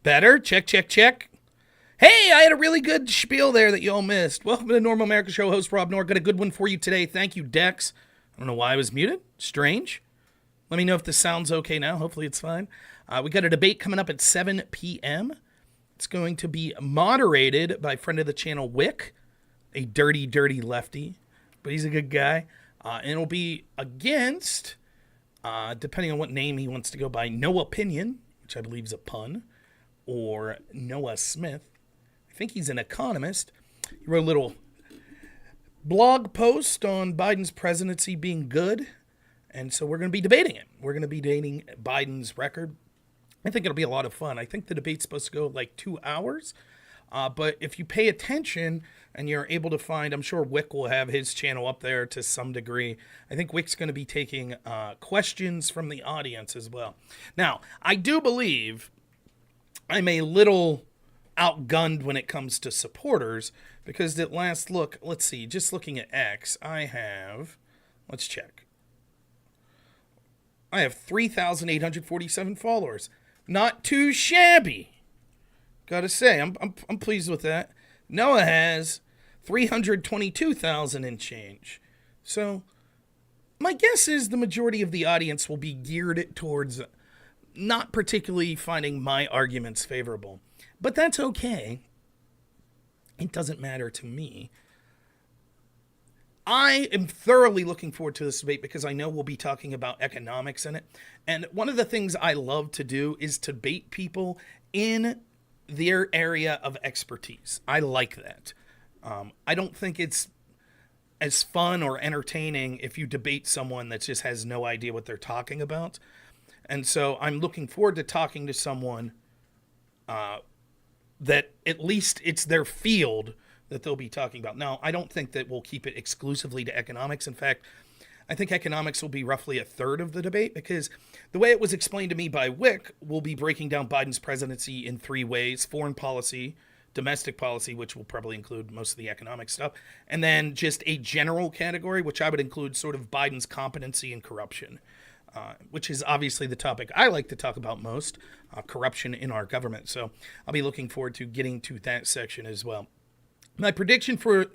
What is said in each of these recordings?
Better. Check, check, check. Hey, I had a really good spiel there that you all missed. Welcome to the Normal America Show. Host Rob Noerr. Got a good one for you today. Thank you, Dex. I don't know why I was muted. Strange. Let me know if this sounds okay now. Hopefully it's fine. We got a debate coming up at 7 p.m. It's going to be moderated by friend of the channel, Whick, a dirty, dirty lefty, but he's a good guy. And it'll be against, depending on what name he wants to go by, No Opinion, which I believe is a pun, or Noah Smith. I think he's an economist. He wrote a little blog post on Biden's presidency being good, and so we're going to be debating it. We're going to be debating Biden's record. I think it'll be a lot of fun. I think the debate's supposed to go like 2 hours, but if you pay attention and you're able to find, I'm sure Whick will have his channel up there to some degree. I think Whick's going to be taking questions from the audience as well. Now, I do believe I'm a little outgunned when it comes to supporters because at last look, let's see, just looking at X, I have 3,847 followers. Not too shabby. Gotta say, I'm pleased with that. Noah has 322,000 and change. So my guess is the majority of the audience will be geared towards not particularly finding my arguments favorable. But that's okay. It doesn't matter to me. I am thoroughly looking forward to this debate because I know we'll be talking about economics in it. And one of the things I love to do is to debate people in their area of expertise. I like that. I don't think it's as fun or entertaining if you debate someone that just has no idea what they're talking about. And so I'm looking forward to talking to someone that at least it's their field that they'll be talking about. Now, I don't think that we'll keep it exclusively to economics. In fact, I think economics will be roughly a third of the debate because the way it was explained to me by Whick, we'll be breaking down Biden's presidency in 3 ways: foreign policy, domestic policy, which will probably include most of the economic stuff, and then just a general category, which I would include sort of Biden's competency and corruption. Which is obviously the topic I like to talk about most, corruption in our government. So I'll be looking forward to getting to that section as well. My prediction for,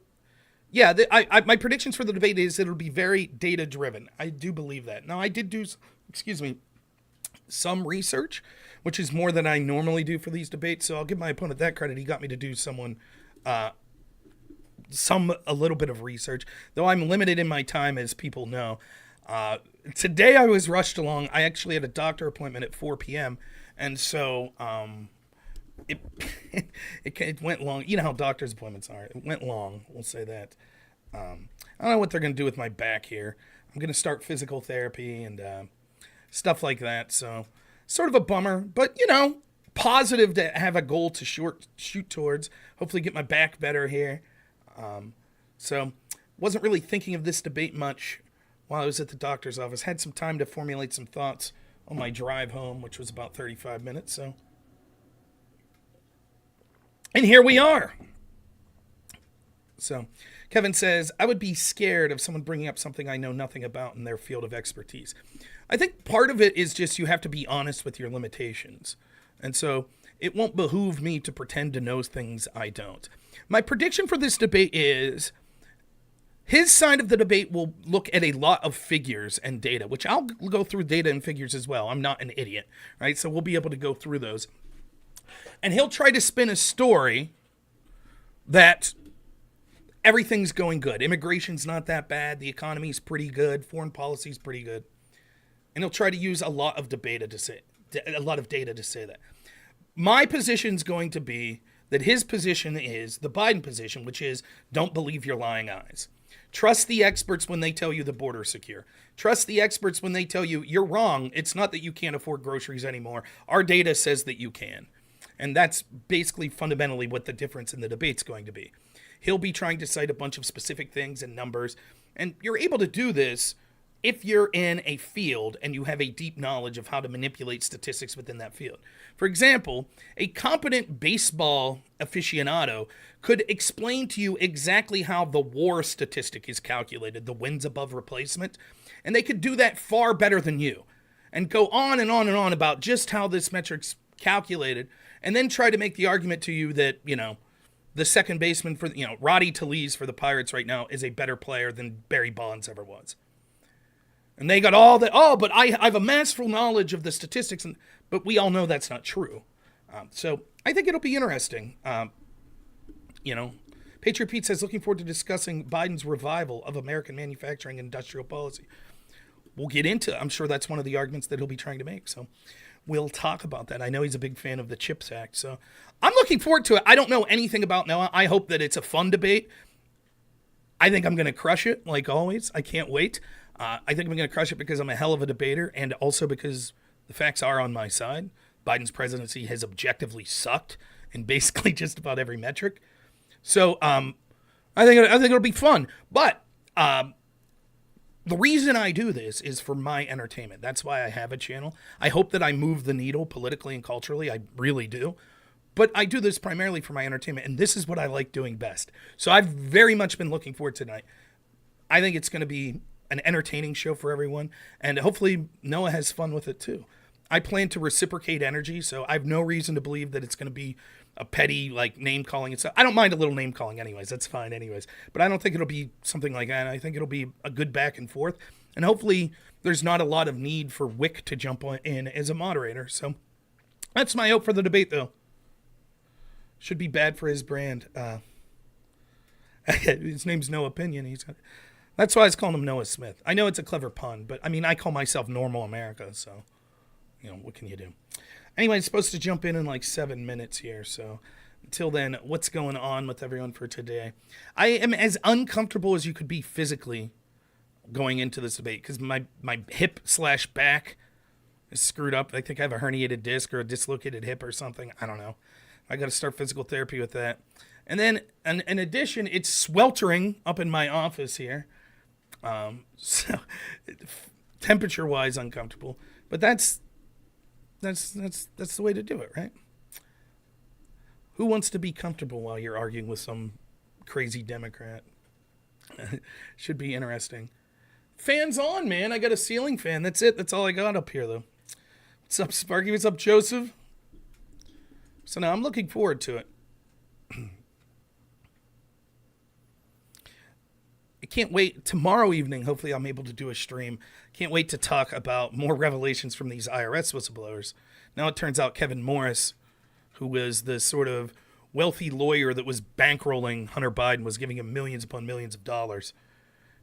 my predictions for the debate is it'll be very data driven. I do believe that. Now I did do, some research, which is more than I normally do for these debates. So I'll give my opponent that credit. He got me to do a little bit of research, though I'm limited in my time, as people know. Today I was rushed along. I actually had a doctor appointment at 4 p.m. And so it went long. You know how doctor's appointments are. It went long. We'll say that. I don't know what they're going to do with my back here. I'm going to start physical therapy and stuff like that. So sort of a bummer, but positive to have a goal to shoot towards. Hopefully get my back better here. So wasn't really thinking of this debate much while I was at the doctor's office. Had some time to formulate some thoughts on my drive home, which was about 35 minutes. And here we are. So Kevin says, I would be scared of someone bringing up something I know nothing about in their field of expertise. I think part of it is just you have to be honest with your limitations. And so it won't behoove me to pretend to know things I don't. My prediction for this debate is his side of the debate will look at a lot of figures and data, which I'll go through data and figures as well. I'm not an idiot, right? So we'll be able to go through those. And he'll try to spin a story that everything's going good. Immigration's not that bad. The economy's pretty good. Foreign policy's pretty good. And he'll try to use a lot of data to say that. My position's going to be that his position is the Biden position, which is don't believe your lying eyes. Trust the experts when they tell you the border's secure. Trust the experts when they tell you you're wrong. It's not that you can't afford groceries anymore. Our data says that you can. And that's basically fundamentally what the difference in the debate's going to be. He'll be trying to cite a bunch of specific things and numbers. And you're able to do this if you're in a field and you have a deep knowledge of how to manipulate statistics within that field. For example, a competent baseball aficionado could explain to you exactly how the WAR statistic is calculated, the wins above replacement, and they could do that far better than you and go on and on and on about just how this metric's calculated, and then try to make the argument to you that, the second baseman for, Roddy Talese for the Pirates right now is a better player than Barry Bonds ever was. And they got all that, but I have a masterful knowledge of the statistics, but we all know that's not true. So I think it'll be interesting. Patriot Pete says, looking forward to discussing Biden's revival of American manufacturing and industrial policy. We'll get into it. I'm sure that's one of the arguments that he'll be trying to make. So we'll talk about that. I know he's a big fan of the CHIPS Act. So I'm looking forward to it. I don't know anything about Noah. I hope that it's a fun debate. I think I'm going to crush it, like always. I can't wait. I think I'm going to crush it because I'm a hell of a debater, and also because the facts are on my side. Biden's presidency has objectively sucked in basically just about every metric. So I think it'll be fun. But the reason I do this is for my entertainment. That's why I have a channel. I hope that I move the needle politically and culturally. I really do. But I do this primarily for my entertainment, and this is what I like doing best. So I've very much been looking forward to tonight. I think it's going to be an entertaining show for everyone, and hopefully Noah has fun with it too. I plan to reciprocate energy, so I have no reason to believe that it's going to be a petty, name calling and stuff. I don't mind a little name calling anyways. That's fine anyways. But I don't think it'll be something like that. I think it'll be a good back and forth. And hopefully there's not a lot of need for Whick to jump in as a moderator. So that's my hope for the debate, though. Should be bad for his brand. His name's No Opinion. That's why I was calling him Noah Smith. I know it's a clever pun, but I call myself Normal America. So, what can you do? Anyway, I'm supposed to jump in 7 minutes here. So until then, what's going on with everyone for today? I am as uncomfortable as you could be physically going into this debate because my hip/back is screwed up. I think I have a herniated disc or a dislocated hip or something. I don't know. I got to start physical therapy with that. And then, in addition, it's sweltering up in my office here. So temperature-wise, uncomfortable. But that's the way to do it, right? Who wants to be comfortable while you're arguing with some crazy Democrat? Should be interesting. Fans on, man. I got a ceiling fan. That's it. That's all I got up here, though. What's up, Sparky? What's up, Joseph? So now I'm looking forward to it. I can't wait. Tomorrow evening, hopefully I'm able to do a stream. Can't wait to talk about more revelations from these IRS whistleblowers. Now it turns out Kevin Morris, who was the sort of wealthy lawyer that was bankrolling Hunter Biden, was giving him millions upon millions of dollars.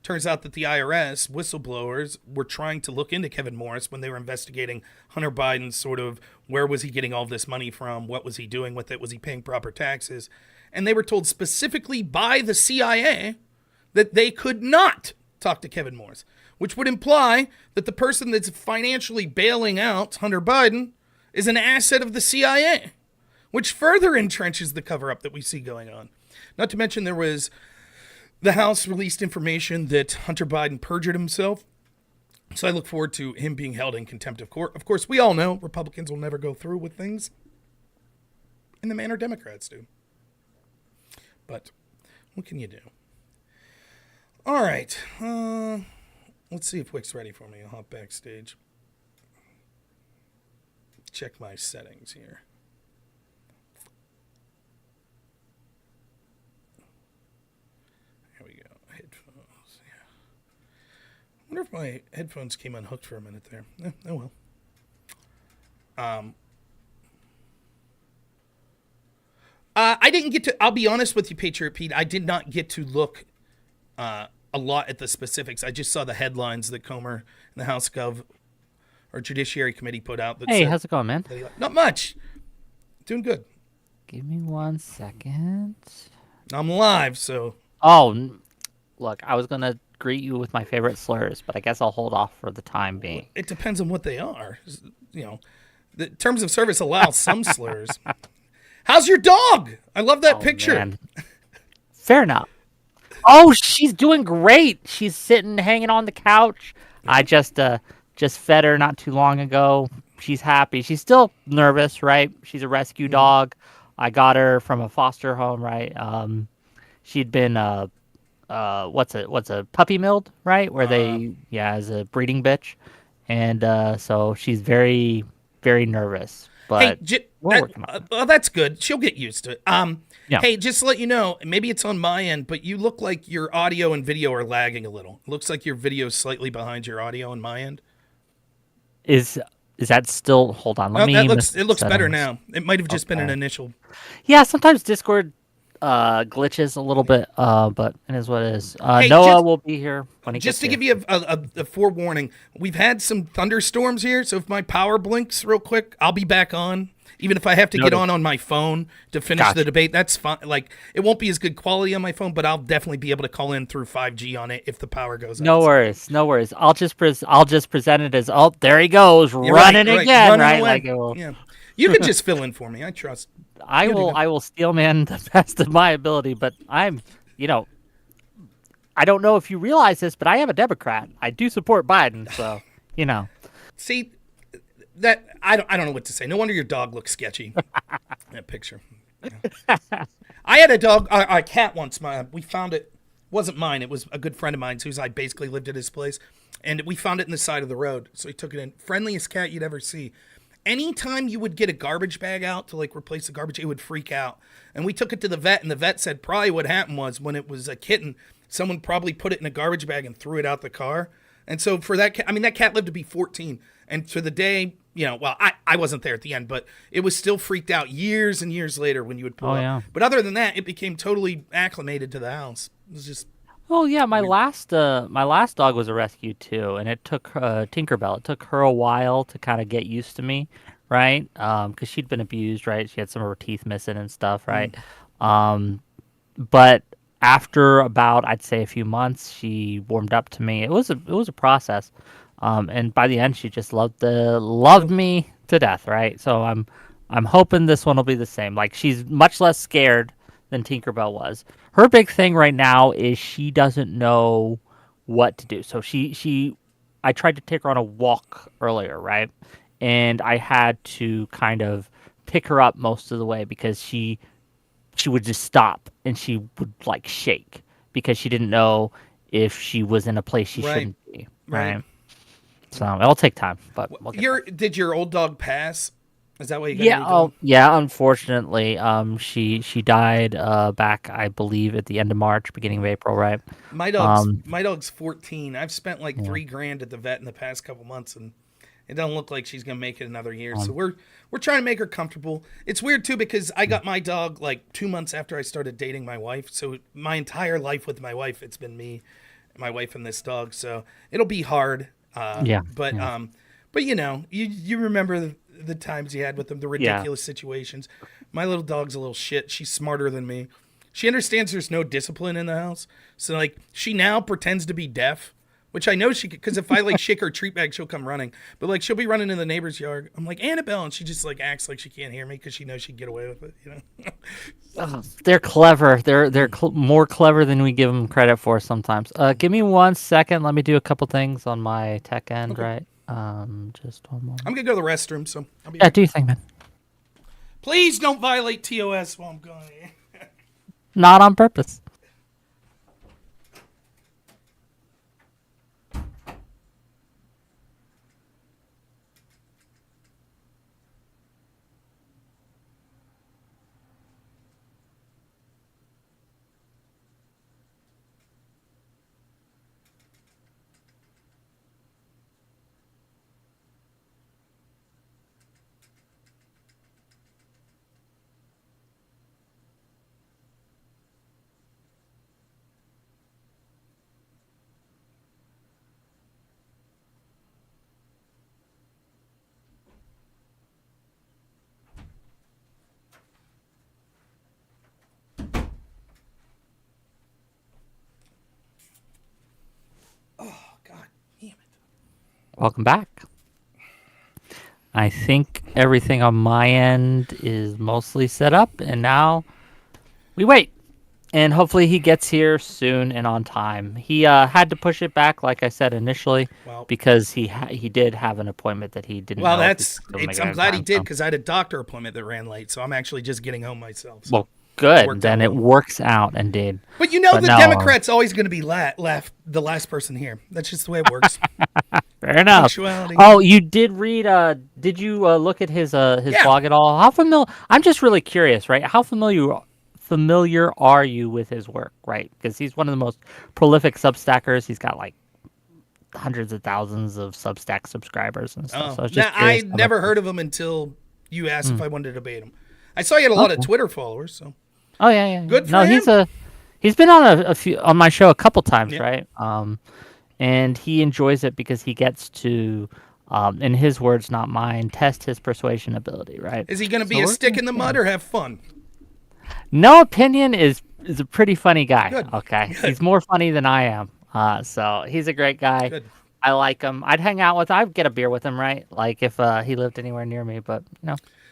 Turns out that the IRS whistleblowers were trying to look into Kevin Morris when they were investigating Hunter Biden's sort of where was he getting all this money from, what was he doing with it, was he paying proper taxes? And they were told specifically by the CIA that they could not talk to Kevin Morris, which would imply that the person that's financially bailing out Hunter Biden is an asset of the CIA, which further entrenches the cover-up that we see going on. Not to mention there was the House released information that Hunter Biden perjured himself. So I look forward to him being held in contempt of court. Of course, we all know Republicans will never go through with things in the manner Democrats do. But what can you do? All right. Let's see if Whick's ready for me. I'll hop backstage. Check my settings here. Here we go. Headphones. Yeah. I wonder if my headphones came unhooked for a minute there. Oh well. I didn't get to, I'll be honest with you, Patriot Pete, I did not get to look a lot at the specifics. I just saw the headlines that Comer and the House Gov or Judiciary Committee put out. That Hey, said, how's it going, man? not much. Doing good. Give me 1 second. I'm live, so. Oh, look, I was going to greet you with my favorite slurs, but I guess I'll hold off for the time being. It depends on what they are. The terms of service allow some slurs. How's your dog? I love that picture. Man. Fair enough. Oh, she's doing great. She's sitting, hanging on the couch. I just fed her not too long ago. She's happy. She's still nervous, right? She's a rescue dog. I got her from a foster home, right? She'd been what's a puppy milled, right? Where they as a breeding bitch, and so she's very, very nervous. but we're working on it. well, that's good. She'll get used to it. Yeah. Hey, just to let you know, maybe it's on my end, but you look like your audio and video are lagging a little. It looks like your video is slightly behind your audio on my end. Is that still? Hold on, let me. It looks better now. It might have just been an initial. Yeah, sometimes Discord glitches a little bit, but it is what it is. Hey, Noah will be here when he just gets to give you a forewarning. We've had some thunderstorms here, so if my power blinks real quick, I'll be back on. Even if I have to get on my phone to finish the debate, that's fine. Like, it won't be as good quality on my phone, but I'll definitely be able to call in through 5G on it if the power goes out. No worries. I'll just present it as, oh, there he goes, running again, right? Like it will. Yeah, you can just fill in for me. I trust. I will steelman the best of my ability, but I'm, I don't know if you realize this, but I am a Democrat. I do support Biden, so See. That I don't know what to say. No wonder your dog looks sketchy. That picture. Yeah. I had a dog, a cat once. We found it. Wasn't mine. It was a good friend of mine's who's I basically lived at his place, and we found it in the side of the road. So he took it in. Friendliest cat you'd ever see. Anytime you would get a garbage bag out to like replace the garbage, it would freak out. And we took it to the vet, and the vet said probably what happened was when it was a kitten, someone probably put it in a garbage bag and threw it out the car. And so for that cat, that cat lived to be 14. And to the day, well, I wasn't there at the end, but it was still freaked out years and years later when you would pull up. Yeah. But other than that, it became totally acclimated to the house. It was just. Oh yeah, my last dog was a rescue too, and it took Tinkerbell. It took her a while to kind of get used to me, right? Because she'd been abused, right? She had some of her teeth missing and stuff, right? But after about, I'd say, a few months, she warmed up to me. It was a process. And by the end, she just loved me to death, right? So I'm hoping this one will be the same. Like, she's much less scared than Tinkerbell was. Her big thing right now is she doesn't know what to do. So I tried to take her on a walk earlier, right? And I had to kind of pick her up most of the way because she would just stop and she would like shake because she didn't know if she was in a place she shouldn't be, right? So it'll take time, but we'll did your old dog pass? Is that what you got? Yeah. Unfortunately, she died back, I believe, at the end of March, beginning of April, right? My dog's 14. I've spent like $3,000 at the vet in the past couple months, and it doesn't look like she's gonna make it another year. So we're trying to make her comfortable. It's weird too because I got my dog like 2 months after I started dating my wife. So my entire life with my wife, it's been me, my wife, and this dog. So it'll be hard. But you remember the times you had with them, the ridiculous situations. My little dog's a little shit. She's smarter than me. She understands there's no discipline in the house. So like she now pretends to be deaf, which I know she could, because if I like shake her treat bag, she'll come running. But like she'll be running in the neighbor's yard. I'm like, Annabelle, and she just like acts like she can't hear me because she knows she'd get away with it. They're clever. They're more clever than we give them credit for sometimes. Give me 1 second. Let me do a couple things on my tech end, right? Just one moment. I'm gonna go to the restroom, so I'll be. Yeah, do you think, man? Please don't violate TOS while I'm gone. Not on purpose. Welcome back. I think everything on my end is mostly set up, and now we wait. And hopefully he gets here soon and on time. He had to push it back, like I said initially, because he did have an appointment that he didn't. Well, I'm glad he did because I had a doctor appointment that ran late, so I'm actually just getting home myself. So. Well, good. Then it works out, indeed. But the Democrat's always going to be the last person here. That's just the way it works. Fair enough. Oh, you did read Did you look at his Yeah. blog at all? How familiar? I'm just really curious, right? How familiar are you with his work, right? Because he's one of the most prolific Substackers. He's got like hundreds of thousands of Substack subscribers and stuff. Oh, So I was now just I curious. never heard of him until you asked if Hmm. I wanted to debate him. I saw he had a lot of Okay. Twitter followers, so Oh yeah. good for No, him. he's been on a few on my show a couple times, Yeah. right? And he enjoys it because he gets to, in his words, not mine, test his persuasion ability, right? Is he going to So be a we're stick gonna in the see. mud or have fun? No Opinion is a pretty funny guy. Good. Okay, Good. he's more funny than I am. So he's a great guy. Good. I like him. I'd hang out with. I'd get a beer with him, right? Like if he lived anywhere near me. But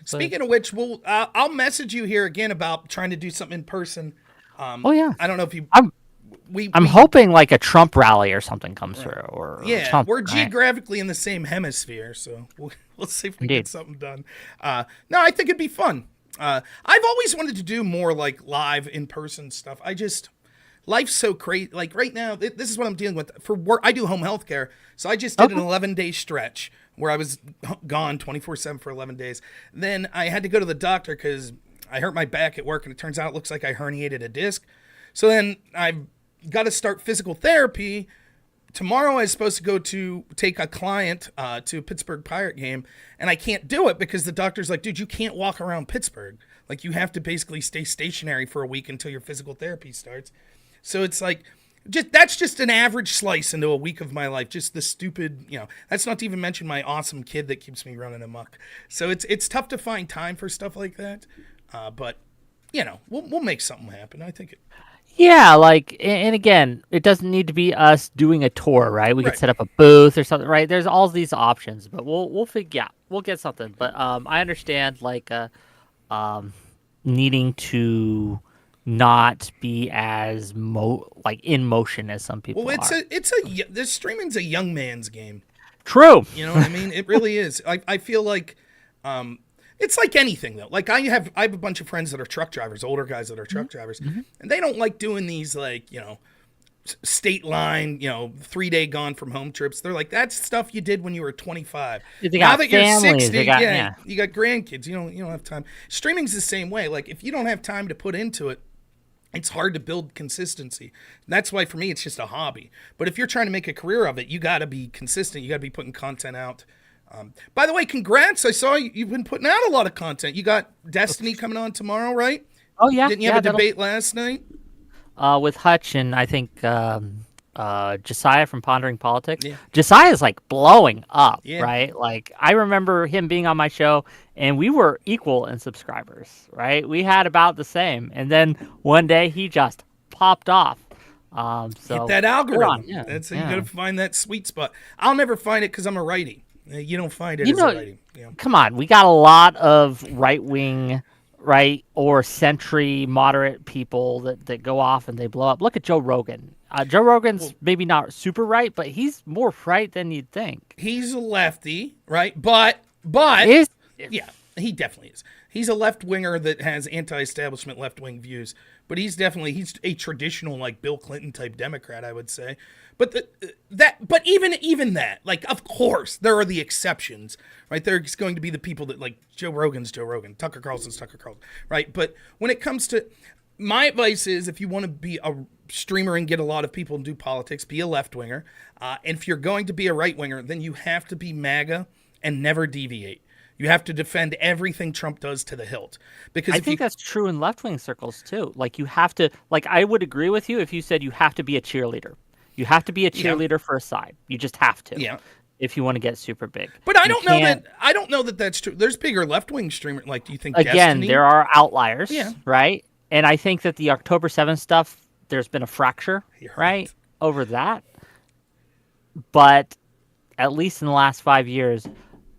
Speaking of which, I'll message you here again about trying to do something in person. oh yeah, I don't know if you I'm we hoping like a Trump rally or something comes through, or yeah, something, we're right? geographically in the same hemisphere, so we'll see if we Indeed. get something done. No, I think it'd be fun. I've always wanted to do more like live in person stuff. Life's so crazy. Like right now, this is what I'm dealing with for work. I do home health care, so I just did an 11-day stretch where I was gone 24/7 for 11 days. Then I had to go to the doctor because I hurt my back at work, and it turns out it looks like I herniated a disc. So then I've got to start physical therapy. Tomorrow I was supposed to go to take a client to a Pittsburgh Pirate game, and I can't do it because the doctor's like, dude, you can't walk around Pittsburgh. Like, you have to basically stay stationary for a week until your physical therapy starts. So it's like, that's just an average slice into a week of my life. Just the stupid, that's not to even mention my awesome kid that keeps me running amok. So it's tough to find time for stuff like that. But, we'll make something happen. I think it. Yeah, like, and again, it doesn't need to be us doing a tour, right? We could Right. set up a booth or something, right? There's all these options, but we'll figure out. We'll get something. But I understand like needing to not be as like in motion as some people Well, are. this streaming's a young man's game. True. You know what I mean? It really is. I feel like it's like anything though. Like I have a bunch of friends that are truck drivers, older guys that are truck drivers, and they don't like doing these like, state line, 3-day gone from home trips. They're like, that's stuff you did when you were 25. They Now got that you're families, 60, they got- yeah, yeah. you got grandkids. You don't have time. Streaming's the same way. Like if you don't have time to put into it, it's hard to build consistency. That's why for me it's just a hobby. But if you're trying to make a career of it, you got to be consistent. You got to be putting content out. By the way, congrats! I saw you've been putting out a lot of content. You got Destiny coming on tomorrow, right? Oh yeah. Didn't you have a debate last night? With Hutch and I think Josiah from Pondering Politics. Yeah. Josiah's like blowing up, Yeah. right? Like I remember him being on my show and we were equal in subscribers, right? We had about the same. And then one day he just popped off. So Hit that algorithm. Yeah, That's how yeah. you got to find that sweet spot. I'll never find it because I'm a righty. You don't find it You as know- a righty. Yeah. Come on, we got a lot of right wing, right, or century moderate people that go off and they blow up. Look at Joe Rogan. Joe Rogan's maybe not super right, but he's more right than you'd think. He's a lefty, right? But Is yeah, he definitely is. He's a left winger that has anti-establishment left wing views, but he's a traditional like Bill Clinton type Democrat, I would say. But even that, like, of course there are the exceptions, right? There's going to be the people that like Joe Rogan's Joe Rogan, Tucker Carlson's Tucker Carlson, right? But when it comes to my advice is if you want to be a streamer and get a lot of people and do politics, be a left winger. And if you're going to be a right winger, then you have to be MAGA and never deviate. You have to defend everything Trump does to the hilt. Because I think that's true in left wing circles too. Like you have to, like I would agree with you if you said you have to be a cheerleader. You have to be a cheerleader for a side. You just have to. Yeah. If you want to get super big. But I You don't know can't- that that's true. There's bigger left wing streamers. Like, do you think Again, Destiny? there are outliers, Yeah. right? And I think that the October 7th stuff, there's been a fracture, You're right, right. over that. But at least in the last 5 years,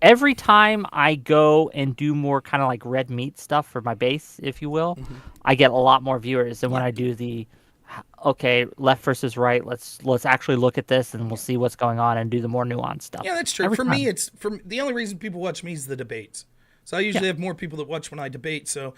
every time I go and do more kind of like red meat stuff for my base, if you will, I get a lot more viewers than when I do the okay, left versus right. Let's actually look at this and we'll see what's going on and do the more nuanced stuff. Yeah, that's true. Every For time. me, the only reason people watch me is the debates. So I usually have more people that watch when I debate. So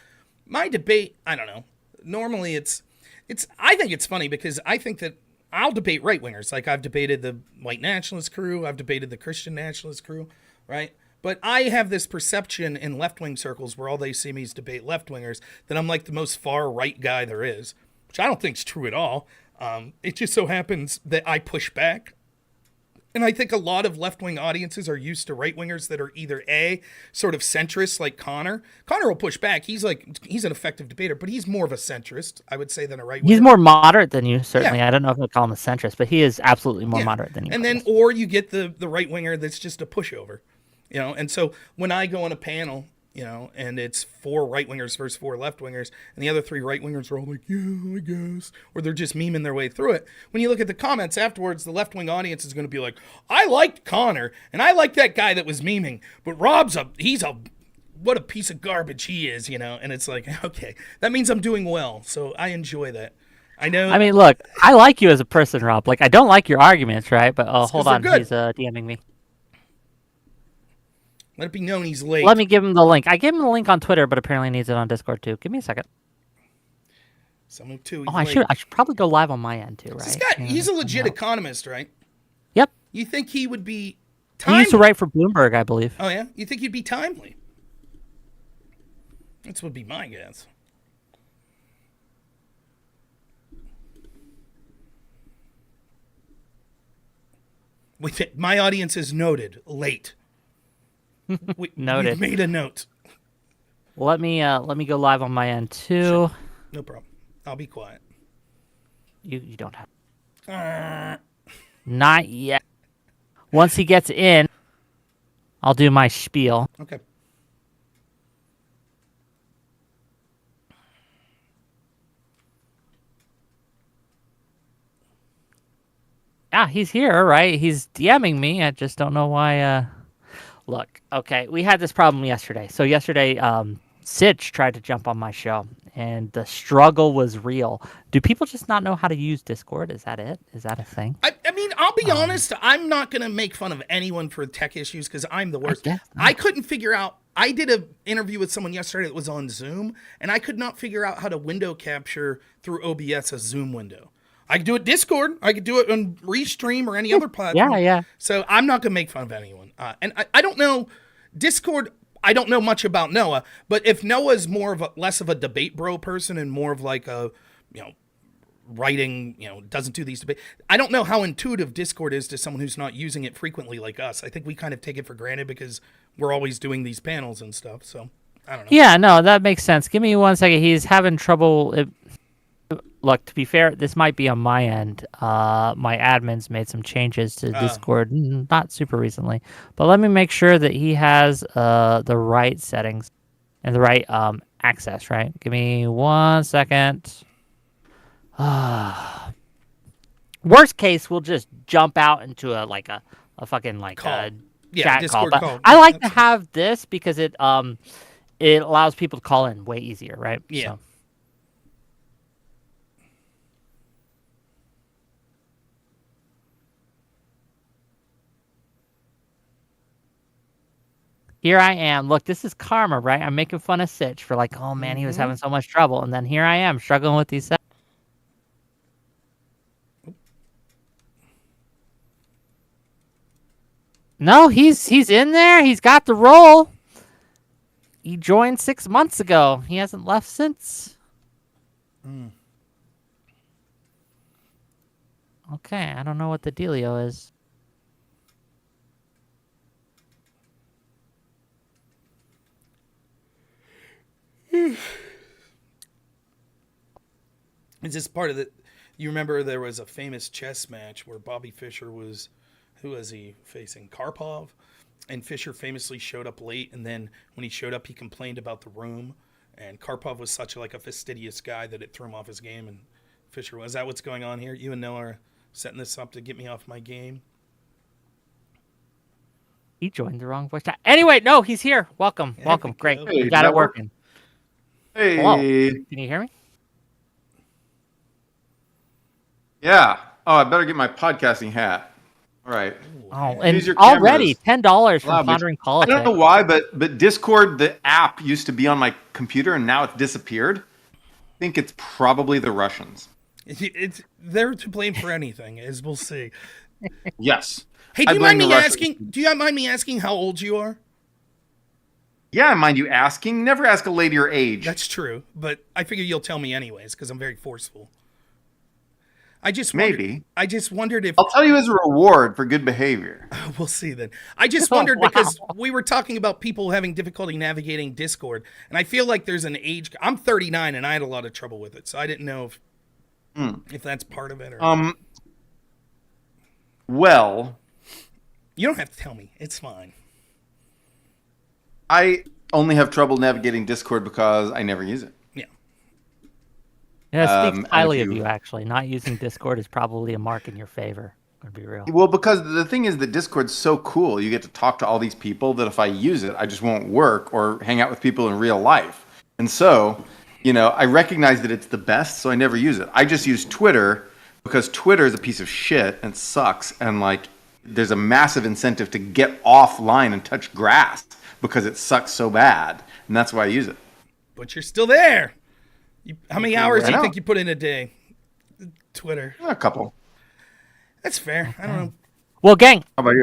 my debate, I don't know. Normally I think it's funny because I think that I'll debate right wingers. Like I've debated the white nationalist crew, I've debated the Christian nationalist crew, right? But I have this perception in left-wing circles where all they see me is debate left-wingers that I'm like the most far-right guy there is, which I don't think is true at all. It just so happens that I push back. And I think a lot of left-wing audiences are used to right-wingers that are either A, sort of centrist like Connor. Connor will push back. He's an effective debater, but he's more of a centrist, I would say, than a right-winger. He's more moderate than you, certainly. Yeah. I don't know if I'd call him a centrist, but he is absolutely more moderate than you. And then, or you get the right-winger that's just a pushover, And so when I go on a panel, and it's 4 right-wingers versus 4 left-wingers, and the other 3 right-wingers are all like, yeah, I guess, or they're just memeing their way through it. When you look at the comments afterwards, the left-wing audience is going to be like, I liked Connor, and I liked that guy that was memeing, but Rob's what a piece of garbage he is, And it's like, okay, that means I'm doing well, so I enjoy that. I know. I mean, look, I like you as a person, Rob. Like, I don't like your arguments, right? But hold on, good. He's DMing me. Let it be known he's late. Let me give him the link. I gave him the link on Twitter, but apparently he needs it on Discord too. Give me a second. Some too. I should probably go live on my end too, right? This guy, he's a legit economist, right? Yep. You think he would be timely? He used to write for Bloomberg, I believe. Oh yeah. You think he'd be timely? That would be my guess. My audience is noted. Late. Noted. We've made a note. Let me go live on my end too. Sure. No problem. I'll be quiet. You don't have. Not yet. Once he gets in, I'll do my spiel. Okay. Yeah, he's here, right? He's DMing me. I just don't know why. Look, okay, we had this problem yesterday. So yesterday, Sitch tried to jump on my show, and the struggle was real. Do people just not know how to use Discord? Is that it? Is that a thing? I mean, I'll be honest. I'm not going to make fun of anyone for tech issues because I'm the worst. I couldn't figure out. I did an interview with someone yesterday that was on Zoom, and I could not figure out how to window capture through OBS a Zoom window. I could do it Discord. I could do it on Restream or any other platform. Yeah. So I'm not going to make fun of anyone. And I don't know. Discord, I don't know much about Noah, but if Noah's less of a debate bro person and more of like a, writing, doesn't do these debates. I don't know how intuitive Discord is to someone who's not using it frequently like us. I think we kind of take it for granted because we're always doing these panels and stuff. So I don't know. Yeah, no, that makes sense. Give me 1 second. He's having trouble. Look, to be fair, this might be on my end. My admins made some changes to Discord, not super recently. But let me make sure that he has the right settings and the right access, right? Give me 1 second. Worst case, we'll just jump out into a fucking chat Discord call. But I like to have this because it allows people to call in way easier, right? Yeah. So. Here I am. Look, this is karma, right? I'm making fun of Sitch for oh man, he was having so much trouble. And then here I am struggling with these. No, he's in there. He's got the role. He joined 6 months ago. He hasn't left since. Okay, I don't know what the dealio is. Is this part of the... You remember there was a famous chess match where Bobby Fischer was... Who was he facing? Karpov? And Fischer famously showed up late, and then when he showed up, he complained about the room. And Karpov was such a fastidious guy that it threw him off his game, and Fischer was... Is that what's going on here? You and Noah are setting this up to get me off my game? He joined the wrong voice chat. Anyway, no, he's here. Welcome. Welcome. Great. Hey, You got it working. Hey. Hello. Can you hear me? Yeah. Oh, I better get my podcasting hat. All right. Oh, Use and your already cameras. $10 from Pondering I Politics. don't know why, but Discord, the app, used to be on my computer, and now it's disappeared. I think it's probably the Russians. They're to blame for anything, as we'll see. Yes. Hey, do you mind me asking how old you are? Yeah, mind you asking. Never ask a lady her age. That's true, but I figure you'll tell me anyways because I'm very forceful. Maybe. I just wondered if I'll tell you as a reward for good behavior. we'll see then. I just wondered because we were talking about people having difficulty navigating Discord, and I feel like there's an age. I'm 39 and I had a lot of trouble with it, so I didn't know if that's part of it or. Well, You don't have to tell me. It's fine. I only have trouble navigating Discord because I never use it. Yeah. Yeah, it speaks and highly if of you- you, actually. Not using Discord is probably a mark in your favor, to be real. Well, because the thing is that Discord's so cool. You get to talk to all these people that if I use it, I just won't work or hang out with people in real life. And so, I recognize that it's the best, so I never use it. I just use Twitter because Twitter is a piece of shit and sucks. And there's a massive incentive to get offline and touch grass because it sucks so bad. And that's why I use it. But you're still there. How many hours do you know. think you put in a day? Twitter. A couple. That's fair. I don't know. Well, gang, How about you?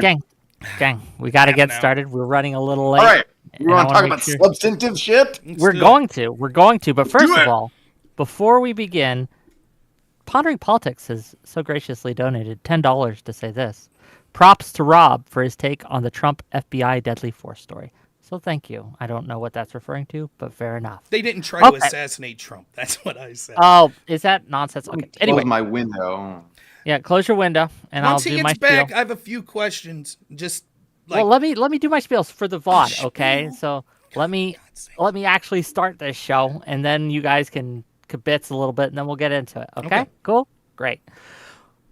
gang, we got to get an hour. started. We're running a little late. All right. and You I want to wanna talk make about sure- substantive shit? We're going to. But first Do of it. all, before we begin, Pondering Politics has so graciously donated $10 to say this. Props to Rob for his take on the Trump FBI deadly force story. So thank you. I don't know what that's referring to, but fair enough. They didn't try to Okay. assassinate Trump. That's what I said. Oh, is that nonsense? Okay. Anyway, Close my window. yeah, close your window, and Once I'll he do my gets back, spiel. I have a few questions. Just Well, let me do my spiels for the VOD, okay? So let me actually start this show, and then you guys can kibitz a little bit, and then we'll get into it. Okay? Okay. Cool? Great.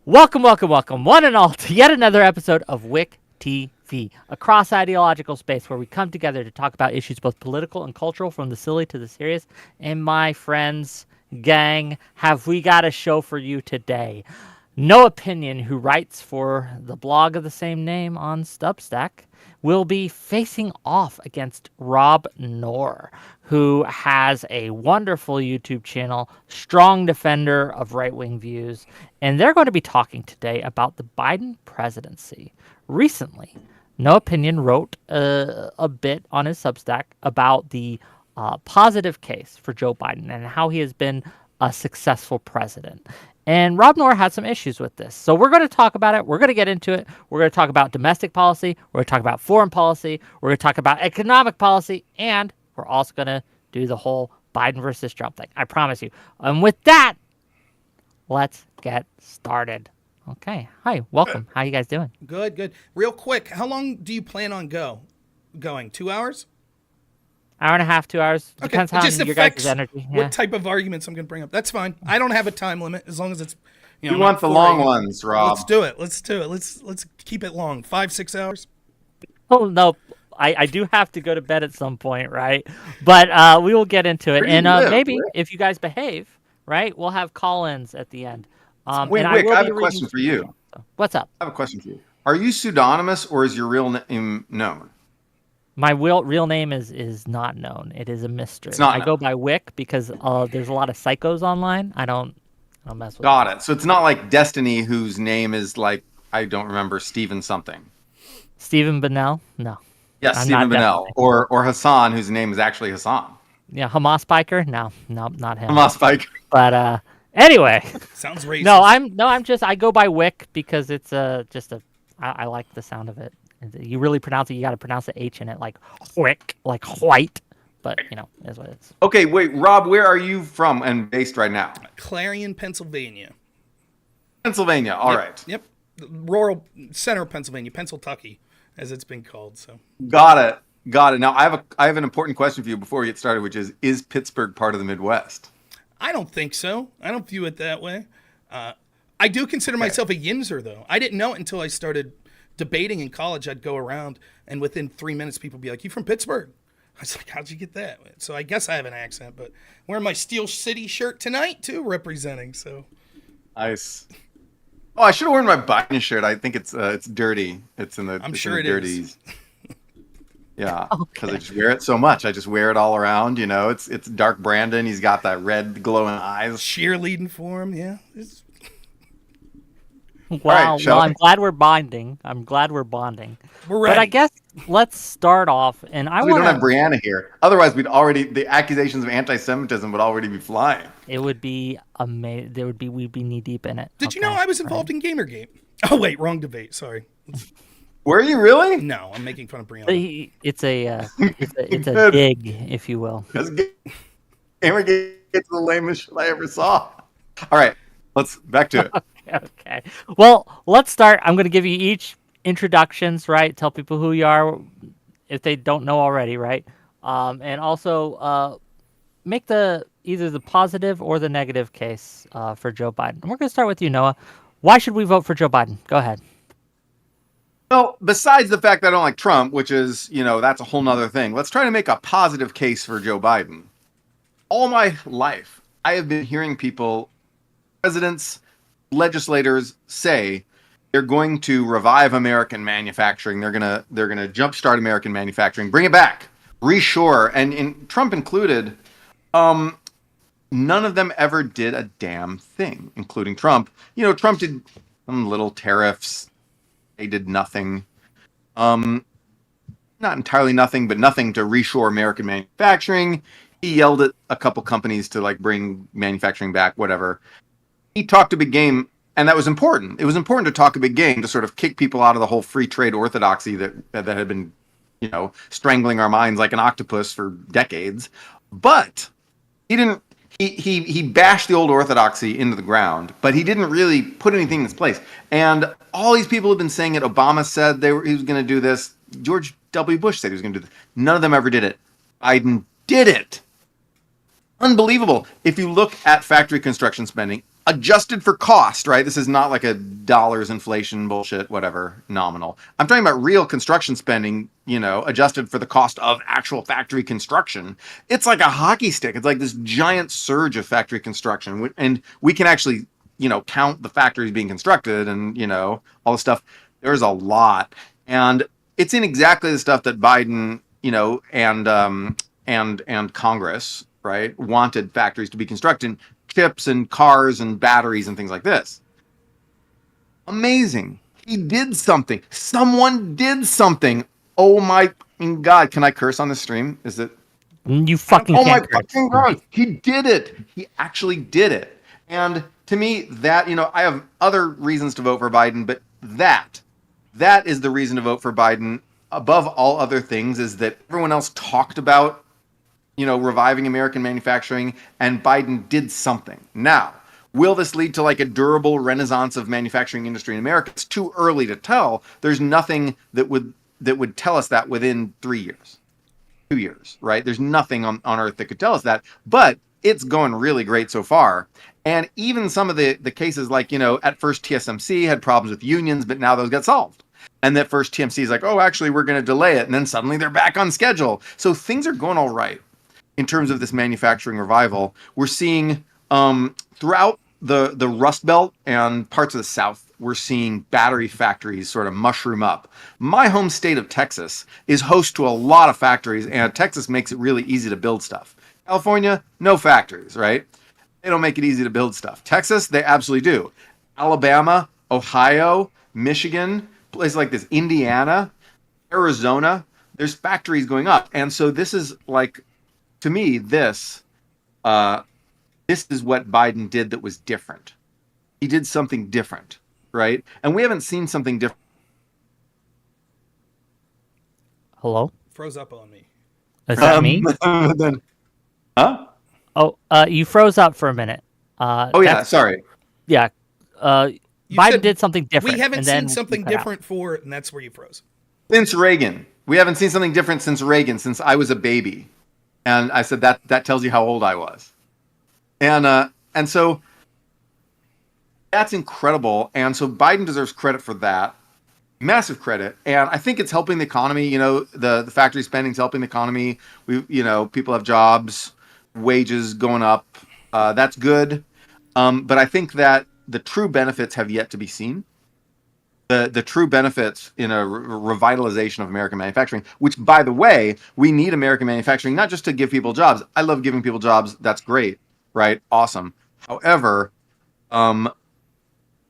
Welcome, one and all, to yet another episode of Whick TV, a cross-ideological space where we come together to talk about issues both political and cultural, from the silly to the serious. And my friends, gang, have we got a show for you today. No Opinion, who writes for the blog of the same name on Substack, will be facing off against robnoerr, who has a wonderful YouTube channel, strong defender of right-wing views, and they're going to be talking today about the Biden presidency. Recently, No Opinion wrote a bit on his Substack about the positive case for Joe Biden and how he has been a successful president. And robnoerr had some issues with this. So we're going to talk about it. We're going to get into it. We're going to talk about domestic policy. We're going to talk about foreign policy. We're going to talk about economic policy. And we're also going to do the whole Biden versus Trump thing. I promise you. And with that, let's get started. Okay. Hi. Welcome. How you guys doing? good. Real quick, how long do you plan on going? 2 hours? Hour and a half, 2 hours. Okay. Depends It how just your affects guys' energy. Yeah. what type of arguments I'm going to bring up. That's fine. I don't have a time limit as long as it's. We want the long ones, Rob. Let's do it. Let's keep it long. 5-6 hours. Oh, no. I do have to go to bed at some point, right? But we will get into it. Where do you And live, maybe Whick? if you guys behave, right, we'll have call-ins at the end. Wait, and Whick, will I have be a question reading- for you. What's up? I have a question for you. Are you pseudonymous or is your real name known? My real name is not known. It is a mystery. It's not I known. go by Whick because there's a lot of psychos online. I don't mess with Got it. So it's not like Destiny, whose name is I don't remember, Steven something. Stephen Bennell? No. Yes, I'm Stephen not Bennell. Or Hassan, whose name is actually Hassan. Yeah, Hamas biker? No, not him. Hamas Spike. But anyway. Sounds racist. I go by Whick because it's I like the sound of it. You really pronounce it. You got to pronounce the H in it like Whick, like white. But is what it is. Okay, wait, Rob, where are you from and based right now? Clarion, Pennsylvania. Pennsylvania. All right. Yep. Rural center of Pennsylvania, Pennsyltucky, as it's been called. So. Got it. Now I have an important question for you before we get started, which is Pittsburgh part of the Midwest? I don't think so. I don't view it that way. I do consider myself a Yinzer, though. I didn't know it until I started debating in college. I'd go around, and within 3 minutes, people would be like, "You from Pittsburgh?" I was like, "How'd you get that?" So I guess I have an accent, but wearing my Steel City shirt tonight, too, representing. So Nice. Oh, I should have worn my Biden shirt. I think it's dirty. It's in the I'm it's sure in the it is. dirties. Yeah, because I just wear it so much. I just wear it all around. It's dark Brandon. He's got that red glowing eyes. cheerleading for him, yeah. Wow. shall Well, we? I'm glad we're bonding. We're But I ready. guess let's start off, and I We don't have want to. Brianna here. Otherwise, the accusations of anti-Semitism would already be flying. It would be amazing. We'd be knee deep in it. Did you know Okay, I was all involved right. in Gamergate? Oh wait, wrong debate. Sorry. Were you really? No, I'm making fun of Brianna. It's a Good. dig, if you will. That's Gamergate's the lamest shit I ever saw. All right, let's back to it. Okay. Well, let's start. I'm going to give you each introductions, right? Tell people who you are if they don't know already, right? And also make either the positive or the negative case for Joe Biden. And we're going to start with you, Noah. Why should we vote for Joe Biden? Go ahead. Well, besides the fact that I don't like Trump, which is, that's a whole nother thing, let's try to make a positive case for Joe Biden. All my life, I have been hearing people, presidents, legislators say they're going to revive American manufacturing. They're gonna jumpstart American manufacturing, bring it back, reshore, and Trump included. None of them ever did a damn thing, including Trump. Trump did some little tariffs. They did nothing. Not entirely nothing, but nothing to reshore American manufacturing. He yelled at a couple companies to bring manufacturing back, whatever. He talked a big game, and that was important. It was important to talk a big game to sort of kick people out of the whole free trade orthodoxy that had been, strangling our minds like an octopus for decades. But he didn't. He bashed the old orthodoxy into the ground, but he didn't really put anything in its place. And all these people have been saying it. Obama said he was going to do this. George W. Bush said he was going to do this. None of them ever did it. Biden did it. Unbelievable. If you look at factory construction spending, adjusted for cost, right? This is not like a dollars inflation bullshit, whatever, nominal. I'm talking about real construction spending, adjusted for the cost of actual factory construction. It's like a hockey stick. It's like this giant surge of factory construction. And we can actually, count the factories being constructed and, all the stuff. There's a lot. And it's in exactly the stuff that Biden, and Congress, right, wanted factories to be constructed, chips and cars and batteries and things like this. Amazing. He did something. Someone did something. Oh my God. Can I curse on the stream? Is it? You fucking Oh my can't curse. fucking God. He did it. He actually did it. And to me, that, I have other reasons to vote for Biden, but that is the reason to vote for Biden above all other things, is that everyone else talked about reviving American manufacturing, and Biden did something. Now, will this lead to a durable renaissance of manufacturing industry in America? It's too early to tell. There's nothing that would tell us that within 3 years, 2 years, right? There's nothing on earth that could tell us that, but it's going really great so far. And even some of the cases at first TSMC had problems with unions, but now those got solved. And that first TMC is oh, actually, we're going to delay it. And then suddenly they're back on schedule. So things are going all right. In terms of this manufacturing revival, we're seeing throughout the Rust Belt and parts of the South, we're seeing battery factories sort of mushroom up. My home state of Texas is host to a lot of factories, and Texas makes it really easy to build stuff. California, no factories, right? They don't make it easy to build stuff. Texas, they absolutely do. Alabama, Ohio, Michigan, places like this, Indiana, Arizona, there's factories going up. And so this is to me, this is what Biden did that was different. He did something different, right? And we haven't seen something different. Hello? Froze up on me. Is that me? Huh? Oh, you froze up for a minute. Oh, yeah, sorry. Yeah. You Biden said did something different. We haven't and seen then something cut out. different for, and that's where you froze. Since Reagan. We haven't seen something different since Reagan, since I was a baby. And I said that tells you how old I was. And so that's incredible. And so Biden deserves credit for that. Massive credit. And I think it's helping the economy. The factory spending's helping the economy. People have jobs, wages going up. That's good. But I think that the true benefits have yet to be seen. The true benefits in a revitalization of American manufacturing, which, by the way, we need American manufacturing, not just to give people jobs. I love giving people jobs. That's great, right? Awesome. However,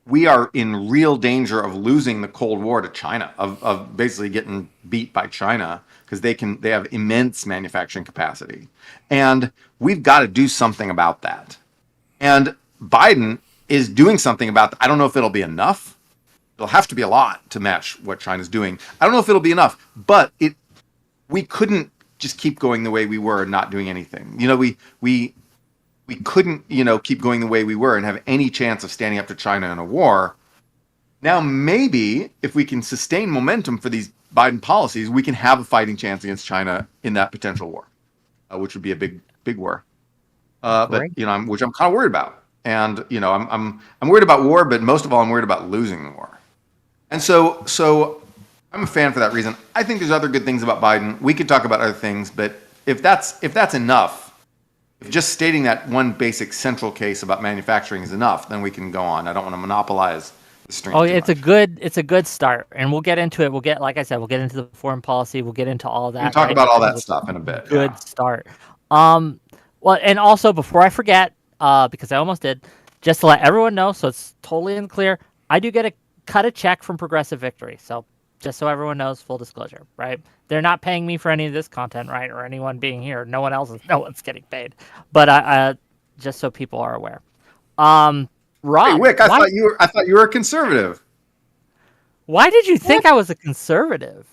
we are in real danger of losing the Cold War to China, of basically getting beat by China, because they have immense manufacturing capacity. And we've got to do something about that. And Biden is doing something about that. I don't know if it'll be enough. It'll have to be a lot to match what China's doing. I don't know if it'll be enough, but we couldn't just keep going the way we were and not doing anything. We couldn't, keep going the way we were and have any chance of standing up to China in a war. Now, maybe if we can sustain momentum for these Biden policies, we can have a fighting chance against China in that potential war, which would be a big, big war. But which I'm kind of worried about. And I'm worried about war, but most of all, I'm worried about losing the war. And so I'm a fan for that reason. I think there's other good things about Biden. We could talk about other things, but if that's enough, if just stating that one basic central case about manufacturing is enough, then we can go on. I don't want to monopolize the stream. Oh, it's a good start, and we'll get into it. Like I said, we'll get into the foreign policy. We'll get into all that. We'll talk about all that stuff in a bit. Good start. Well, and also before I forget, because I almost did, just to let everyone know, so it's totally clear, I do get a cut a check from Progressive Victory. So just so everyone knows, full disclosure, right? They're not paying me for any of this content, right? Or anyone being here. No one's getting paid. But just so people are aware. Rob, hey, Whick, I thought you were a conservative. Why did you think I was a conservative?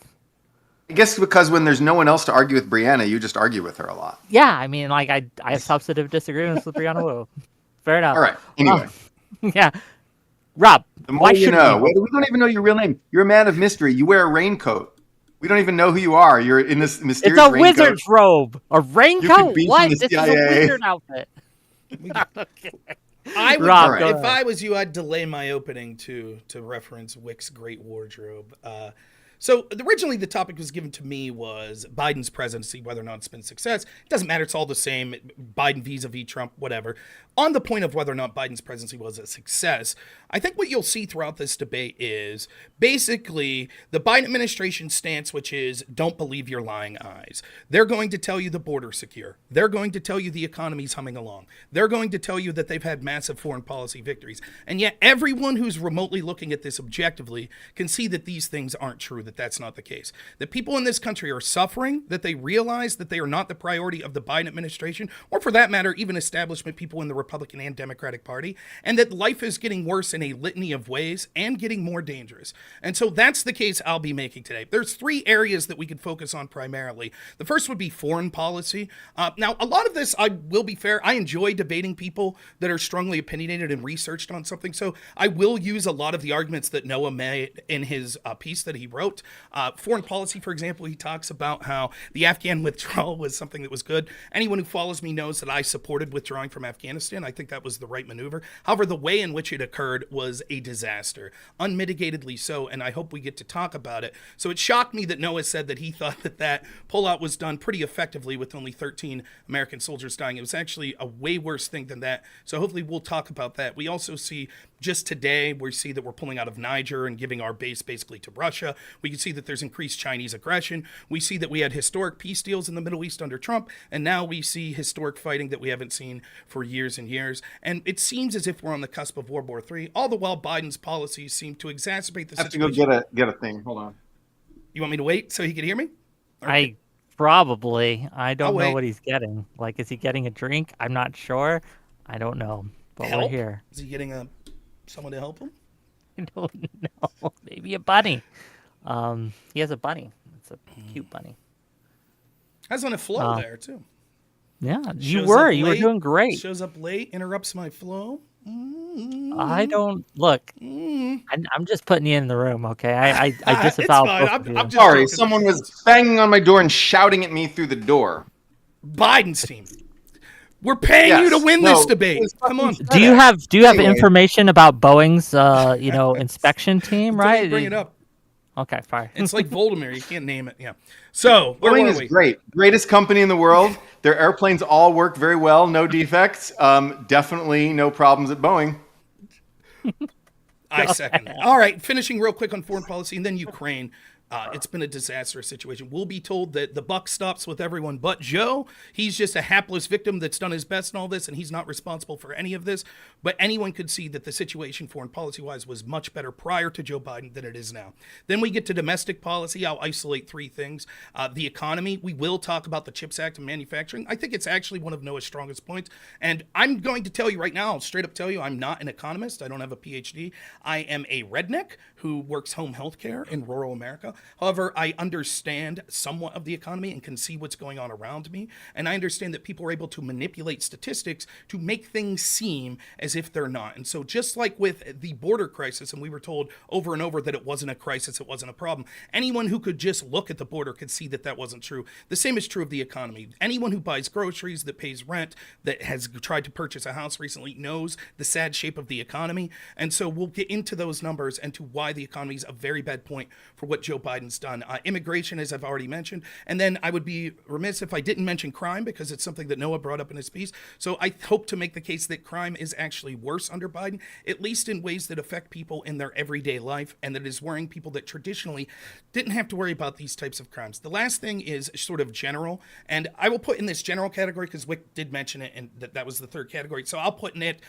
I guess because when there's no one else to argue with Brianna, you just argue with her a lot. Yeah, I mean, like I have substantive disagreements with Brianna Wu. Fair enough. All right. Anyway. Yeah. Rob, the more you know. We don't even know your real name. You're a man of mystery. You wear a raincoat. We don't even know who you are. You're in this mysterious raincoat. It's a wizard's robe. A raincoat? What? This is a wizard outfit. Rob, if I was you, I'd delay my opening to reference Whick's great wardrobe. So originally the topic was given to me was Biden's presidency, whether or not it's been a success. It doesn't matter. It's all the same. Biden vis-a-vis Trump, whatever. On the point of whether or not Biden's presidency was a success, I think what you'll see throughout this debate is basically the Biden administration's stance, which is don't believe your lying eyes. They're going to tell you the border's secure. They're going to tell you the economy's humming along. They're going to tell you that they've had massive foreign policy victories. And yet everyone who's remotely looking at this objectively can see that these things aren't true, that that's not the case. That people in this country are suffering, that they realize that they are not the priority of the Biden administration, or for that matter, even establishment people in the Republican and Democratic Party, and that life is getting worse in a litany of ways and getting more dangerous. And so that's the case I'll be making today. There's three areas that we could focus on primarily. The first would be foreign policy. Now, a lot of this, I will be fair, I enjoy debating people that are strongly opinionated and researched on something, so I will use a lot of the arguments that Noah made in his piece that he wrote. Foreign policy, for example, he talks about how the Afghan withdrawal was something that was good. Anyone who follows me knows that I supported withdrawing from Afghanistan. I think that was the right maneuver. However, the way in which it occurred was a disaster, unmitigatedly so, and I hope we get to talk about it. So it shocked me that Noah said that he thought that pullout was done pretty effectively with only 13 American soldiers dying. It was actually a way worse thing than that. So hopefully we'll talk about that. We also see just today, we see that we're pulling out of Niger and giving our base basically to Russia. We can see that there's increased Chinese aggression. We see that we had historic peace deals in the Middle East under Trump, and now we see historic fighting that we haven't seen for years and years. And it seems as if we're on the cusp of World War III, all the while Biden's policies seem to exacerbate the situation. I have to go get a thing. Hold on. You want me to wait so he can hear me? I don't know what he's getting. Like, is he getting a drink? I'm not sure. I don't know. But Help? We're here. Is he getting someone to help him? I don't know. Maybe a bunny. He has a bunny. It's a cute bunny. Has on a flow there too. Yeah, you were doing great. Shows up late, interrupts my flow. I don't look. I'm just putting you in the room, okay? I disavow. I'm just sorry. Someone was banging on my door and shouting at me through the door. Biden's team. We're paying you to win this debate. Come on. Do you have information about Boeing's inspection team? Right? Bring it up. Okay, fine. It's like Voldemort. You can't name it. Yeah. So Boeing is great. Greatest company in the world. Their airplanes all work very well. No defects. Definitely no problems at Boeing. I second that. All right. Finishing real quick on foreign policy and then Ukraine. It's been a disastrous situation. We'll be told that the buck stops with everyone but Joe. He's just a hapless victim that's done his best in all this, and he's not responsible for any of this. But anyone could see that the situation, foreign policy-wise, was much better prior to Joe Biden than it is now. Then we get to domestic policy. I'll isolate three things. The economy. We will talk about the CHIPS Act and manufacturing. I think it's actually one of Noah's strongest points. And I'm going to tell you right now, I'll straight up tell you, I'm not an economist. I don't have a PhD. I am a redneck who works home health care in rural America. However, I understand somewhat of the economy and can see what's going on around me. And I understand that people are able to manipulate statistics to make things seem as if they're not. And so just like with the border crisis, and we were told over and over that it wasn't a crisis, it wasn't a problem, anyone who could just look at the border could see that that wasn't true. The same is true of the economy. Anyone who buys groceries, that pays rent, that has tried to purchase a house recently knows the sad shape of the economy. And so we'll get into those numbers and to why the economy is a very bad point for what Joe Biden's done. Immigration, as I've already mentioned. And then I would be remiss if I didn't mention crime, because it's something that Noah brought up in his piece. So I hope to make the case that crime is actually worse under Biden, at least in ways that affect people in their everyday life, and that is worrying people that traditionally didn't have to worry about these types of crimes. The last thing is sort of general, and I will put in this general category because Whick did mention it, and that was the third category. So I'll put in it,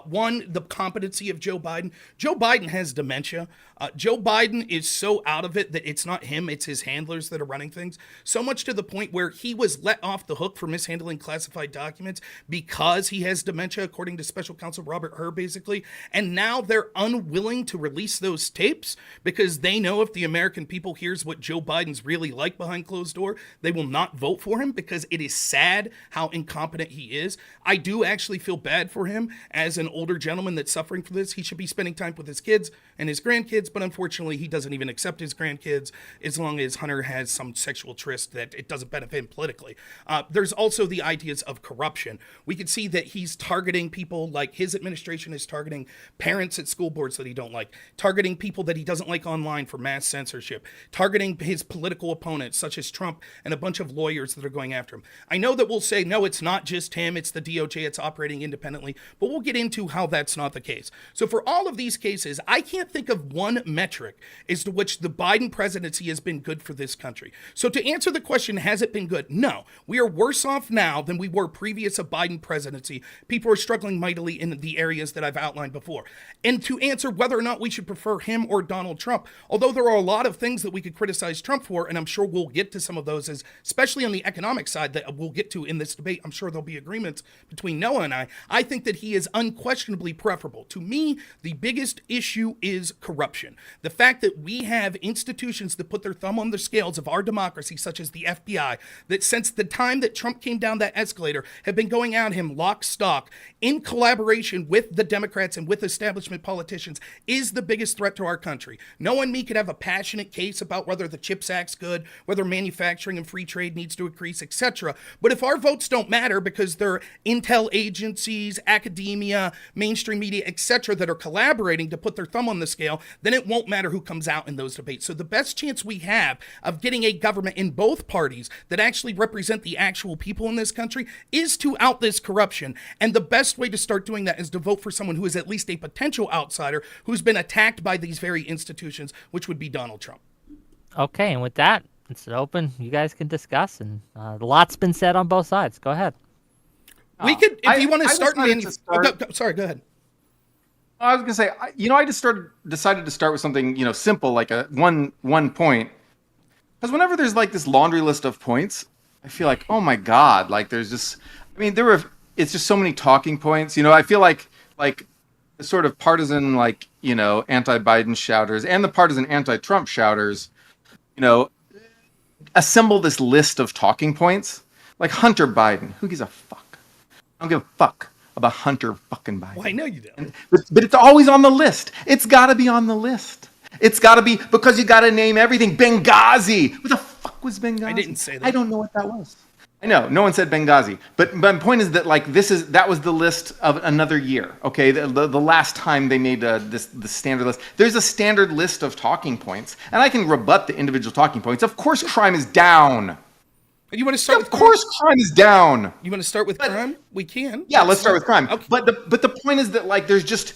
one, the competency of Joe Biden. Joe Biden has dementia. Joe Biden is so out of it that it's not him, it's his handlers that are running things. So much to the point where he was let off the hook for mishandling classified documents because he has dementia, according to special counsel Robert Hur, basically. And now they're unwilling to release those tapes because they know if the American people hears what Joe Biden's really like behind closed door, they will not vote for him, because it is sad how incompetent he is. I do actually feel bad for him as an older gentleman that's suffering from this. He should be spending time with his kids and his grandkids, but unfortunately he doesn't even accept his grandkids as long as Hunter has some sexual tryst that it doesn't benefit him politically. There's also the ideas of corruption. We can see that he's targeting people, like his administration is targeting parents at school boards that he don't like, targeting people that he doesn't like online for mass censorship, targeting his political opponents such as Trump and a bunch of lawyers that are going after him. I know that we'll say, no, it's not just him, it's the DOJ, it's operating independently, but we'll get into how that's not the case. So for all of these cases, I can't think of one metric as to which the Biden presidency has been good for this country. So to answer the question, has it been good? No. We are worse off now than we were previous a Biden presidency. People are struggling mightily in the areas that I've outlined before. And to answer whether or not we should prefer him or Donald Trump, although there are a lot of things that we could criticize Trump for, and I'm sure we'll get to some of those, especially on the economic side that we'll get to in this debate. I'm sure there'll be agreements between Noah and I think that he is unquestionably preferable. To me, the biggest issue is corruption. The fact that we have institutions that put their thumb on the scales of our democracy, such as the FBI, that since the time that Trump came down that escalator have been going at him lock, stock, in collaboration with the Democrats and with establishment politicians, is the biggest threat to our country. Noah and me could have a passionate case about whether the CHIPS Act's good, whether manufacturing and free trade needs to increase, etc. But if our votes don't matter because they're intel agencies, academia, mainstream media, etc., that are collaborating to put their thumb on the scale, then it won't matter who comes out in those debates. So the best chance we have of getting a government in both parties that actually represent the actual people in this country is to out this corruption. And the best way to start doing that is to vote for someone who is at least a potential outsider who's been attacked by these very institutions, which would be Donald Trump. Okay, and with that, it's open. You guys can discuss, and a lot's been said on both sides. Go ahead. We could, if you want to start. Sorry, go ahead. I was gonna say, I just decided to start with something, simple, like a one point, because whenever there's like this laundry list of points, I feel like, oh my God, like there's just, it's just so many talking points. I feel like the sort of partisan, anti-Biden shouters and the partisan anti-Trump shouters, assemble this list of talking points, like Hunter Biden. Who gives a fuck? I don't give a fuck about Hunter fucking Biden. Well, I know you don't. But it's always on the list. It's got to be on the list. It's got to be, because you got to name everything. Benghazi. What the fuck was Benghazi? I didn't say that. I don't know what that was. I know, no one said Benghazi. But my point is that that was the list of another year. Okay, the last time they made the standard list. There's a standard list of talking points, and I can rebut the individual talking points. Of course, crime is down. You want to start with crime? Of course, crime is down. You want to start with crime? We can. Yeah, let's start with crime. Okay. But the point is that there's just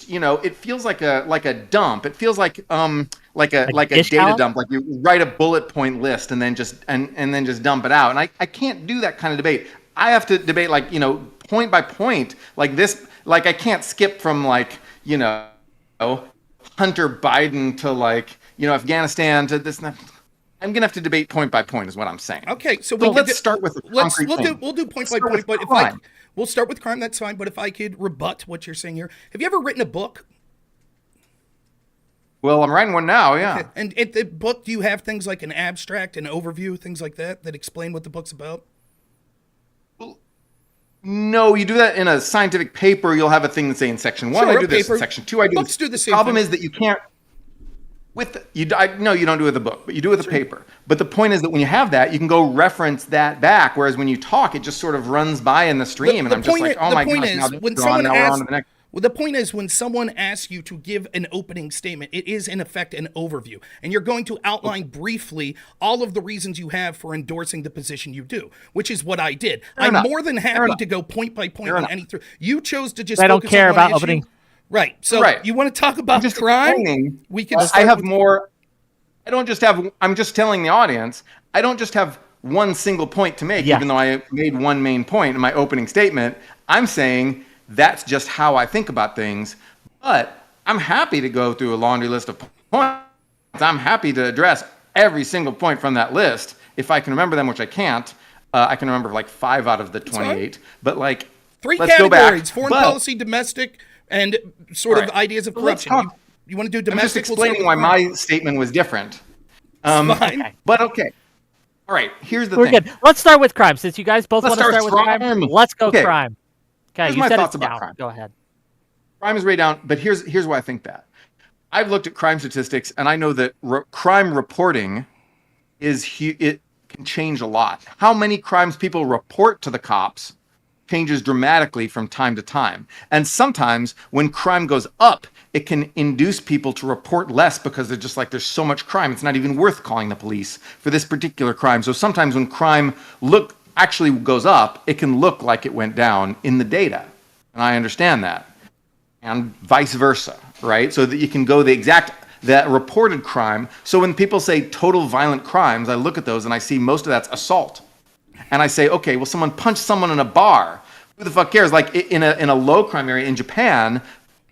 it feels like a dump. It feels like like a dish data out? dump, like you write a bullet point list and then just dump it out. And I can't do that kind of debate. I have to debate like, point by point, like this, like I can't skip from like, Hunter Biden to like, Afghanistan to this. I'm gonna have to debate point by point, is what I'm saying. Okay, so let's start with we'll do point by point, but we'll start with crime. That's fine. But if I could rebut what you're saying here, have you ever written a book? Well, I'm writing one now, yeah. Okay. And in the book, do you have things like an abstract, an overview, things like that explain what the book's about? No, you do that in a scientific paper. You'll have a thing that say in section 1, Sure, I do this. In section 2, I do Books this. do the The same problem thing. is that you can't. No, you don't do it with a book, but you do it with a paper. But the point is that when you have that, you can go reference that back. Whereas when you talk, it just sort of runs by in the stream, and I'm just like, oh my gosh, now this is gone, now we're on to the next. Well, the point is when someone asks you to give an opening statement, it is in effect an overview. And you're going to outline briefly all of the reasons you have for endorsing the position you do, which is what I did. I'm more than happy to go point by point on any. You chose to just I don't focus care on one about issue. opening. Right. So you want to talk about just crime? We can I have more. I don't just have, I'm just telling the audience, I don't just have one single point to make, even though I made one main point in my opening statement. I'm saying that's just how I think about things. But I'm happy to go through a laundry list of points. I'm happy to address every single point from that list. If I can remember them, which I can't, I can remember like 5 out of the 28. But like, 3 let's go categories: back. foreign policy, domestic, and sort of ideas of corruption. You want to do domestic? I'm just explaining why my statement was different. Fine. But okay. All right. Here's the We're thing. good. Let's start with crime. Since you guys both want to start with crime, let's go Okay. crime. Okay, Here's you my said thoughts it's about down. crime. Go ahead. Crime is way down, but here's why I think that. I've looked at crime statistics, and I know that crime reporting it can change a lot. How many crimes people report to the cops changes dramatically from time to time. And sometimes when crime goes up, it can induce people to report less because they're just like, there's so much crime, it's not even worth calling the police for this particular crime. So sometimes when crime actually goes up, it can look like it went down in the data. And I understand that. And vice versa, right? So that you can go that reported crime. So when people say total violent crimes, I look at those and I see most of that's assault. And I say, okay, well, someone punched someone in a bar. Who the fuck cares? Like in a low crime area in Japan,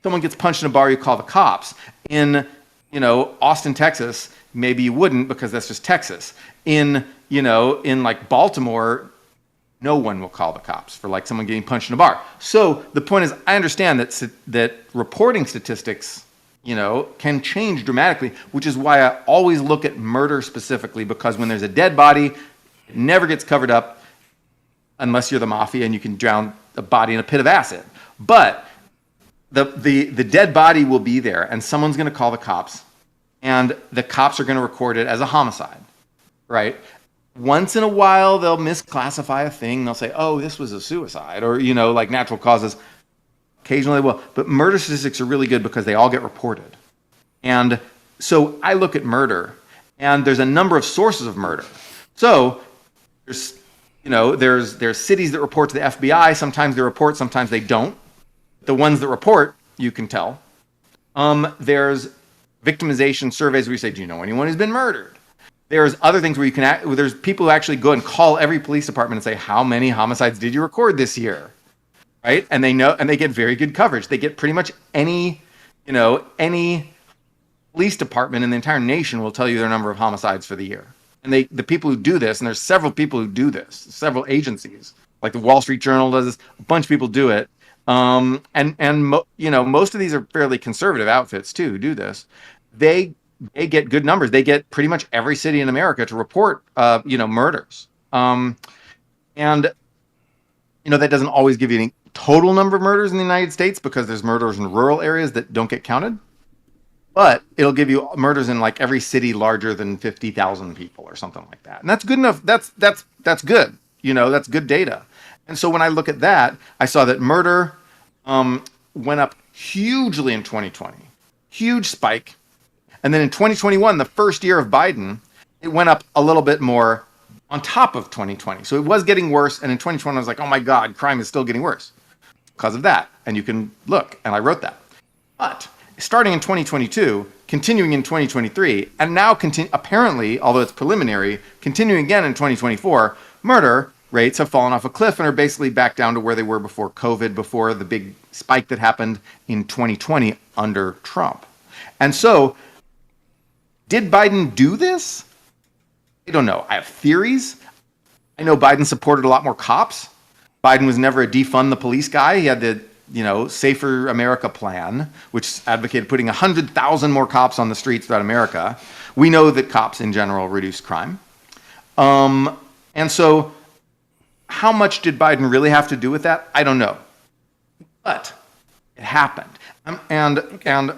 someone gets punched in a bar, you call the cops. In, Austin, Texas, maybe you wouldn't because that's just Texas. In like Baltimore, no one will call the cops for like someone getting punched in a bar. So the point is, I understand that reporting statistics, can change dramatically, which is why I always look at murder specifically, because when there's a dead body, it never gets covered up unless you're the mafia and you can drown a body in a pit of acid. But the dead body will be there, and someone's going to call the cops, and the cops are going to record it as a homicide, right? Once in a while, they'll misclassify a thing. They'll say, oh, this was a suicide, or, like natural causes. Occasionally they will. But murder statistics are really good because they all get reported. And so I look at murder, and there's a number of sources of murder. So there's cities that report to the FBI. Sometimes they report, sometimes they don't. The ones that report, you can tell. There's victimization surveys where you say, do you know anyone who's been murdered? There's other things where there's people who actually go and call every police department and say, how many homicides did you record this year? Right? And they get very good coverage. They get pretty much any police department in the entire nation will tell you their number of homicides for the year. And the people who do this, and there's several people who do this, several agencies, like the Wall Street Journal does this, a bunch of people do it. Most of these are fairly conservative outfits too who do this. They get good numbers. They get pretty much every city in America to report, murders. And that doesn't always give you any total number of murders in the United States, because there's murders in rural areas that don't get counted. But it'll give you murders in like every city larger than 50,000 people or something like that. And that's good enough. That's good. That's good data. And so when I look at that, I saw that murder went up hugely in 2020. Huge spike. And then in 2021, the first year of Biden, it went up a little bit more on top of 2020. So it was getting worse. And in 2020, I was like, oh my God, crime is still getting worse because of that. And you can look, and I wrote that. But starting in 2022, continuing in 2023, and now apparently, although it's preliminary, continuing again in 2024, murder rates have fallen off a cliff and are basically back down to where they were before COVID, before the big spike that happened in 2020 under Trump. And so, did Biden do this? I don't know. I have theories. I know Biden supported a lot more cops. Biden was never a defund the police guy. He had the Safer America plan, which advocated putting 100,000 more cops on the streets throughout America. We know that cops in general reduce crime. And so how much did Biden really have to do with that? I don't know. But it happened. And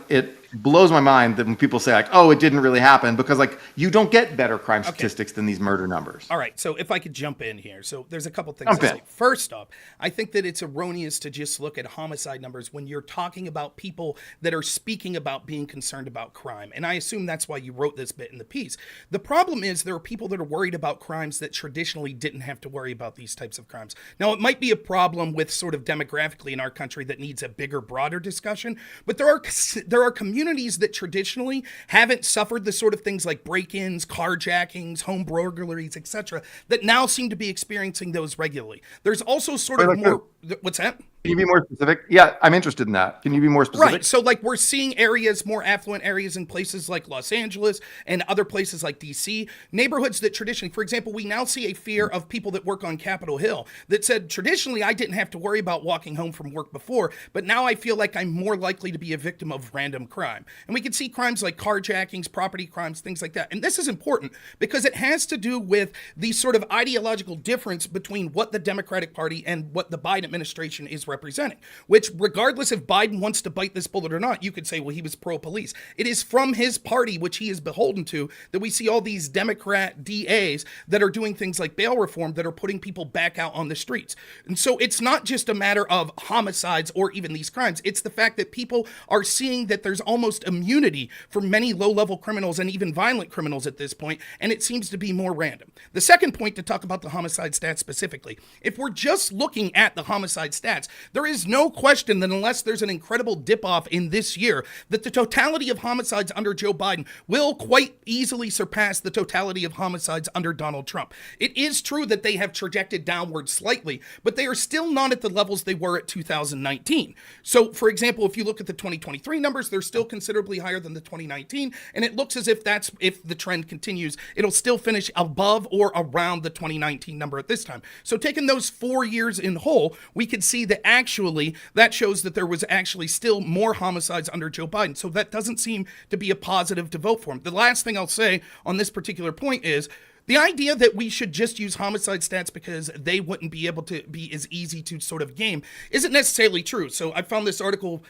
it blows my mind that when people say like, oh, it didn't really happen, because like you don't get better crime statistics than these murder numbers. All right. So if I could jump in here. So there's a couple things to say. First off, I think that it's erroneous to just look at homicide numbers when you're talking about people that are speaking about being concerned about crime. And I assume that's why you wrote this bit in the piece. The problem is there are people that are worried about crimes that traditionally didn't have to worry about these types of crimes. Now, it might be a problem with sort of demographically in our country that needs a bigger, broader discussion, but there are communities that traditionally haven't suffered the sort of things like break-ins, carjackings, home burglaries, etc., that now seem to be experiencing those regularly. There's also sort of more... What's that? Can you be more specific? Yeah, I'm interested in that. Can you be more specific? Right. So like we're seeing areas, more affluent areas in places like Los Angeles and other places like DC, neighborhoods that traditionally, for example, we now see a fear of people that work on Capitol Hill that said, traditionally, I didn't have to worry about walking home from work before, but now I feel like I'm more likely to be a victim of random crime. And we can see crimes like carjackings, property crimes, things like that. And this is important because it has to do with the sort of ideological difference between what the Democratic Party and what the Biden administration is representing, which regardless if Biden wants to bite this bullet or not, you could say, well, he was pro-police. It is from his party, which he is beholden to, that we see all these Democrat DAs that are doing things like bail reform that are putting people back out on the streets. And so it's not just a matter of homicides or even these crimes. It's the fact that people are seeing that there's almost immunity for many low-level criminals and even violent criminals at this point, and it seems to be more random. The second point to talk about the homicide stats specifically, if we're just looking at the homicide stats, there is no question that unless there's an incredible dip-off in this year, that the totality of homicides under Joe Biden will quite easily surpass the totality of homicides under Donald Trump. It is true that they have trajected downward slightly, but they are still not at the levels they were at 2019. So, for example, if you look at the 2023 numbers, they're still considerably higher than the 2019, and it looks as if if the trend continues, it'll still finish above or around the 2019 number at this time. So taking those 4 years in whole, we could see that actually that shows that there was actually still more homicides under Joe Biden. So that doesn't seem to be a positive to vote for him. The last thing I'll say on this particular point is the idea that we should just use homicide stats because they wouldn't be able to be as easy to sort of game isn't necessarily true. So I found this article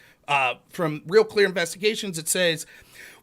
from Real Clear Investigations. It says,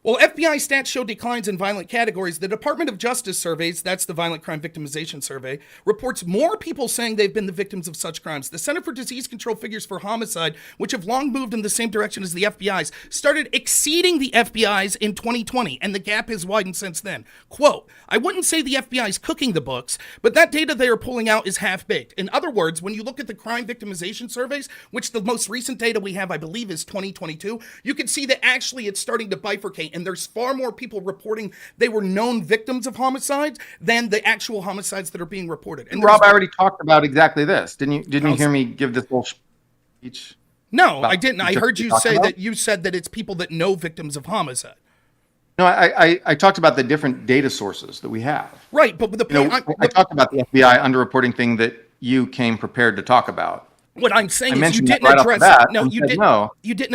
well, FBI stats show declines in violent categories. The Department of Justice surveys, that's the Violent Crime Victimization Survey, reports more people saying they've been the victims of such crimes. The Center for Disease Control figures for homicide, which have long moved in the same direction as the FBI's, started exceeding the FBI's in 2020, and the gap has widened since then. Quote, I wouldn't say the FBI's cooking the books, but that data they are pulling out is half-baked. In other words, when you look at the crime victimization surveys, which the most recent data we have, I believe, is 2022, you can see that actually it's starting to bifurcate, and there's far more people reporting they were known victims of homicides than the actual homicides that are being reported. And Rob, I already talked about exactly this. Didn't you hear me give this little speech? No, I didn't. I heard you say that you said that it's people that know victims of homicide. No, I talked about the different data sources that we have. Right, but the point... I talked about the FBI underreporting thing that you came prepared to talk about. What I'm saying is you didn't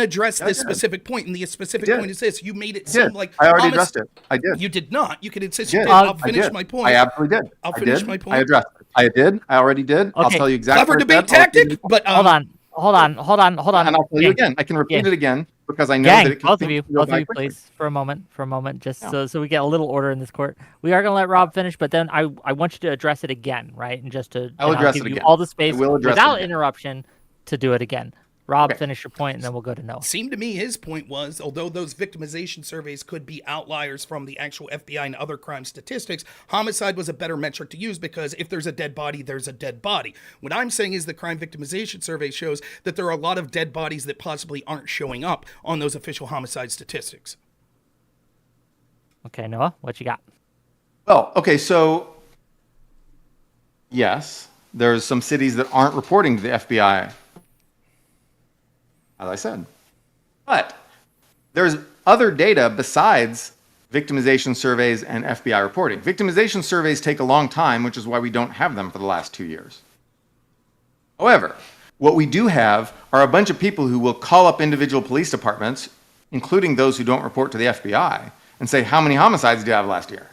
address this specific point, and the specific point is this. You made it seem like... I already addressed it. I did. You did not. You could insist you did. I'll finish my point. I absolutely did. I'll finish my point. I addressed it. I did. I already did. Okay. I'll tell you exactly. Clever debate tactic, but... Hold on. And I'll tell you again. I can repeat it again because I know that it can... Both of you, please, for a moment, just so we get a little order in this court. We are going to let Rob finish, but then I want you to address it again, right? And just to I'll address it give again. You all the space without interruption to do it again. Rob, Okay. finish your point, and then we'll go to Noah. Seemed to me his point was, although those victimization surveys could be outliers from the actual FBI and other crime statistics, homicide was a better metric to use because if there's a dead body, there's a dead body. What I'm saying is the crime victimization survey shows that there are a lot of dead bodies that possibly aren't showing up on those official homicide statistics. Okay, Noah, what you got? Well, okay, so yes, there's some cities that aren't reporting to the FBI, as I said. But there's other data besides victimization surveys and FBI reporting. Victimization surveys take a long time, which is why we don't have them for the last 2 years. However, what we do have are a bunch of people who will call up individual police departments, including those who don't report to the FBI, and say, how many homicides do you have last year?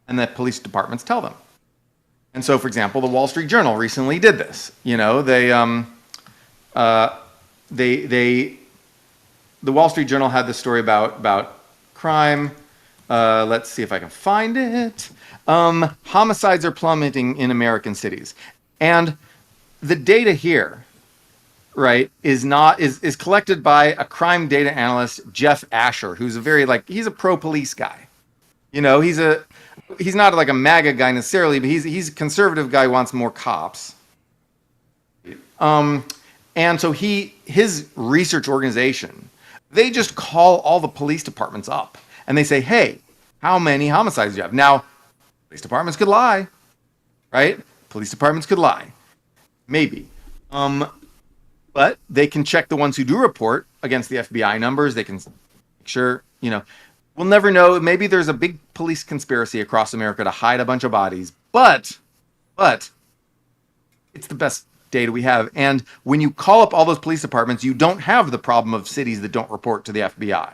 And the police departments tell them. And so, for example, the Wall Street Journal recently did this. You know, the Wall Street Journal had this story about crime. Let's see if I can find it. Homicides are plummeting in American cities. And the data here, right, is collected by a crime data analyst, Jeff Asher, who's he's a pro-police guy. You know, he's not like a MAGA guy necessarily, but he's a conservative guy who wants more cops. And so his research organization, they just call all the police departments up and they say, hey, how many homicides do you have? Now, police departments could lie, right? Police departments could lie. Maybe. But they can check the ones who do report against the FBI numbers. They can make sure, you know, we'll never know. Maybe there's a big police conspiracy across America to hide a bunch of bodies, but it's the best data we have. And when you call up all those police departments, you don't have the problem of cities that don't report to the FBI.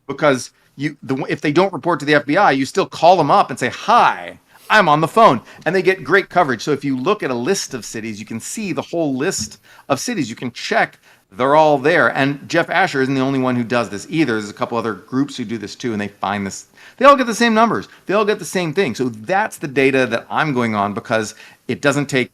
Because if they don't report to the FBI, you still call them up and say, hi, I'm on the phone. And they get great coverage. So if you look at a list of cities, you can see the whole list of cities. You can check they're all there. And Jeff Asher isn't the only one who does this either. There's a couple other groups who do this too, and they find this. They all get the same numbers. They all get the same thing. So that's the data that I'm going on because it doesn't take,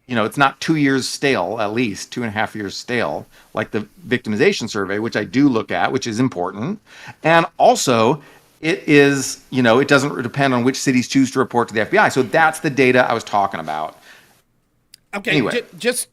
you know, it's not 2 years stale, at least 2.5 years stale, like the victimization survey, which I do look at, which is important. And also, it is, you know, it doesn't depend on which cities choose to report to the FBI. So that's the data I was talking about. Okay, anyway. just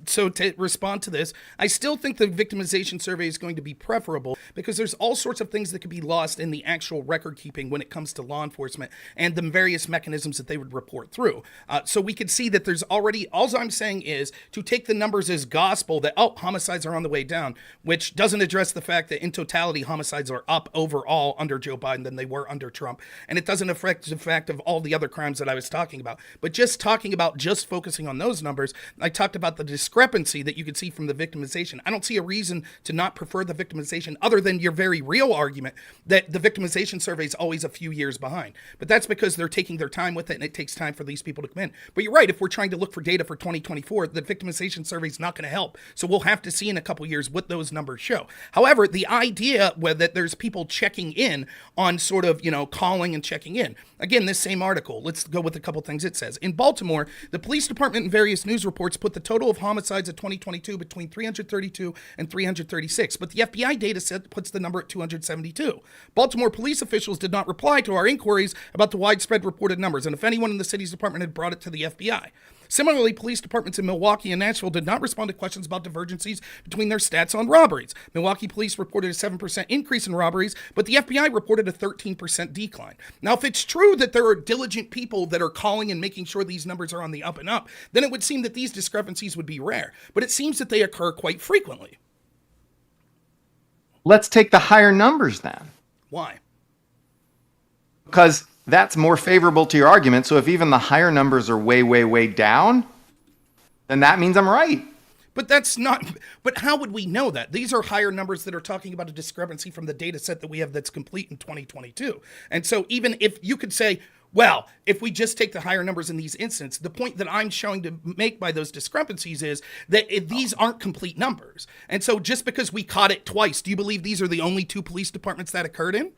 so to respond to this, I still think the victimization survey is going to be preferable because there's all sorts of things that could be lost in the actual record keeping when it comes to law enforcement and the various mechanisms that they would report through. So we could see that there's already, all I'm saying is to take the numbers as gospel that, oh, homicides are on the way down, which doesn't address the fact that in totality, homicides are up overall under Joe Biden than they were under Trump. And it doesn't affect the fact of all the other crimes that I was talking about. But just talking about just focusing on those numbers, I talked about the discrepancy that you could see from the victimization. I don't see a reason to not prefer the victimization other than your very real argument that the victimization survey is always a few years behind. But that's because they're taking their time with it and it takes time for these people to come in. But you're right, if we're trying to look for data for 2024, the victimization survey is not going to help. So we'll have to see in a couple years what those numbers show. However, the idea that there's people checking in on sort of, you know, calling and checking in. Again, this same article, let's go with a couple things it says. In Baltimore, the police department and various news reports put the total of homicides of 2022 between 332 and 336, but the FBI data set puts the number at 272. Baltimore police officials did not reply to our inquiries about the widespread reported numbers, and if anyone in the city's department had brought it to the FBI. Similarly, police departments in Milwaukee and Nashville did not respond to questions about divergencies between their stats on robberies. Milwaukee police reported a 7% increase in robberies, but the FBI reported a 13% decline. Now, if it's true that there are diligent people that are calling and making sure these numbers are on the up and up, then it would seem that these discrepancies would be rare. But it seems that they occur quite frequently. Let's take the higher numbers then. Why? Because that's more favorable to your argument. So if even the higher numbers are way, way, way down, then that means I'm right. But that's not, but how would we know that? These are higher numbers that are talking about a discrepancy from the data set that we have that's complete in 2022. And so even if you could say, well, if we just take the higher numbers in these instances, the point that I'm showing to make by those discrepancies is that these aren't complete numbers. And so just because we caught it twice, do you believe these are the only two police departments that occurred in?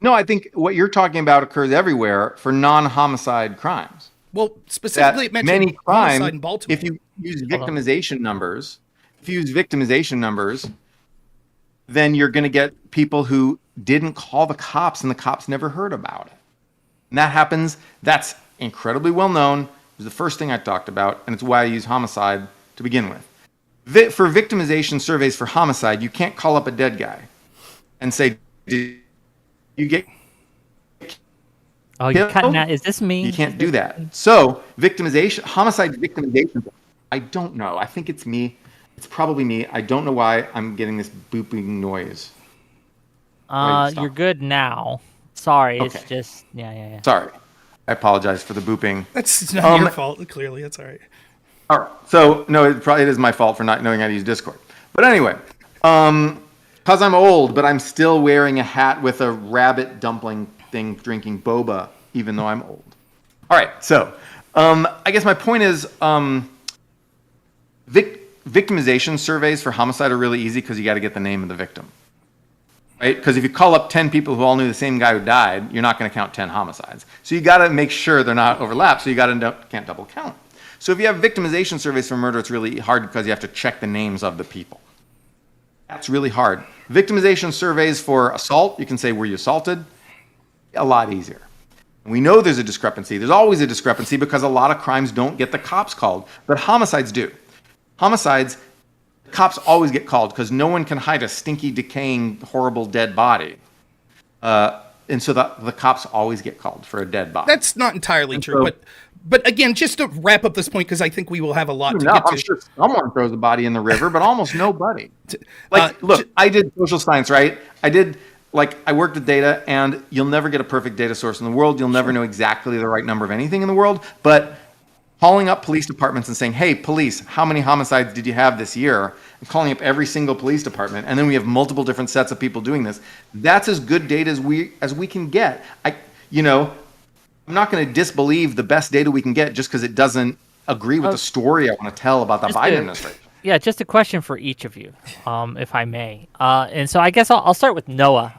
No, I think what you're talking about occurs everywhere for non-homicide crimes. Well, specifically, it that mentioned many homicide crimes, in Baltimore. if you use Hold on. victimization numbers, then you're going to get people who didn't call the cops and the cops never heard about it. And that happens. That's incredibly well known. It was the first thing I talked about, and it's why I use homicide to begin with. For victimization surveys for homicide, you can't call up a dead guy and say, "Did you get Oh, you're killed?" cutting out. Is this me? You can't do that. So homicide victimization, I don't know. I think it's me. It's probably me. I don't know why I'm getting this booping noise. Stop. You're good now. Sorry, it's Okay. just yeah. Sorry. I apologize for the booping. That's not your fault. Clearly, that's all right. All right. So, no, it is my fault for not knowing how to use Discord. But anyway, because I'm old, but I'm still wearing a hat with a rabbit dumpling thing drinking boba, even though I'm old. All right. So, I guess my point is victimization surveys for homicide are really easy because you got to get the name of the victim. Right? Because if you call up 10 people who all knew the same guy who died, you're not going to count 10 homicides. So you got to make sure they're not overlapped. So you can't double count. So if you have victimization surveys for murder, it's really hard because you have to check the names of the people. That's really hard. Victimization surveys for assault, you can say, were you assaulted? A lot easier. We know there's a discrepancy. There's always a discrepancy because a lot of crimes don't get the cops called, but homicides do. Homicides, cops always get called because no one can hide a stinky, decaying, horrible dead body. And so the cops always get called for a dead body. That's not entirely true, but again, just to wrap up this point, because I think we will have a lot to get to. I'm sure someone throws a body in the river, but almost nobody. Look, I did social science, right? I worked with data, and you'll never get a perfect data source in the world. You'll never know exactly the right number of anything in the world. But calling up police departments and saying, hey, police, how many homicides did you have this year? And calling up every single police department, and then we have multiple different sets of people doing this. That's as good data as we can get. I'm not going to disbelieve the best data we can get just because it doesn't agree with the story I want to tell about the Biden administration. Yeah, just a question for each of you, if I may. And so I guess I'll start with Noah.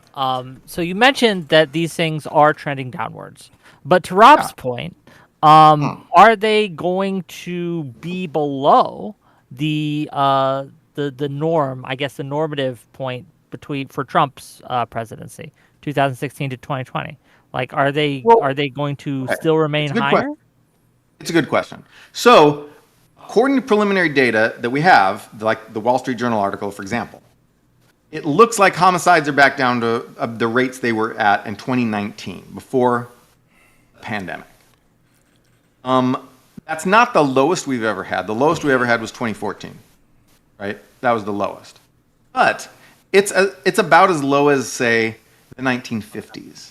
So you mentioned that these things are trending downwards. But to Rob's point, are they going to be below the norm, I guess the normative point for Trump's presidency, 2016 to 2020? Like, are they going to still remain higher? It's a good question. So, according to preliminary data that we have, like the Wall Street Journal article, for example, it looks like homicides are back down to the rates they were at in 2019, before the pandemic. That's not the lowest we've ever had. The lowest we ever had was 2014, right? That was the lowest. But it's about as low as, say, the 1950s.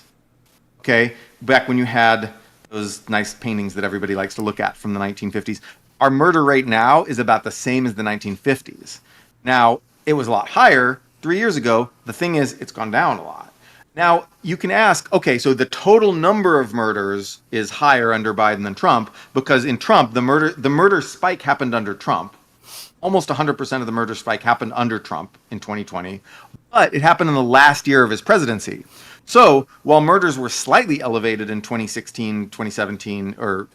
Okay, back when you had those nice paintings that everybody likes to look at from the 1950s. Our murder rate now is about the same as the 1950s. Now, it was a lot higher 3 years ago. The thing is, it's gone down a lot. Now, you can ask, okay, so the total number of murders is higher under Biden than Trump, because in Trump, the murder spike happened under Trump. Almost 100% of the murder spike happened under Trump in 2020, but it happened in the last year of his presidency. So while murders were slightly elevated in 2016, 2017, or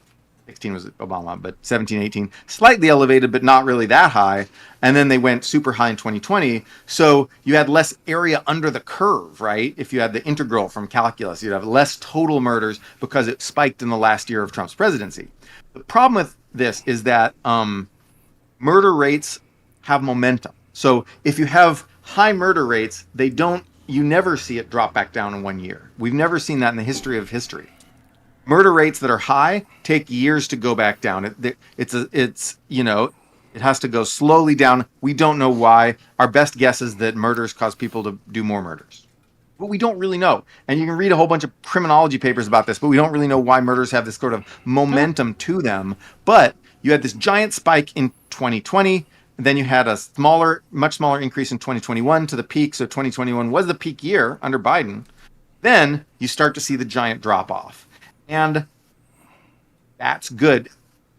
16 was Obama, but 17, 18, slightly elevated, but not really that high. And then they went super high in 2020. So you had less area under the curve, right? If you had the integral from calculus, you'd have less total murders because it spiked in the last year of Trump's presidency. The problem with this is that murder rates have momentum. So if you have high murder rates, you never see it drop back down in 1 year. We've never seen that in the history of history. Murder rates that are high take years to go back down. It has to go slowly down. We don't know why. Our best guess is that murders cause people to do more murders. But we don't really know. And you can read a whole bunch of criminology papers about this, but we don't really know why murders have this sort of momentum to them. But you had this giant spike in 2020. Then you had a much smaller increase in 2021 to the peak. So 2021 was the peak year under Biden. Then you start to see the giant drop off. And that's good.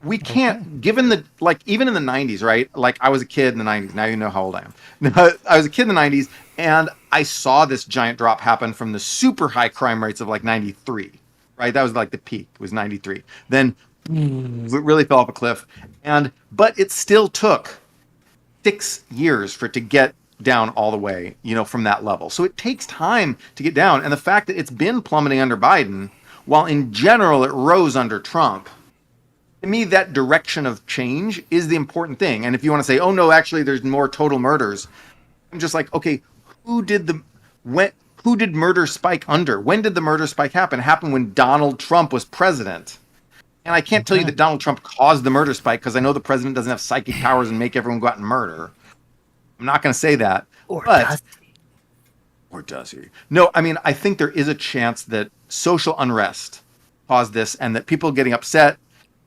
We can't, given even in the 90s, right? Like I was a kid in the 90s. Now you know how old I am. I was a kid in the 90s, and I saw this giant drop happen from the super high crime rates of like 93, right? That was like the peak, was 93. Then really fell off a cliff. But it still took 6 years for it to get down all the way, from that level. So it takes time to get down. And the fact that it's been plummeting under Biden, while in general it rose under Trump, to me, that direction of change is the important thing. And if you want to say, oh no, actually there's more total murders, I'm just like, okay, who did murder spike under? When did the murder spike happen? It happened when Donald Trump was president. And I can't tell you that Donald Trump caused the murder spike, because I know the president doesn't have psychic powers and make everyone go out and murder. I'm not going to say that. Or does he? No, I mean, I think there is a chance that social unrest caused this, and that people getting upset,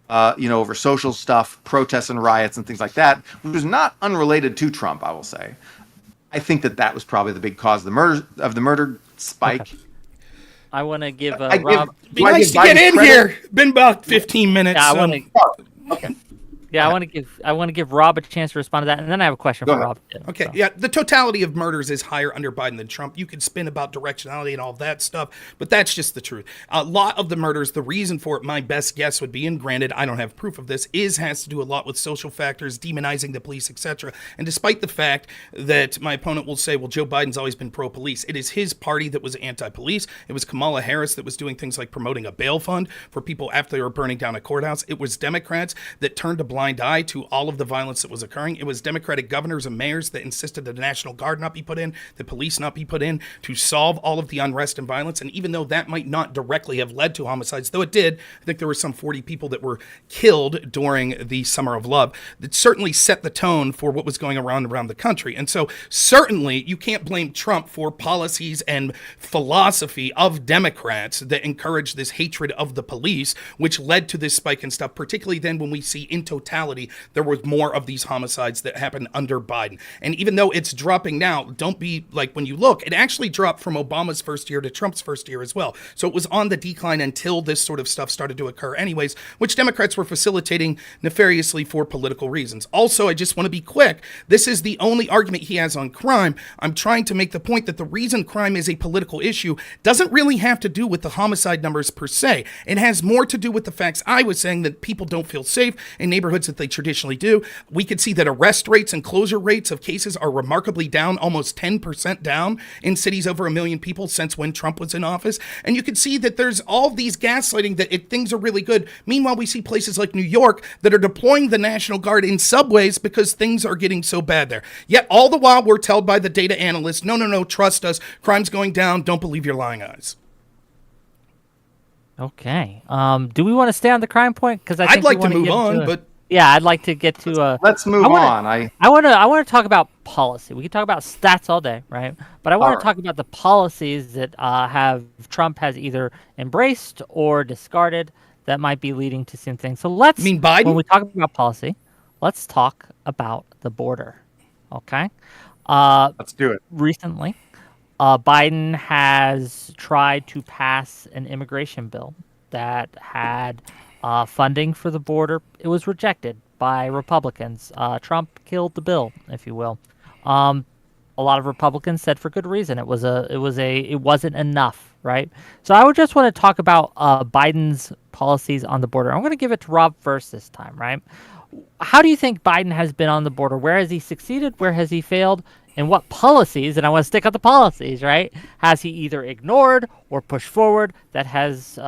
over social stuff, protests and riots and things like that, which was not unrelated to Trump, I will say. I think that was probably the big cause of the murder spike. Okay. I want to give Rob. Be nice to get in here. Been about 15 minutes. Yeah, Okay. Yeah, I want to give Rob a chance to respond to that, and then I have a question for Rob. Okay, so. Yeah, the totality of murders is higher under Biden than Trump. You can spin about directionality and all that stuff, but that's just the truth. A lot of the murders, the reason for it, my best guess would be, and granted, I don't have proof of this, has to do a lot with social factors, demonizing the police, etc. And despite the fact that my opponent will say, well, Joe Biden's always been pro-police, it is his party that was anti-police. It was Kamala Harris that was doing things like promoting a bail fund for people after they were burning down a courthouse. It was Democrats that turned a blind eye to all of the violence that was occurring. It was Democratic governors and mayors that insisted that the National Guard not be put in, the police not be put in to solve all of the unrest and violence. And even though that might not directly have led to homicides, though it did, I think there were some 40 people that were killed during the Summer of Love, that certainly set the tone for what was going around the country. And so certainly you can't blame Trump for policies and philosophy of Democrats that encourage this hatred of the police, which led to this spike in stuff, particularly then when we see in totality there was more of these homicides that happened under Biden. And even though it's dropping now, don't be like, when you look, it actually dropped from Obama's first year to Trump's first year as well. So it was on the decline until this sort of stuff started to occur anyways, which Democrats were facilitating nefariously for political reasons. Also, I just want to be quick. This is the only argument he has on crime. I'm trying to make the point that the reason crime is a political issue doesn't really have to do with the homicide numbers per se. It has more to do with the facts I was saying, that people don't feel safe in neighborhoods that they traditionally do. We could see that arrest rates and closure rates of cases are remarkably down, almost 10% down in cities over 1 million people since when Trump was in office. And you can see that there's all these gaslighting that things are really good. Meanwhile, we see places like New York that are deploying the National Guard in subways because things are getting so bad there. Yet all the while we're told by the data analysts, no, trust us. Crime's going down. Don't believe your lying eyes. Okay. Do we want to stay on the crime point? Because I'd like to move on, but yeah, I'd like to get to. Let's move on. I want to talk about policy. We can talk about stats all day, right? But I want to talk about the policies that Trump has either embraced or discarded that might be leading to some things. So let's. You mean Biden? When we talk about policy, let's talk about the border. Okay. Let's do it. Recently, Biden has tried to pass an immigration bill that had funding for the border. It was rejected by Republicans. Trump killed the bill, if you will. A lot of Republicans said for good reason. It wasn't enough, right? So I would just want to talk about Biden's policies on the border. I'm going to give it to Rob first this time, right? How do you think Biden has been on the border? Where has he succeeded? Where has he failed? And what policies, and I want to stick on the policies, right, has he either ignored or pushed forward that has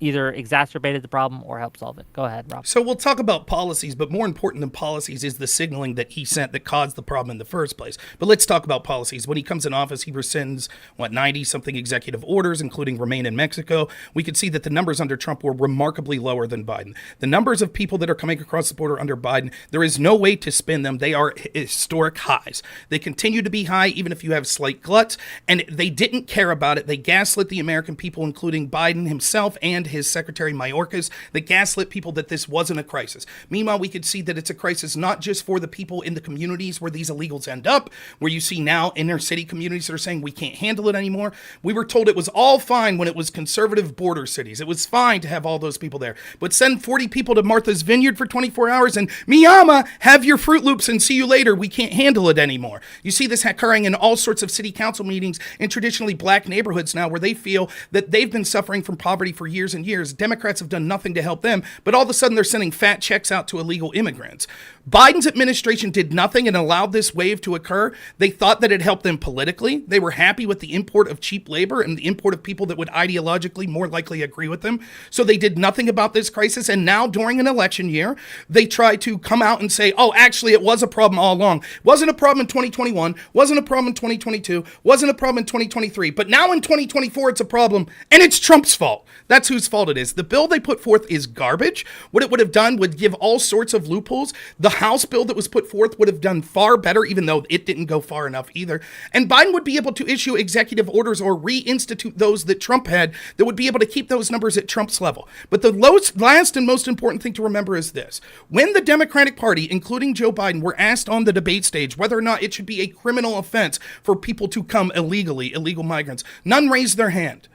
either exacerbated the problem or helped solve it? Go ahead, Rob. So we'll talk about policies, but more important than policies is the signaling that he sent that caused the problem in the first place. But let's talk about policies. When he comes in office, he rescinds, 90-something executive orders, including remain in Mexico. We could see that the numbers under Trump were remarkably lower than Biden. The numbers of people that are coming across the border under Biden, there is no way to spin them. They are historic highs. They continue to be high, even if you have slight gluts, and they didn't care about it. They gaslit the American people, including Biden himself and his secretary Mayorkas, that gaslit people that this wasn't a crisis. Meanwhile, we could see that it's a crisis not just for the people in the communities where these illegals end up, where you see now inner city communities that are saying we can't handle it anymore. We were told it was all fine when it was conservative border cities. It was fine to have all those people there. But send 40 people to Martha's Vineyard for 24 hours and Miyama, have your Fruit Loops and see you later. We can't handle it anymore. You see this occurring in all sorts of city council meetings in traditionally black neighborhoods now, where they feel that they've been suffering from poverty for years and and years, Democrats have done nothing to help them, but all of a sudden they're sending fat checks out to illegal immigrants. Biden's administration did nothing and allowed this wave to occur. They thought that it helped them politically. They were happy with the import of cheap labor and the import of people that would ideologically more likely agree with them. So they did nothing about this crisis. And now during an election year, they try to come out and say, oh, actually, it was a problem all along. Wasn't a problem in 2021, wasn't a problem in 2022, wasn't a problem in 2023. But now in 2024, it's a problem, and it's Trump's fault. That's whose fault it is. The bill they put forth is garbage. What it would have done would give all sorts of loopholes. The House bill that was put forth would have done far better, even though it didn't go far enough either. And Biden would be able to issue executive orders or reinstitute those that Trump had that would be able to keep those numbers at Trump's level. But the last and most important thing to remember is this. When the Democratic Party, including Joe Biden, were asked on the debate stage whether or not it should be a criminal offense for people to come illegally, illegal migrants, none raised their hand.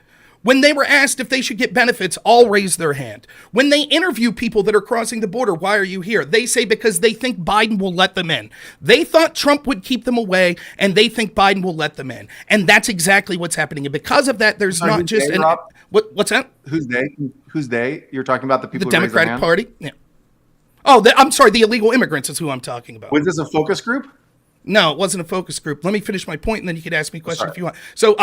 When they were asked if they should get benefits, all raised their hand. When they interview people that are crossing the border, why are you here? They say because they think Biden will let them in. They thought Trump would keep them away, and they think Biden will let them in. And that's exactly what's happening. And because of that, there's not just an... What's that? Who's they? Who's they? You're talking about the people the who raised their Democratic hand? Party? Yeah. Oh, I'm sorry, the illegal immigrants is who I'm talking about. Was this a focus group? No, it wasn't a focus group. Let me finish my point, and then you could ask me a question if you want. So,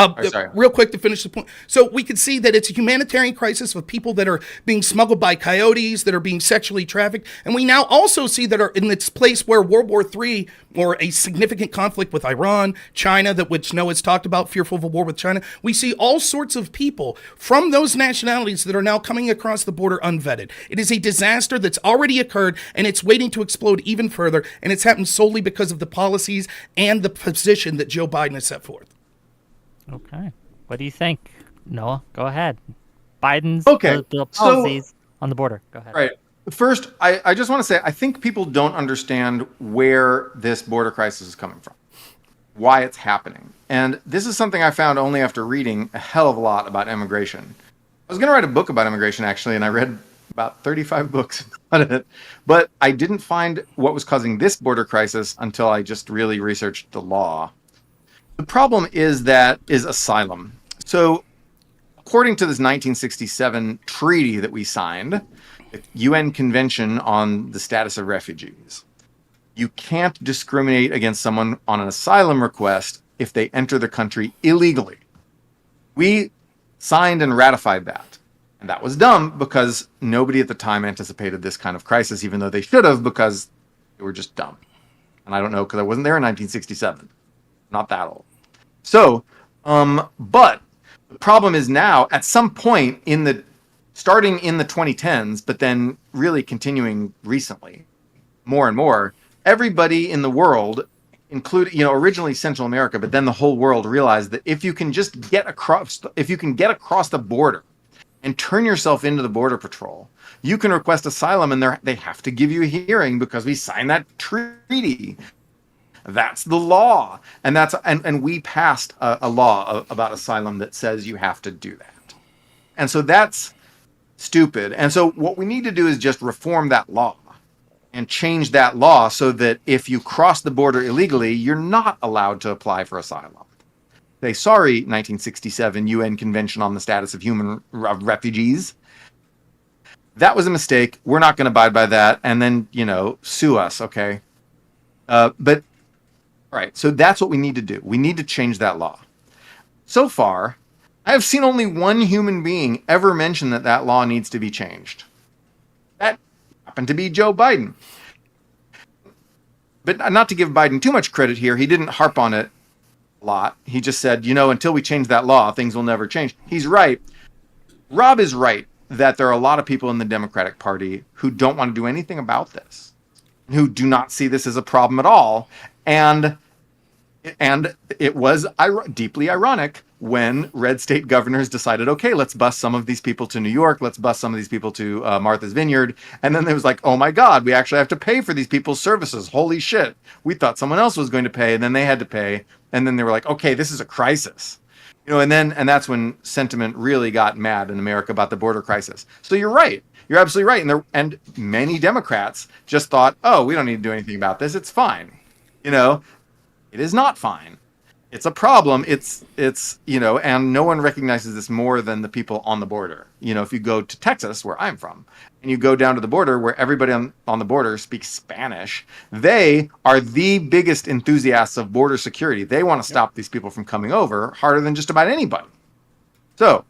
real quick to finish the point. So we can see that it's a humanitarian crisis with people that are being smuggled by coyotes, that are being sexually trafficked. And we now also see that are in this place where World War III or a significant conflict with Iran, China, that which Noah's talked about, fearful of a war with China. We see all sorts of people from those nationalities that are now coming across the border unvetted. It is a disaster that's already occurred, and it's waiting to explode even further. And it's happened solely because of the policies and the position that Joe Biden has set forth. Okay. What do you think, Noah? Go ahead. Biden's policies on the border. Go ahead. Right. First, I just want to say, I think people don't understand where this border crisis is coming from, why it's happening. And this is something I found only after reading a hell of a lot about immigration. I was going to write a book about immigration, actually, and I read about 35 books about it. But I didn't find what was causing this border crisis until I just really researched the law. The problem is asylum. So according to this 1967 treaty that we signed, the UN Convention on the Status of Refugees, you can't discriminate against someone on an asylum request if they enter the country illegally. We signed and ratified that. And that was dumb because nobody at the time anticipated this kind of crisis, even though they should have, because they were just dumb. And I don't know, because I wasn't there in 1967. Not that old. So, but the problem is now, at some point starting in the 2010s, but then really continuing recently, more and more, everybody in the world, including, originally Central America, but then the whole world realized that if you can just get across the border and turn yourself into the Border Patrol, you can request asylum, and they have to give you a hearing because we signed that treaty. That's the law. And we passed a law about asylum that says you have to do that. And so that's stupid. And so what we need to do is just reform that law and change that law so that if you cross the border illegally, you're not allowed to apply for asylum. Say, sorry, 1967 UN Convention on the Status of Human Refugees. That was a mistake. We're not going to abide by that. And then, sue us, okay? But, all right, so that's what we need to do. We need to change that law. So far, I have seen only one human being ever mention that law needs to be changed. That happened to be Joe Biden. But not to give Biden too much credit here, he didn't harp on it lot. He just said, until we change that law, things will never change. He's right. Rob is right that there are a lot of people in the Democratic Party who don't want to do anything about this, who do not see this as a problem at all. And it was deeply ironic when red state governors decided, okay, let's bus some of these people to New York. Let's bus some of these people to Martha's Vineyard. And then there was like, oh my God, we actually have to pay for these people's services. Holy shit. We thought someone else was going to pay, and then they had to pay. And then they were like, okay, this is a crisis. And that's when sentiment really got mad in America about the border crisis. So you're right. You're absolutely right. And many Democrats just thought, oh, we don't need to do anything about this. It's fine. It is not fine. it's a problem. It's and no one recognizes this more than the people on the border. If you go to Texas, where I'm from, and you go down to the border where everybody on the border speaks Spanish, they are the biggest enthusiasts of border security. They want to stop these people from coming over harder than just about anybody. So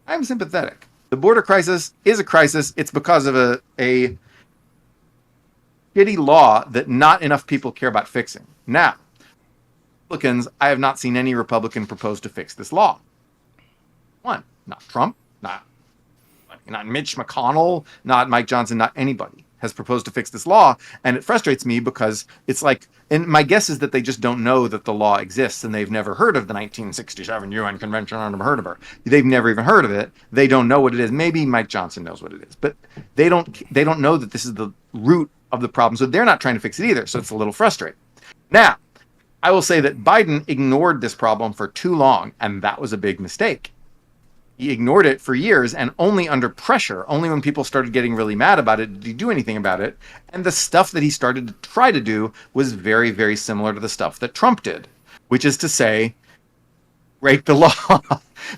I'm sympathetic. The border crisis is a crisis. It's because of a shitty law that not enough people care about fixing. Now, Republicans, I have not seen any Republican propose to fix this law. One, not Trump, not Mitch McConnell, not Mike Johnson, not anybody has proposed to fix this law. And it frustrates me because it's like, and my guess is that they just don't know that the law exists and they've never heard of the 1967 UN Convention on Murder. They've never even heard of it. They don't know what it is. Maybe Mike Johnson knows what it is, but they don't know that this is the root of the problem. So they're not trying to fix it either. So it's a little frustrating. Now, I will say that Biden ignored this problem for too long, and that was a big mistake. He ignored it for years, and only under pressure, only when people started getting really mad about it, did he do anything about it. And the stuff that he started to try to do was very, very similar to the stuff that Trump did, which is to say, break the law.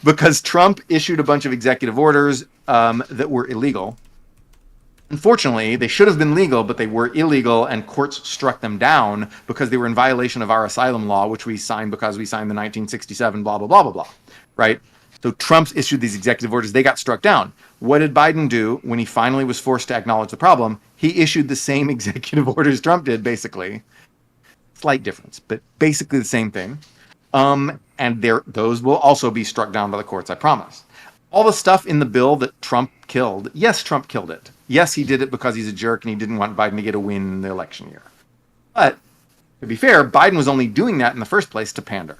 Because Trump issued a bunch of executive orders that were illegal. Unfortunately, they should have been legal, but they were illegal, and courts struck them down because they were in violation of our asylum law, which we signed because we signed the 1967 blah, blah, blah, blah, blah, right? So Trump's issued these executive orders. They got struck down. What did Biden do when he finally was forced to acknowledge the problem? He issued the same executive orders Trump did, basically. Slight difference, but basically the same thing. And those will also be struck down by the courts, I promise. All the stuff in the bill that Trump killed, yes, Trump killed it. Yes, he did it because he's a jerk and he didn't want Biden to get a win in the election year. But to be fair, Biden was only doing that in the first place to pander.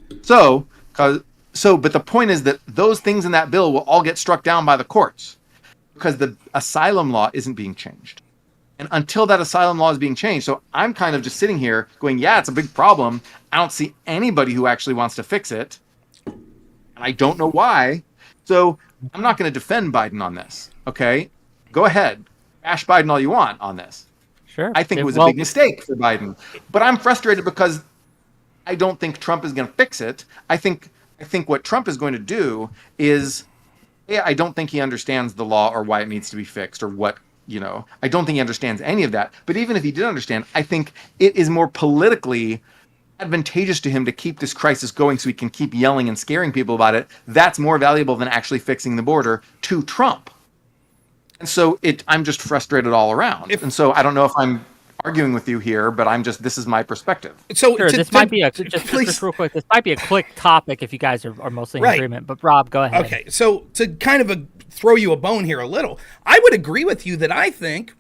But the point is that those things in that bill will all get struck down by the courts because the asylum law isn't being changed. And until that asylum law is being changed, so I'm kind of just sitting here going, yeah, it's a big problem. I don't see anybody who actually wants to fix it. And I don't know why. So I'm not going to defend Biden on this. Okay? Go ahead. Bash Biden all you want on this. Sure. I think it was a big mistake for Biden. But I'm frustrated because I don't think Trump is going to fix it. I think what Trump is going to do is, I don't think he understands the law or why it needs to be fixed or what, I don't think he understands any of that. But even if he did understand, I think it is more politically advantageous to him to keep this crisis going so he can keep yelling and scaring people about it. That's more valuable than actually fixing the border to Trump. And so I'm just frustrated all around. And so I don't know if I'm arguing with you here, but this is my perspective. So sure, this might be just real quick. This might be a quick topic if you guys are mostly in agreement. But Rob, go ahead. Okay, so to kind of throw you a bone here a little, I would agree with you that I think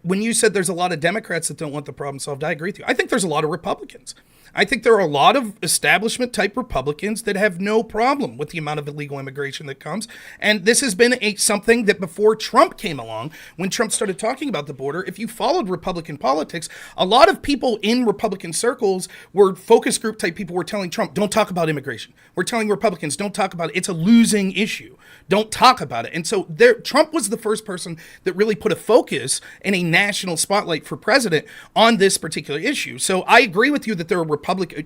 when you said there's a lot of Democrats that don't want the problem solved, I agree with you. I think there's a lot of Republicans. I think there are a lot of establishment type Republicans that have no problem with the amount of illegal immigration that comes. And this has been something that before Trump came along, when Trump started talking about the border, if you followed Republican politics, a lot of people in Republican circles were focus group type people were telling Trump, don't talk about immigration. We're telling Republicans, don't talk about it. It's a losing issue. Don't talk about it. And so Trump was the first person that really put a focus and a national spotlight for president on this particular issue. So I agree with you that there are Republican,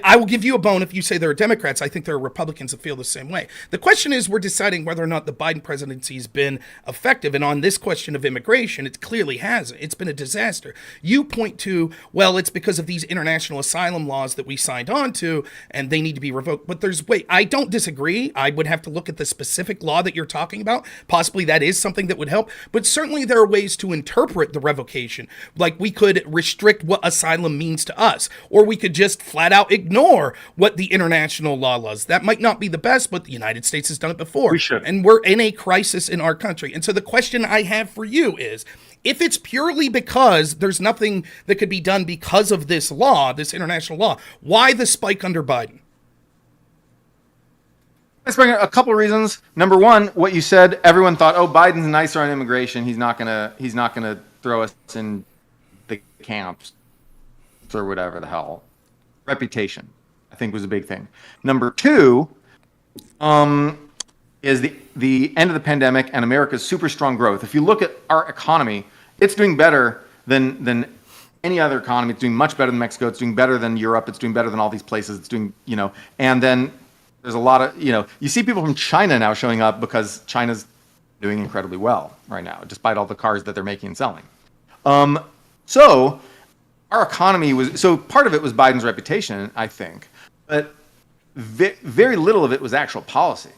I will give you a bone if you say there are Democrats. I think there are Republicans that feel the same way. The question is, we're deciding whether or not the Biden presidency has been effective. And on this question of immigration, it clearly hasn't. It's been a disaster. You point to, well, it's because of these international asylum laws that we signed on to, and they need to be revoked. But I don't disagree. I would have to look at the specific law that you're talking about. Possibly that is something that would help. But certainly there are ways to interpret the revocation. Like we could restrict what asylum means to us, or we could just flat out ignore what the international law was. That might not be the best, but the United States has done it before. We should. And we're in a crisis in our country. And so the question I have for you is, if it's purely because there's nothing that could be done because of this law, this international law, why the spike under Biden? Let's bring a couple of reasons. Number one, what you said, everyone thought, oh, Biden's nicer on immigration. He's not gonna throw us in the camps or whatever the hell. Reputation, I think, was a big thing. Number two, is the end of the pandemic and America's super strong growth. If you look at our economy, it's doing better than any other economy. It's doing much better than Mexico. It's doing better than Europe. It's doing better than all these places. It's doing, and then there's a lot of, you see people from China now showing up because China's doing incredibly well right now, despite all the cars that they're making and selling. So our economy part of it was Biden's reputation, I think, but very little of it was actual policy.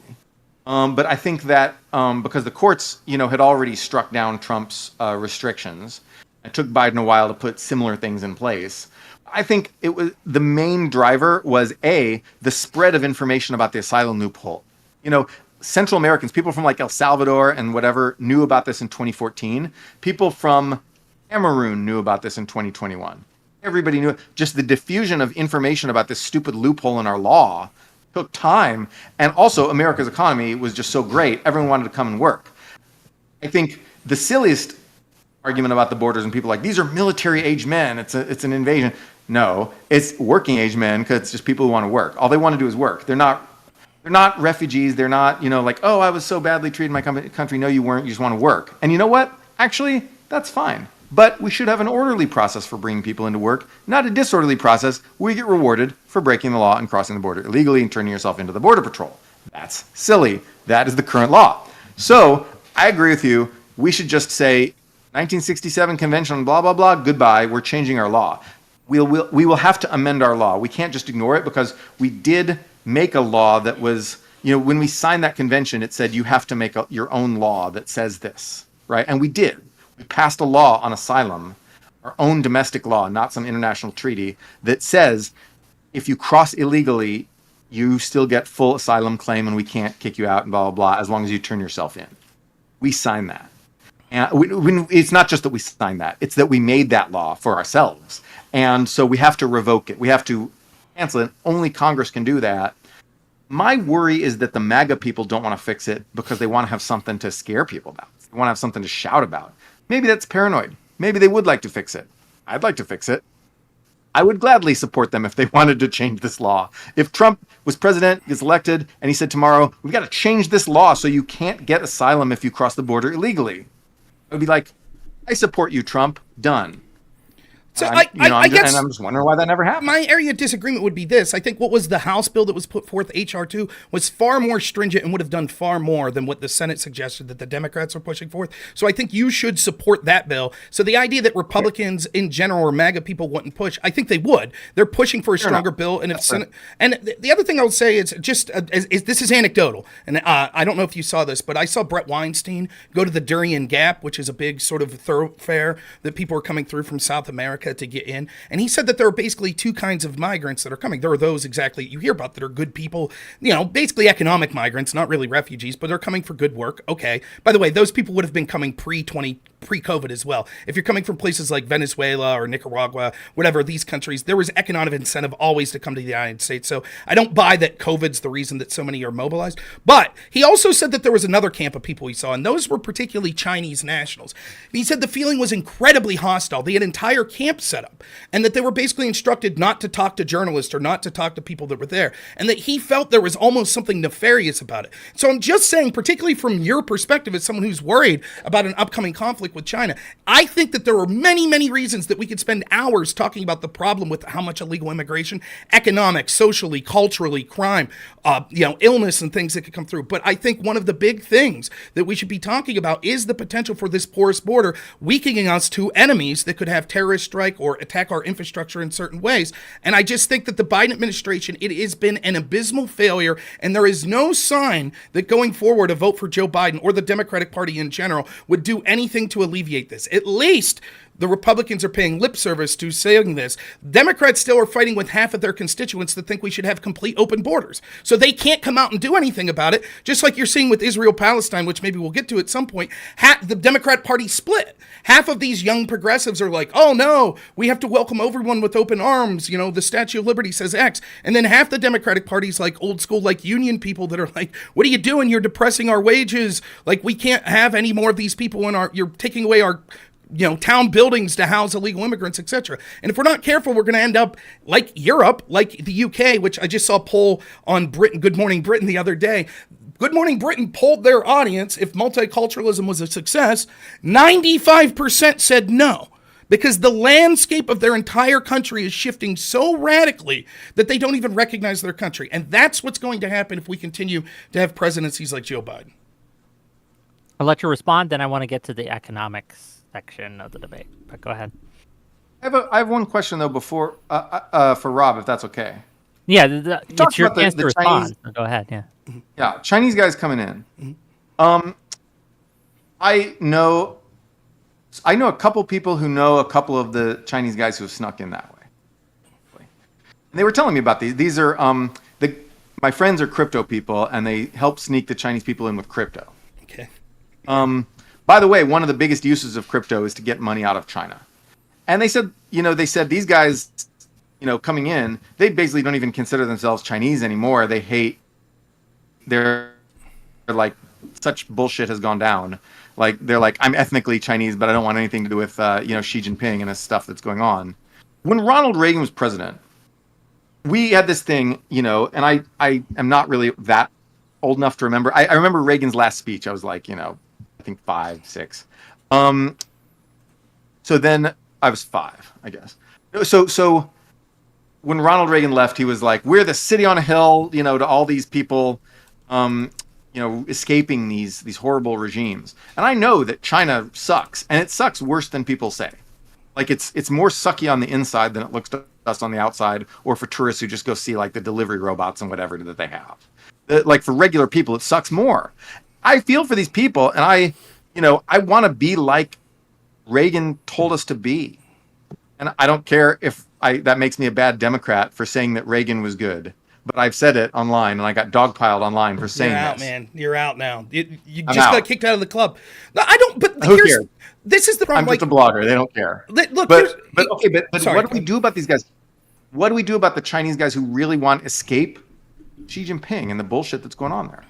But I think that because the courts, had already struck down Trump's restrictions, it took Biden a while to put similar things in place. I think it was the main driver was the spread of information about the asylum loophole. Central Americans, people from like El Salvador and whatever, knew about this in 2014. People from Cameroon knew about this in 2021. Everybody knew it. Just the diffusion of information about this stupid loophole in our law took time. And also America's economy was just so great. Everyone wanted to come and work. I think the silliest argument about the borders and people like, these are military age men. It's an invasion. No, it's working age men because it's just people who want to work. All they want to do is work. They're not refugees. They're not, like, oh, I was so badly treated in my country. No, you weren't. You just want to work. And you know what? Actually, that's fine. But we should have an orderly process for bringing people into work, not a disorderly process where you get rewarded for breaking the law and crossing the border illegally and turning yourself into the Border Patrol. That's silly. That is the current law. So I agree with you. We should just say 1967 convention, blah, blah, blah, goodbye. We're changing our law. We will have to amend our law. We can't just ignore it because we did make a law that was, when we signed that convention, it said you have to make your own law that says this, right? And we did. We passed a law on asylum, our own domestic law, not some international treaty, that says if you cross illegally, you still get full asylum claim and we can't kick you out and blah, blah, blah, as long as you turn yourself in. We signed that. And it's not just that we signed that, it's that we made that law for ourselves. And so we have to revoke it. We have to cancel it. Only Congress can do that. My worry is that the MAGA people don't want to fix it because they want to have something to scare people about. They want to have something to shout about. Maybe that's paranoid. Maybe they would like to fix it. I'd like to fix it. I would gladly support them if they wanted to change this law. If Trump was president, gets elected, and he said tomorrow, we've got to change this law so you can't get asylum if you cross the border illegally. I would be like, I support you, Trump. Done. So I guess, and I'm just wondering why that never happened. My area of disagreement would be this. I think what was the House bill that was put forth, H.R. 2, was far more stringent and would have done far more than what the Senate suggested that the Democrats are pushing forth. So I think you should support that bill. So the idea that Republicans in general or MAGA people wouldn't push, I think they would. They're pushing for a stronger bill. And if Senate, and the other thing I would say is just is this is anecdotal. And I don't know if you saw this, but I saw Brett Weinstein go to the Darien Gap, which is a big sort of thoroughfare that people are coming through from South America to get in. And he said that there are basically two kinds of migrants that are coming. There are those exactly you hear about that are good people, basically economic migrants, not really refugees, but they're coming for good work. Okay. By the way, those people would have been coming pre-COVID as well. If you're coming from places like Venezuela or Nicaragua, whatever, these countries, there was economic incentive always to come to the United States. So I don't buy that COVID's the reason that so many are mobilized. But he also said that there was another camp of people he saw, and those were particularly Chinese nationals. And he said the feeling was incredibly hostile. They had entire camps set up, and that they were basically instructed not to talk to journalists or not to talk to people that were there, and that he felt there was almost something nefarious about it. So I'm just saying, particularly from your perspective as someone who's worried about an upcoming conflict with China, I think that there are many, many reasons that we could spend hours talking about the problem with how much illegal immigration, economic, socially, culturally, crime, illness and things that could come through. But I think one of the big things that we should be talking about is the potential for this porous border weakening us to enemies that could have terrorist strike or attack our infrastructure in certain ways. And I just think that the Biden administration, it has been an abysmal failure, and there is no sign that going forward a vote for Joe Biden or the Democratic Party in general would do anything to alleviate this. At least the Republicans are paying lip service to saying this. Democrats still are fighting with half of their constituents that think we should have complete open borders. So they can't come out and do anything about it, just like you're seeing with Israel-Palestine, which maybe we'll get to at some point. The Democrat Party split. Half of these young progressives are like, oh no, we have to welcome everyone with open arms. The Statue of Liberty says X. And then half the Democratic Party's like old school, like union people that are like, what are you doing? You're depressing our wages. Like, we can't have any more of these people you're taking away our town buildings to house illegal immigrants, etc. And if we're not careful, we're going to end up like Europe, like the UK, which I just saw a poll on Good Morning Britain the other day. Good Morning Britain polled their audience if multiculturalism was a success. 95% said no. because the landscape of their entire country is shifting so radically that they don't even recognize their country. And that's what's going to happen if we continue to have presidencies like Joe Biden. I'll let you respond, then I want to get to the economics section of the debate. But go ahead. I have one question though before for Rob, if that's okay. Yeah, it's your about chance the to respond. Chinese- So go ahead. Yeah. Yeah, Chinese guys coming in. I know a couple people who know a couple of the Chinese guys who have snuck in that way. And they were telling me about these. These are my friends are crypto people, and they help sneak the Chinese people in with crypto. Okay. By the way, one of the biggest uses of crypto is to get money out of China. And they said these guys, coming in, they basically don't even consider themselves Chinese anymore. They hate. They're like, such bullshit has gone down. Like, they're like, I'm ethnically Chinese, but I don't want anything to do with, Xi Jinping and the stuff that's going on. When Ronald Reagan was president, we had this thing, and I am not really that old enough to remember. I remember Reagan's last speech. I was like, I think 5, 6. So then I was 5, I guess. So when Ronald Reagan left, he was like, we're the city on a hill, to all these people, escaping these horrible regimes. And I know that China sucks, and it sucks worse than people say. Like, it's more sucky on the inside than it looks to us on the outside, or for tourists who just go see like the delivery robots and whatever that they have. Like, for regular people, it sucks more. I feel for these people, and I want to be like Reagan told us to be. And I don't care if that makes me a bad Democrat for saying that Reagan was good. But I've said it online, and I got dogpiled online for saying You're out, this. man. You're out now. You I'm just out. got kicked out of the club. No, I don't. But Who cares? This is the problem. I'm just a blogger. They don't care. Look, But sorry, what do we do about these guys? What do we do about the Chinese guys who really want to escape Xi Jinping and the bullshit that's going on there?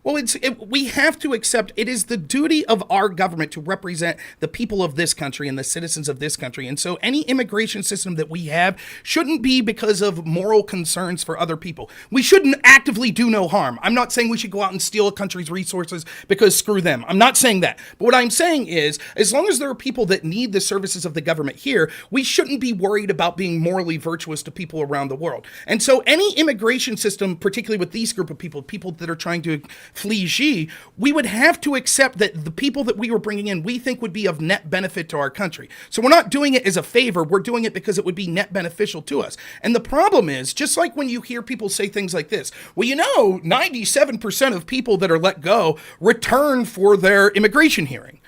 Well, we have to accept it is the duty of our government to represent the people of this country and the citizens of this country. And so any immigration system that we have shouldn't be because of moral concerns for other people. We shouldn't actively do no harm. I'm not saying we should go out and steal a country's resources because screw them. I'm not saying that. But what I'm saying is, as long as there are people that need the services of the government here, we shouldn't be worried about being morally virtuous to people around the world. And so any immigration system, particularly with these group of people that are trying to flee Xi, we would have to accept that the people that we were bringing in, we think would be of net benefit to our country. So we're not doing it as a favor. We're doing it because it would be net beneficial to us. And the problem is, just like when you hear people say things like this, well, 97% of people that are let go return for their immigration hearing.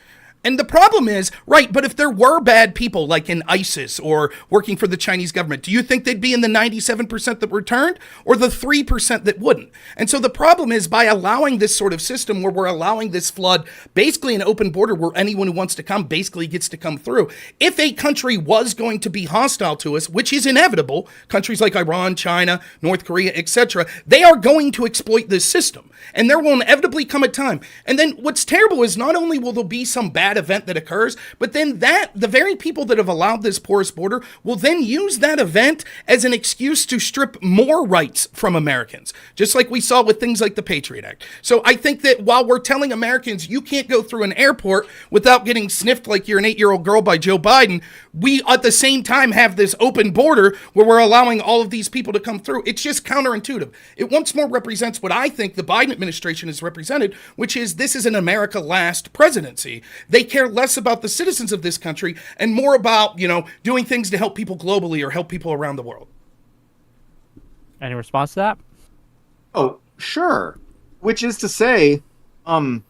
And the problem is, right, but if there were bad people like in ISIS or working for the Chinese government, do you think they'd be in the 97% that returned or the 3% that wouldn't? And so the problem is, by allowing this sort of system where we're allowing this flood, basically an open border where anyone who wants to come basically gets to come through. If a country was going to be hostile to us, which is inevitable, countries like Iran, China, North Korea, etc., they are going to exploit this system. And there will inevitably come a time. And then what's terrible is not only will there be some bad event that occurs, but then the very people that have allowed this porous border will then use that event as an excuse to strip more rights from Americans, just like we saw with things like the Patriot Act. So I think that while we're telling Americans you can't go through an airport without getting sniffed like you're an 8-year-old girl by Joe Biden, we at the same time have this open border where we're allowing all of these people to come through. It's just counterintuitive. It once more represents what I think the Biden administration has represented, which is this is an America last presidency. They care less about the citizens of this country and more about, doing things to help people globally or help people around the world. Any response to that? Oh, sure. Which is to say, I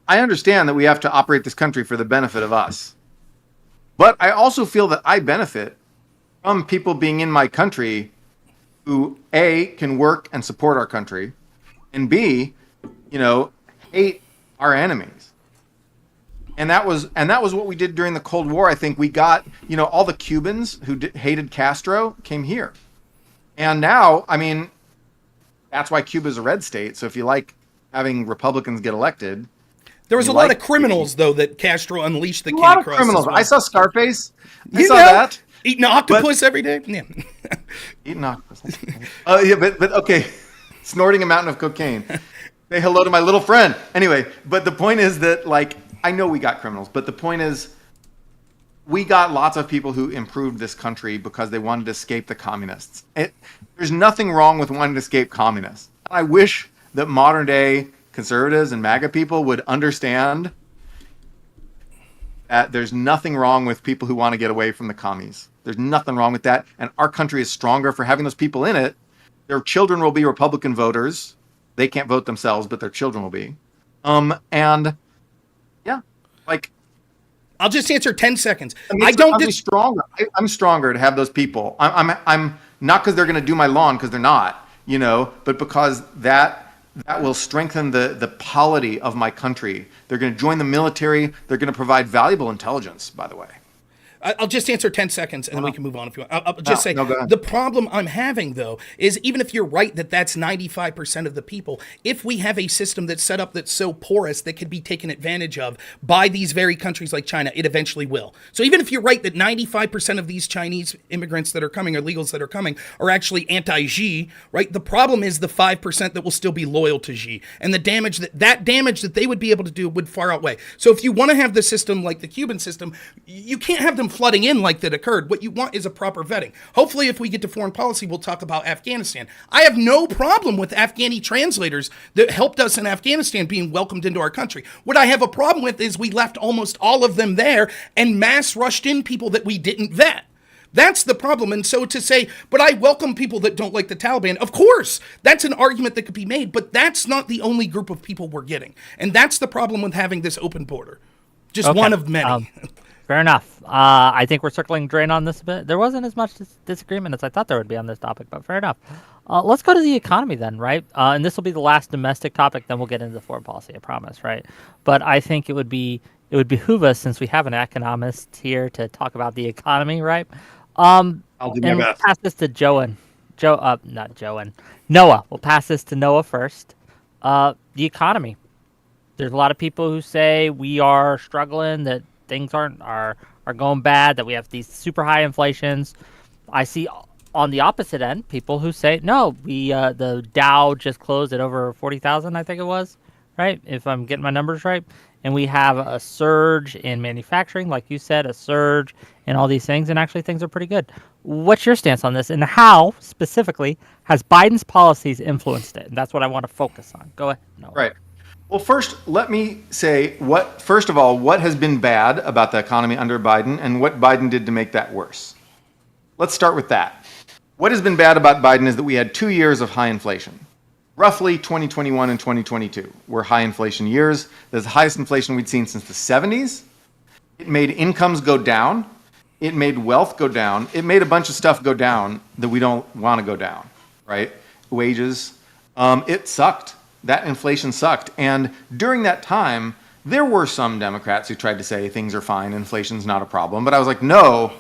understand that we have to operate this country for the benefit of us. But I also feel that I benefit from people being in my country who, A, can work and support our country, and B, hate our enemies. And that was what we did during the Cold War. I think we got, all the Cubans who hated Castro came here. And now, that's why Cuba's a red state. So if you like having Republicans get elected. There was a lot of criminals, though, that Castro unleashed the A kid lot of across. criminals. Well. I saw Scarface. I saw that. Eating octopus every day? Yeah. Eating octopus. But okay. Snorting a mountain of cocaine. Say hello to my little friend. Anyway, but the point is that, I know we got criminals, but the point is, we got lots of people who improved this country because they wanted to escape the communists. There's nothing wrong with wanting to escape communists. I wish that modern day conservatives and MAGA people would understand that there's nothing wrong with people who want to get away from the commies. There's nothing wrong with that. And our country is stronger for having those people in it. Their children will be Republican voters. They can't vote themselves, but their children will be. And yeah, like, I'll just answer 10 seconds. I'm stronger. I'm stronger to have those people. I'm not because they're going to do my lawn, because they're not, but because that will strengthen the polity of my country. They're going to join the military. They're going to provide valuable intelligence, by the way. I'll just answer 10 seconds and then we can move on if you want. I'll just say the problem I'm having, though, is even if you're right that that's 95% of the people, if we have a system that's set up that's so porous that can be taken advantage of by these very countries like China, it eventually will. So even if you're right that 95% of these Chinese immigrants that are coming or illegals that are coming are actually anti-Xi, right? The problem is the 5% that will still be loyal to Xi. And the damage that damage that they would be able to do would far outweigh. So if you want to have the system like the Cuban system, you can't have them flooding in like that occurred. What you want is a proper vetting. Hopefully, if we get to foreign policy, we'll talk about Afghanistan. I have no problem with Afghani translators that helped us in Afghanistan being welcomed into our country. What I have a problem with is we left almost all of them there and mass rushed in people that we didn't vet. That's the problem. And so to say, but I welcome people that don't like the Taliban, of course, that's an argument that could be made, but that's not the only group of people we're getting. And that's the problem with having this open border. Just one of many. Fair enough. I think we're circling drain on this a bit. There wasn't as much disagreement as I thought there would be on this topic, but fair enough. Let's go to the economy then, right? And this will be the last domestic topic, then we'll get into the foreign policy, I promise, right? But I think it would behoove us, since we have an economist here, to talk about the economy, right? I'll do my best. Pass this to Noah. We'll pass this to Noah first. The economy. There's a lot of people who say we are struggling, that things are going bad, that we have these super high inflations. I see on the opposite end people who say, no, the Dow just closed at over 40,000, I think it was, right? If I'm getting my numbers right. And we have a surge in manufacturing, like you said, a surge in all these things, and actually things are pretty good. What's your stance on this, and how, specifically, has Biden's policies influenced it? And that's what I want to focus on. Go ahead. Noah. Right. Well, first, let me say what has been bad about the economy under Biden and what Biden did to make that worse. Let's start with that. What has been bad about Biden is that we had 2 years of high inflation. Roughly 2021 and 2022 were high inflation years. That's the highest inflation we'd seen since the 70s. It made incomes go down. It made wealth go down. It made a bunch of stuff go down that we don't want to go down, right? Wages. It sucked. That inflation sucked. And during that time, there were some Democrats who tried to say things are fine, inflation's not a problem. But I was like, no,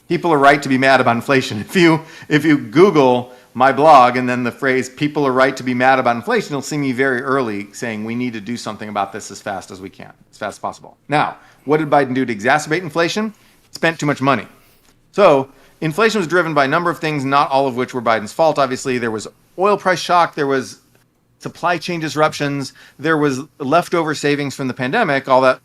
people are right to be mad about inflation. If you Google my blog and then the phrase people are right to be mad about inflation, you'll see me very early saying we need to do something about this as fast as we can, as fast as possible. Now, what did Biden do to exacerbate inflation? He spent too much money. So inflation was driven by a number of things, not all of which were Biden's fault. Obviously, there was oil price shock, there was supply chain disruptions, there was leftover savings from the pandemic, all that,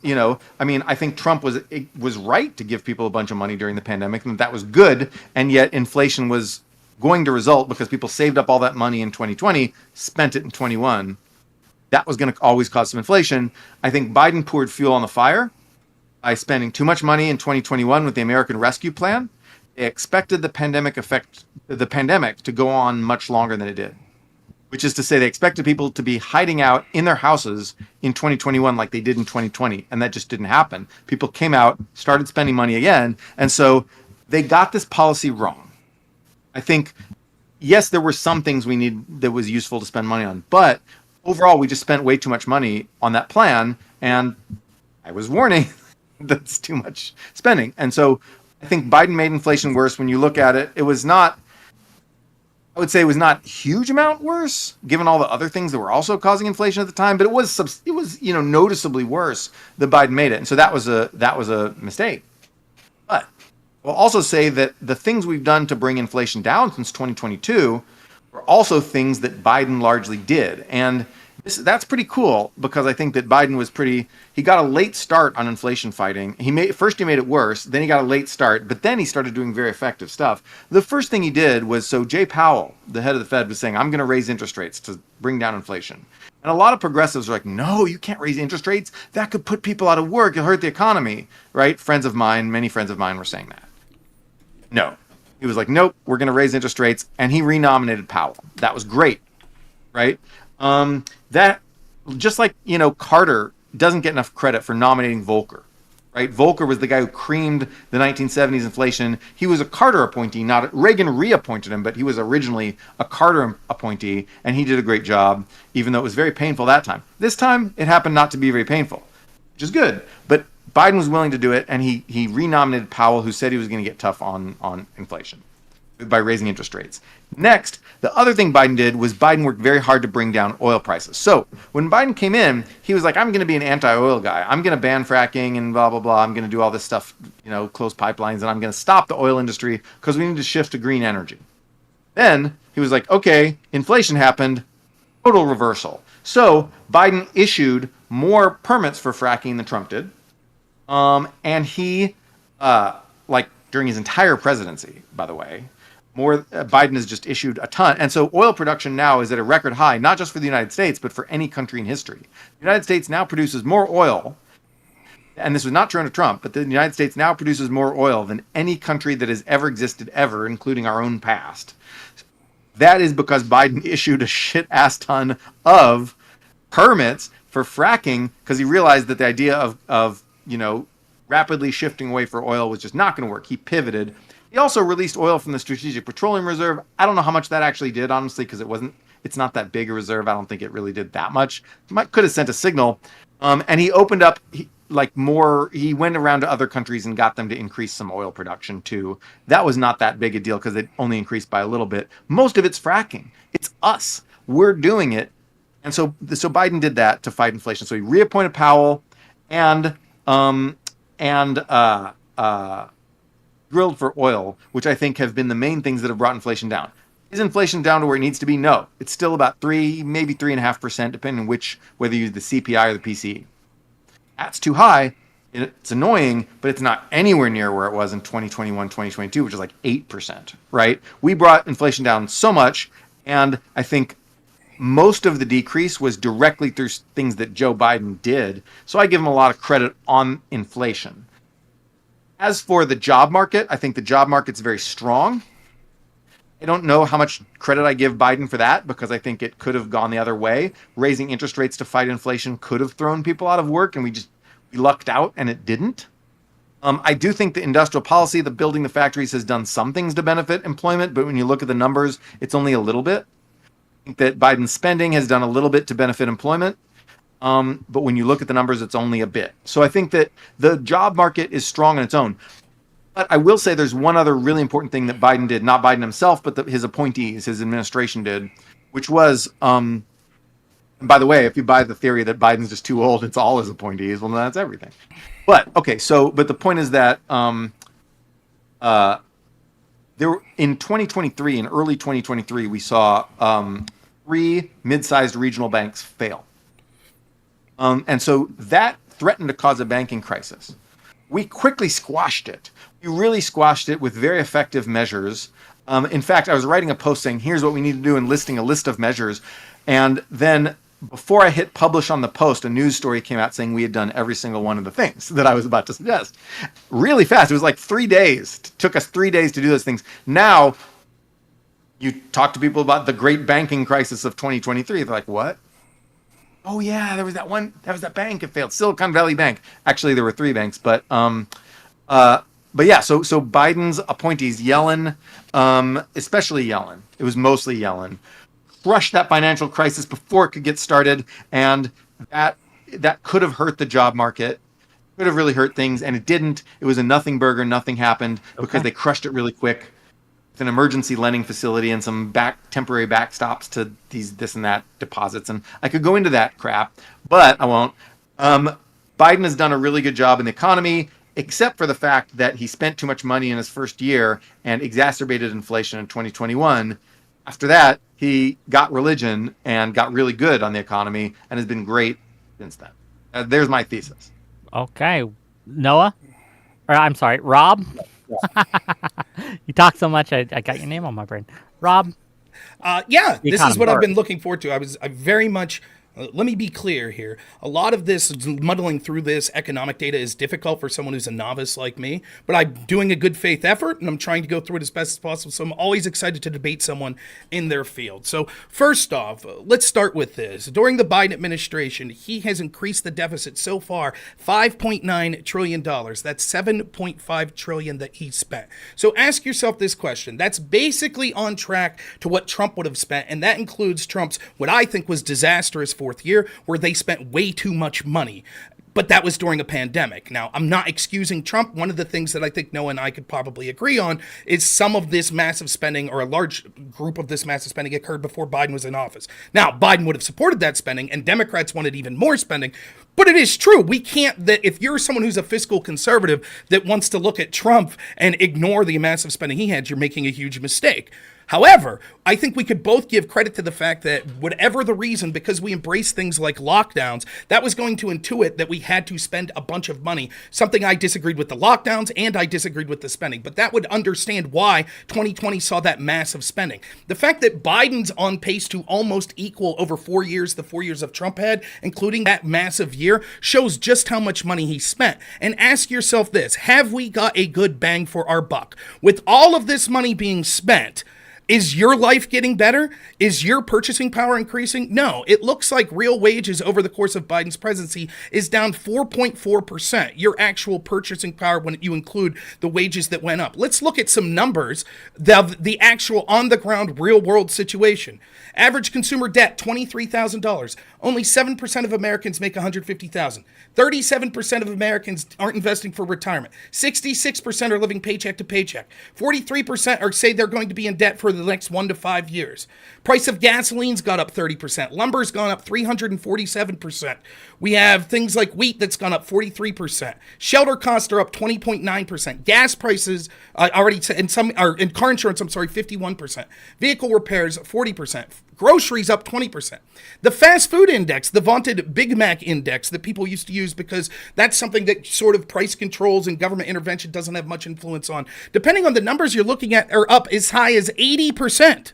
I think Trump was right to give people a bunch of money during the pandemic, and that was good, and yet inflation was going to result because people saved up all that money in 2020, spent it in 21. That was going to always cause some inflation. I think Biden poured fuel on the fire by spending too much money in 2021 with the American Rescue Plan. They expected the pandemic to go on much longer than it did, which is to say they expected people to be hiding out in their houses in 2021 like they did in 2020, and that just didn't happen. People came out, started spending money again, and so they got this policy wrong. I think, yes, there were some things we need that was useful to spend money on, but overall, we just spent way too much money on that plan, and I was warning that's too much spending. And so I think Biden made inflation worse. When you look at it, I would say it was not a huge amount worse, given all the other things that were also causing inflation at the time, but it was noticeably worse that Biden made it. And so that was a mistake. But I'll also say that the things we've done to bring inflation down since 2022 were also things that Biden largely did. And That's pretty cool because I think that Biden was he got a late start on inflation fighting. He made it worse, then he got a late start, but then he started doing very effective stuff. The first thing he did was, so Jay Powell, the head of the Fed, was saying, I'm going to raise interest rates to bring down inflation. And a lot of progressives are like, no, you can't raise interest rates. That could put people out of work. It'll hurt the economy, right? Many friends of mine were saying that. No. He was like, nope, we're going to raise interest rates. And he renominated Powell. That was great, right? That, just like, Carter doesn't get enough credit for nominating Volcker, right? Volcker was the guy who creamed the 1970s inflation. He was a Carter appointee, Reagan reappointed him, but he was originally a Carter appointee, and he did a great job, even though it was very painful that time. This time, it happened not to be very painful, which is good. But Biden was willing to do it, and he renominated Powell, who said he was going to get tough on inflation by raising interest rates. Next, the other thing Biden did was Biden worked very hard to bring down oil prices. So when Biden came in, he was like, I'm going to be an anti-oil guy. I'm going to ban fracking and blah, blah, blah. I'm going to do all this stuff, close pipelines, and I'm going to stop the oil industry because we need to shift to green energy. Then he was like, okay, inflation happened, total reversal. So Biden issued more permits for fracking than Trump did. And he, during his entire presidency, by the way, Biden has just issued a ton. And so oil production now is at a record high, not just for the United States, but for any country in history. The United States now produces more oil, and this was not true under Trump, but the United States now produces more oil than any country that has ever existed ever, including our own past. That is because Biden issued a shit-ass ton of permits for fracking because he realized that the idea of rapidly shifting away for oil was just not going to work. He pivoted. He also released oil from the Strategic Petroleum Reserve. I don't know how much that actually did, honestly, because it's not that big a reserve. I don't think it really did that much. Could have sent a signal. And he opened up more. He went around to other countries and got them to increase some oil production too. That was not that big a deal because it only increased by a little bit. Most of it's fracking. It's us. We're doing it. And so Biden did that to fight inflation. So he reappointed Powell and drilled for oil, which I think have been the main things that have brought inflation down. Is inflation down to where it needs to be? No. It's still about 3, maybe 3.5%, depending on whether you use the CPI or the PCE. That's too high. It's annoying, but it's not anywhere near where it was in 2021, 2022, which is like 8%, right? We brought inflation down so much, and I think most of the decrease was directly through things that Joe Biden did. So I give him a lot of credit on inflation. As for the job market, I think the job market's very strong. I don't know how much credit I give Biden for that because I think it could have gone the other way. Raising interest rates to fight inflation could have thrown people out of work, and we lucked out, and it didn't. I do think the industrial policy, the building the factories, has done some things to benefit employment, but when you look at the numbers, it's only a little bit. I think that Biden's spending has done a little bit to benefit employment. But when you look at the numbers, it's only a bit. So I think that the job market is strong on its own. But I will say there's one other really important thing that Biden did, not Biden himself, but his appointees, his administration did, which was, and by the way, if you buy the theory that Biden's just too old, it's all his appointees, well, that's everything. But, okay, but the point is that in 2023, in early 2023, we saw 3 mid-sized regional banks fail. And so that threatened to cause a banking crisis. We quickly squashed it. We really squashed it with very effective measures. In fact, I was writing a post saying, here's what we need to do, and listing a list of measures. And then before I hit publish on the post, a news story came out saying we had done every single one of the things that I was about to suggest. Really fast. It was like 3 days. It took us 3 days to do those things. Now, you talk to people about the great banking crisis of 2023. They're like, what? Oh yeah, there was that bank that failed, Silicon Valley Bank. Actually, there were 3 banks, but yeah. So Biden's appointees, Yellen, especially Yellen, it was mostly Yellen, crushed that financial crisis before it could get started, and that could have hurt the job market, could have really hurt things, and it didn't. It was a nothing burger. Nothing happened because they crushed it really quick. An emergency lending facility and some temporary backstops to this and that deposits. And I could go into that crap, but I won't. Biden has done a really good job in the economy, except for the fact that he spent too much money in his first year and exacerbated inflation in 2021. After that, he got religion and got really good on the economy and has been great since then. There's my thesis. Okay, Noah, or I'm sorry, Rob. Yeah. You talk so much, I got your name on my brain. Rob. Yeah, The this is what economy. I've been looking forward to. I very much. Let me be clear here. A lot of this, muddling through this economic data is difficult for someone who's a novice like me, but I'm doing a good faith effort and I'm trying to go through it as best as possible. So I'm always excited to debate someone in their field. So first off, let's start with this. During the Biden administration, he has increased the deficit so far $5.9 trillion. That's $7.5 trillion that he spent. So ask yourself this question. That's basically on track to what Trump would have spent, and that includes Trump's, what I think was disastrous fourth year, where they spent way too much money. But that was during a pandemic. Now, I'm not excusing Trump. One of the things that I think Noah and I could probably agree on is some of this massive spending, or a large group of this massive spending, occurred before Biden was in office. Now, Biden would have supported that spending, and Democrats wanted even more spending. But it is true. We can't, that if you're someone who's a fiscal conservative that wants to look at Trump and ignore the massive spending he had, you're making a huge mistake. However, I think we could both give credit to the fact that whatever the reason, because we embrace things like lockdowns, that was going to intuit that we had to spend a bunch of money. Something I disagreed with the lockdowns and I disagreed with the spending, but that would understand why 2020 saw that massive spending. The fact that Biden's on pace to almost equal over 4 years the 4 years of Trump had, including that massive year, shows just how much money he spent. And ask yourself this, have we got a good bang for our buck? With all of this money being spent, is your life getting better? Is your purchasing power increasing? No, it looks like real wages over the course of Biden's presidency is down 4.4%. Your actual purchasing power when you include the wages that went up. Let's look at some numbers, the actual on-the-ground real-world situation. Average consumer debt, $23,000. Only 7% of Americans make $150,000. 37% of Americans aren't investing for retirement. 66% are living paycheck to paycheck. 43% are say they're going to be in debt for the next 1 to 5 years. Price of gasoline's got up 30%. Lumber's gone up 347%. We have things like wheat that's gone up 43%. Shelter costs are up 20.9%. Gas prices and car insurance, 51%. Vehicle repairs 40%. Groceries up 20%. The fast food index, the vaunted Big Mac index that people used to use because that's something that sort of price controls and government intervention doesn't have much influence on. Depending on the numbers you're looking at, are up as high as 80%.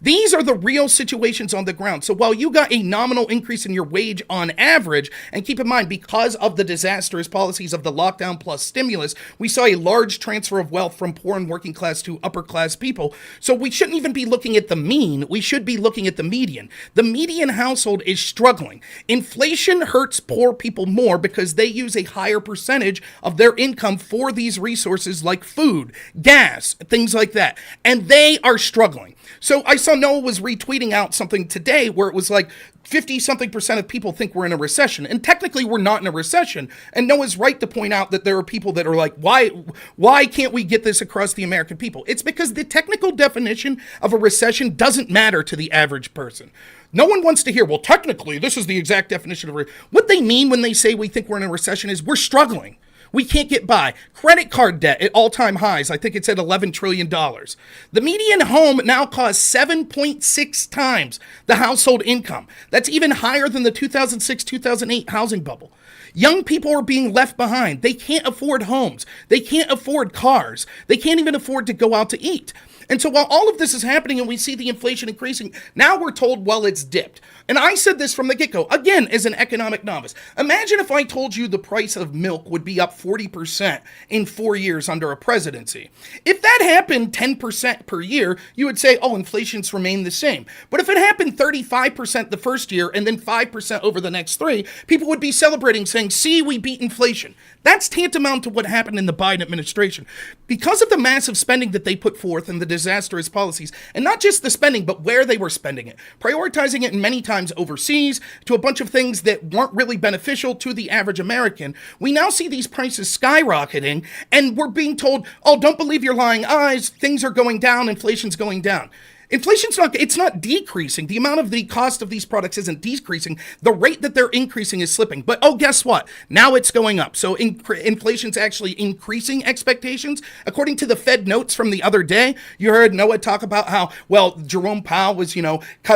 These are the real situations on the ground. So while you got a nominal increase in your wage on average, and keep in mind, because of the disastrous policies of the lockdown plus stimulus, we saw a large transfer of wealth from poor and working class to upper class people. So we shouldn't even be looking at the mean. We should be looking at the median. The median household is struggling. Inflation hurts poor people more because they use a higher percentage of their income for these resources like food, gas, things like that. And they are struggling. So I saw Noah was retweeting out something today where it was like 50-something% of people think we're in a recession. And technically we're not in a recession. And Noah's right to point out that there are people that are like, why can't we get this across the American people? It's because the technical definition of a recession doesn't matter to the average person. No one wants to hear, well, technically, this is the exact definition of what they mean when they say we think we're in a recession is we're struggling. We can't get by. Credit card debt at all-time highs. I think it's at $11 trillion. The median home now costs 7.6 times the household income. That's even higher than the 2006-2008 housing bubble. Young people are being left behind. They can't afford homes. They can't afford cars. They can't even afford to go out to eat. And so while all of this is happening and we see the inflation increasing, now we're told, well, it's dipped. And I said this from the get-go, again, as an economic novice. Imagine if I told you the price of milk would be up 40% in 4 years under a presidency. If that happened 10% per year, you would say, oh, inflation's remained the same. But if it happened 35% the first year and then 5% over the next 3, people would be celebrating, saying, see, we beat inflation. That's tantamount to what happened in the Biden administration. Because of the massive spending that they put forth and the disastrous policies, and not just the spending, but where they were spending it, prioritizing it many times overseas to a bunch of things that weren't really beneficial to the average American, we now see these prices skyrocketing, and we're being told, oh, don't believe your lying eyes, things are going down, inflation's going down. Inflation's it's not decreasing. The amount of the cost of these products isn't decreasing. The rate that they're increasing is slipping. But oh, guess what? Now it's going up. So inflation's actually increasing expectations. According to the Fed notes from the other day, you heard Noah talk about how, well, Jerome Powell was,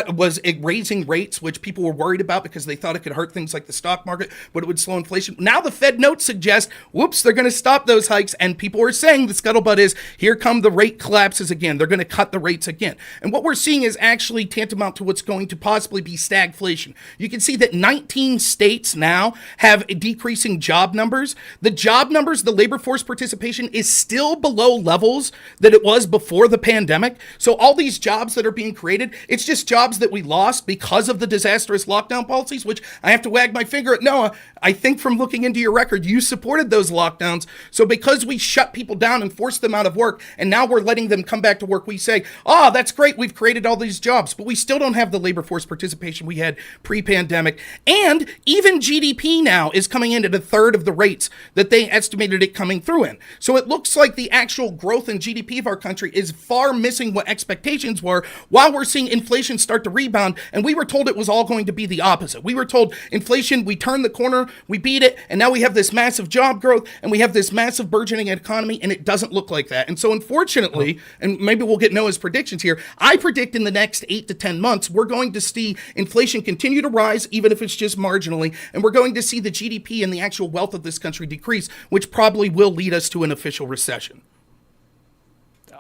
was raising rates, which people were worried about because they thought it could hurt things like the stock market, but it would slow inflation. Now the Fed notes suggest, whoops, they're going to stop those hikes. And people are saying the scuttlebutt is, here come the rate collapses again. They're going to cut the rates again. And what we're seeing is actually tantamount to what's going to possibly be stagflation. You can see that 19 states now have decreasing job numbers. The job numbers, the labor force participation is still below levels that it was before the pandemic. So all these jobs that are being created, it's just jobs that we lost because of the disastrous lockdown policies, which I have to wag my finger at Noah. I think from looking into your record, you supported those lockdowns. So because we shut people down and forced them out of work, and now we're letting them come back to work, we say, oh, that's great, we've created all these jobs, but we still don't have the labor force participation we had pre-pandemic. And even GDP now is coming in at a third of the rates that they estimated it coming through in. So it looks like the actual growth in GDP of our country is far missing what expectations were, while we're seeing inflation start to rebound. And we were told it was all going to be the opposite. We were told inflation, we turned the corner, we beat it, and now we have this massive job growth and we have this massive burgeoning economy, and it doesn't look like that. And so unfortunately, and maybe we'll get Noah's predictions here, I predict in the next 8 to 10 months, we're going to see inflation continue to rise, even if it's just marginally, and we're going to see the GDP and the actual wealth of this country decrease, which probably will lead us to an official recession.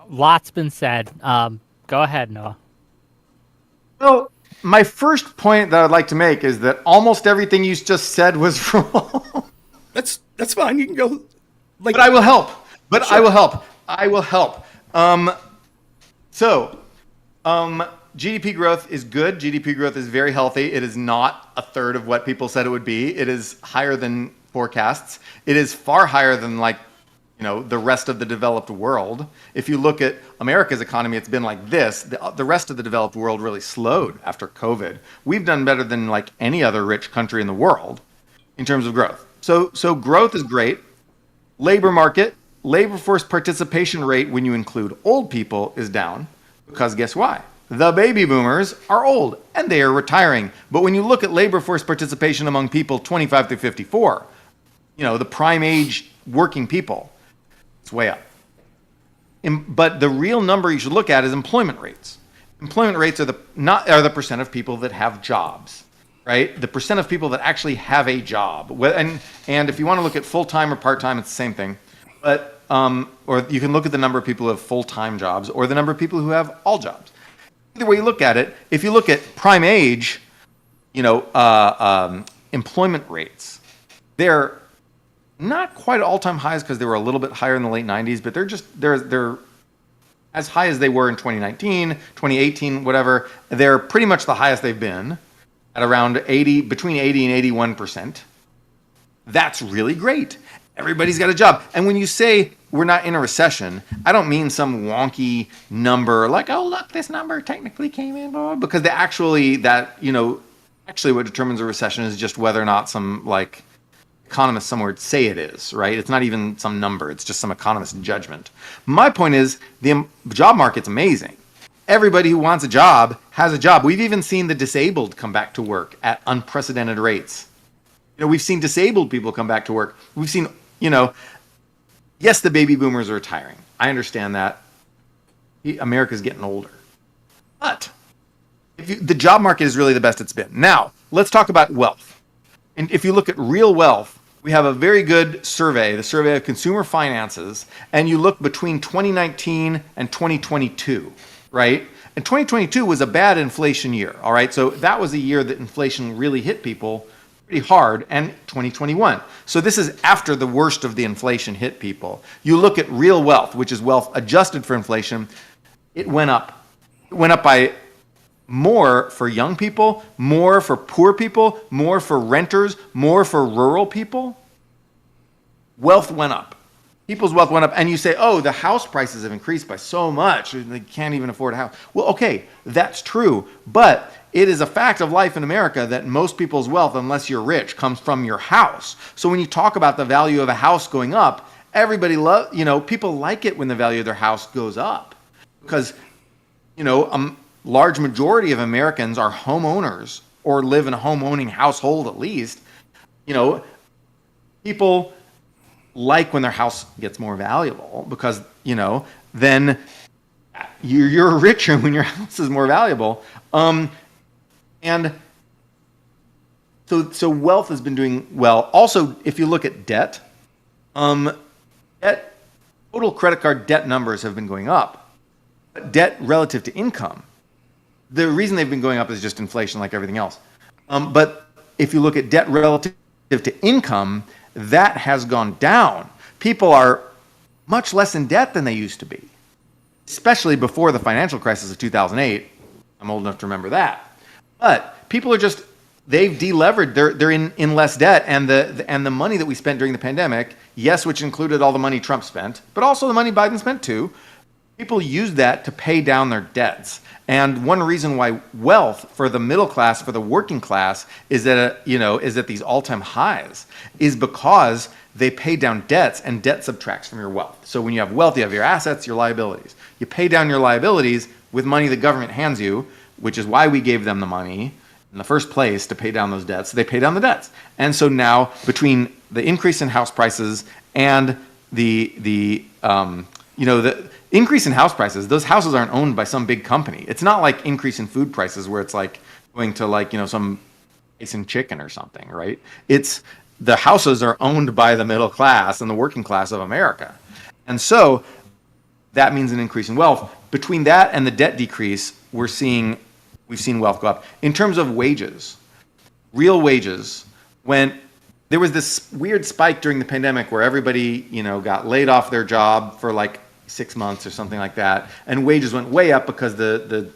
Lots been said. Go ahead, Noah. Well, my first point that I'd like to make is that almost everything you just said was wrong. That's fine. You can go. But I will help. Sure. I will help. GDP growth is good. GDP growth is very healthy. It is not a third of what people said it would be. It is higher than forecasts. It is far higher than the rest of the developed world. If you look at America's economy, it's been like this. The rest of the developed world really slowed after COVID. We've done better than any other rich country in the world in terms of growth. So growth is great. Labor market, labor force participation rate when you include old people is down, because guess why? The baby boomers are old and they are retiring. But when you look at labor force participation among people 25 to 54, the prime age working people, it's way up. But the real number you should look at is employment rates. Employment rates are the percent of people that have jobs, right? The percent of people that actually have a job. And if you want to look at full-time or part-time, it's the same thing. But or you can look at the number of people who have full-time jobs or the number of people who have all jobs. Either way you look at it, if you look at prime age, employment rates, they're not quite at all-time highs because they were a little bit higher in the late 90s, but they're as high as they were in 2019, 2018, whatever. They're pretty much the highest they've been at around between 80 and 81%. That's really great. Everybody's got a job. And when you say we're not in a recession, I don't mean some wonky number like, oh, look, this number technically came in, blah, blah, because actually what determines a recession is just whether or not some economists somewhere say it is, right? It's not even some number. It's just some economist judgment. My point is the job market's amazing. Everybody who wants a job has a job. We've even seen the disabled come back to work at unprecedented rates. We've seen disabled people come back to work. We've seen, yes, the baby boomers are retiring. I understand that. America's getting older. But the job market is really the best it's been. Now, let's talk about wealth. And if you look at real wealth, we have a very good survey, the survey of consumer finances, and you look between 2019 and 2022, right? And 2022 was a bad inflation year, all right? So that was a year that inflation really hit people pretty hard, and 2021. So this is after the worst of the inflation hit people. You look at real wealth, which is wealth adjusted for inflation, it went up. It went up by more for young people, more for poor people, more for renters, more for rural people. Wealth went up. People's wealth went up, and you say, oh, the house prices have increased by so much, they can't even afford a house. Well, okay, that's true, but it is a fact of life in America that most people's wealth, unless you're rich, comes from your house. So when you talk about the value of a house going up, people like it when the value of their house goes up, because large majority of Americans are homeowners or live in a home-owning household at least, people like when their house gets more valuable because, then you're richer when your house is more valuable. And so wealth has been doing well. Also, if you look at debt, total credit card debt numbers have been going up. But debt relative to income, the reason they've been going up is just inflation like everything else. But if you look at debt relative to income, that has gone down. People are much less in debt than they used to be, especially before the financial crisis of 2008. I'm old enough to remember that. But people are they've delevered. They're in less debt, and the money that we spent during the pandemic, yes, which included all the money Trump spent, but also the money Biden spent too. People use that to pay down their debts. And one reason why wealth for the middle class, for the working class, is at these all-time highs, is because they pay down debts, and debt subtracts from your wealth. So when you have wealth, you have your assets, your liabilities. You pay down your liabilities with money the government hands you, which is why we gave them the money in the first place to pay down those debts. They pay down the debts. And so now between the increase in house prices and the increase in house prices, those houses aren't owned by some big company. It's not like increase in food prices where it's like going to some Asian chicken or something, right? It's the houses are owned by the middle class and the working class of America. And so that means an increase in wealth. Between that and the debt decrease, we've seen wealth go up. In terms of wages, real wages, when there was this weird spike during the pandemic where everybody, got laid off their job for like 6 months or something like that, and wages went way up because the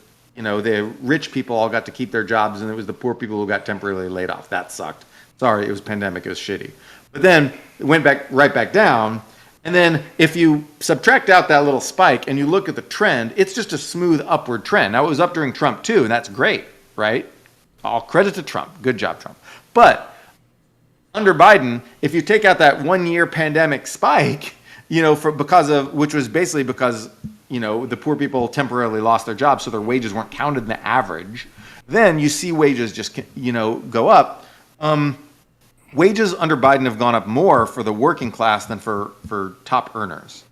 rich people all got to keep their jobs, and it was the poor people who got temporarily laid off. That sucked. Sorry, it was pandemic. It was shitty. But then it went right back down. And then if you subtract out that little spike and you look at the trend, it's just a smooth upward trend. Now, it was up during Trump too, and that's great, right? All credit to Trump. Good job, Trump. But under Biden, if you take out that 1 year pandemic spike, which was basically because, the poor people temporarily lost their jobs, so their wages weren't counted in the average, then you see wages just, go up. Wages under Biden have gone up more for the working class than for top earners.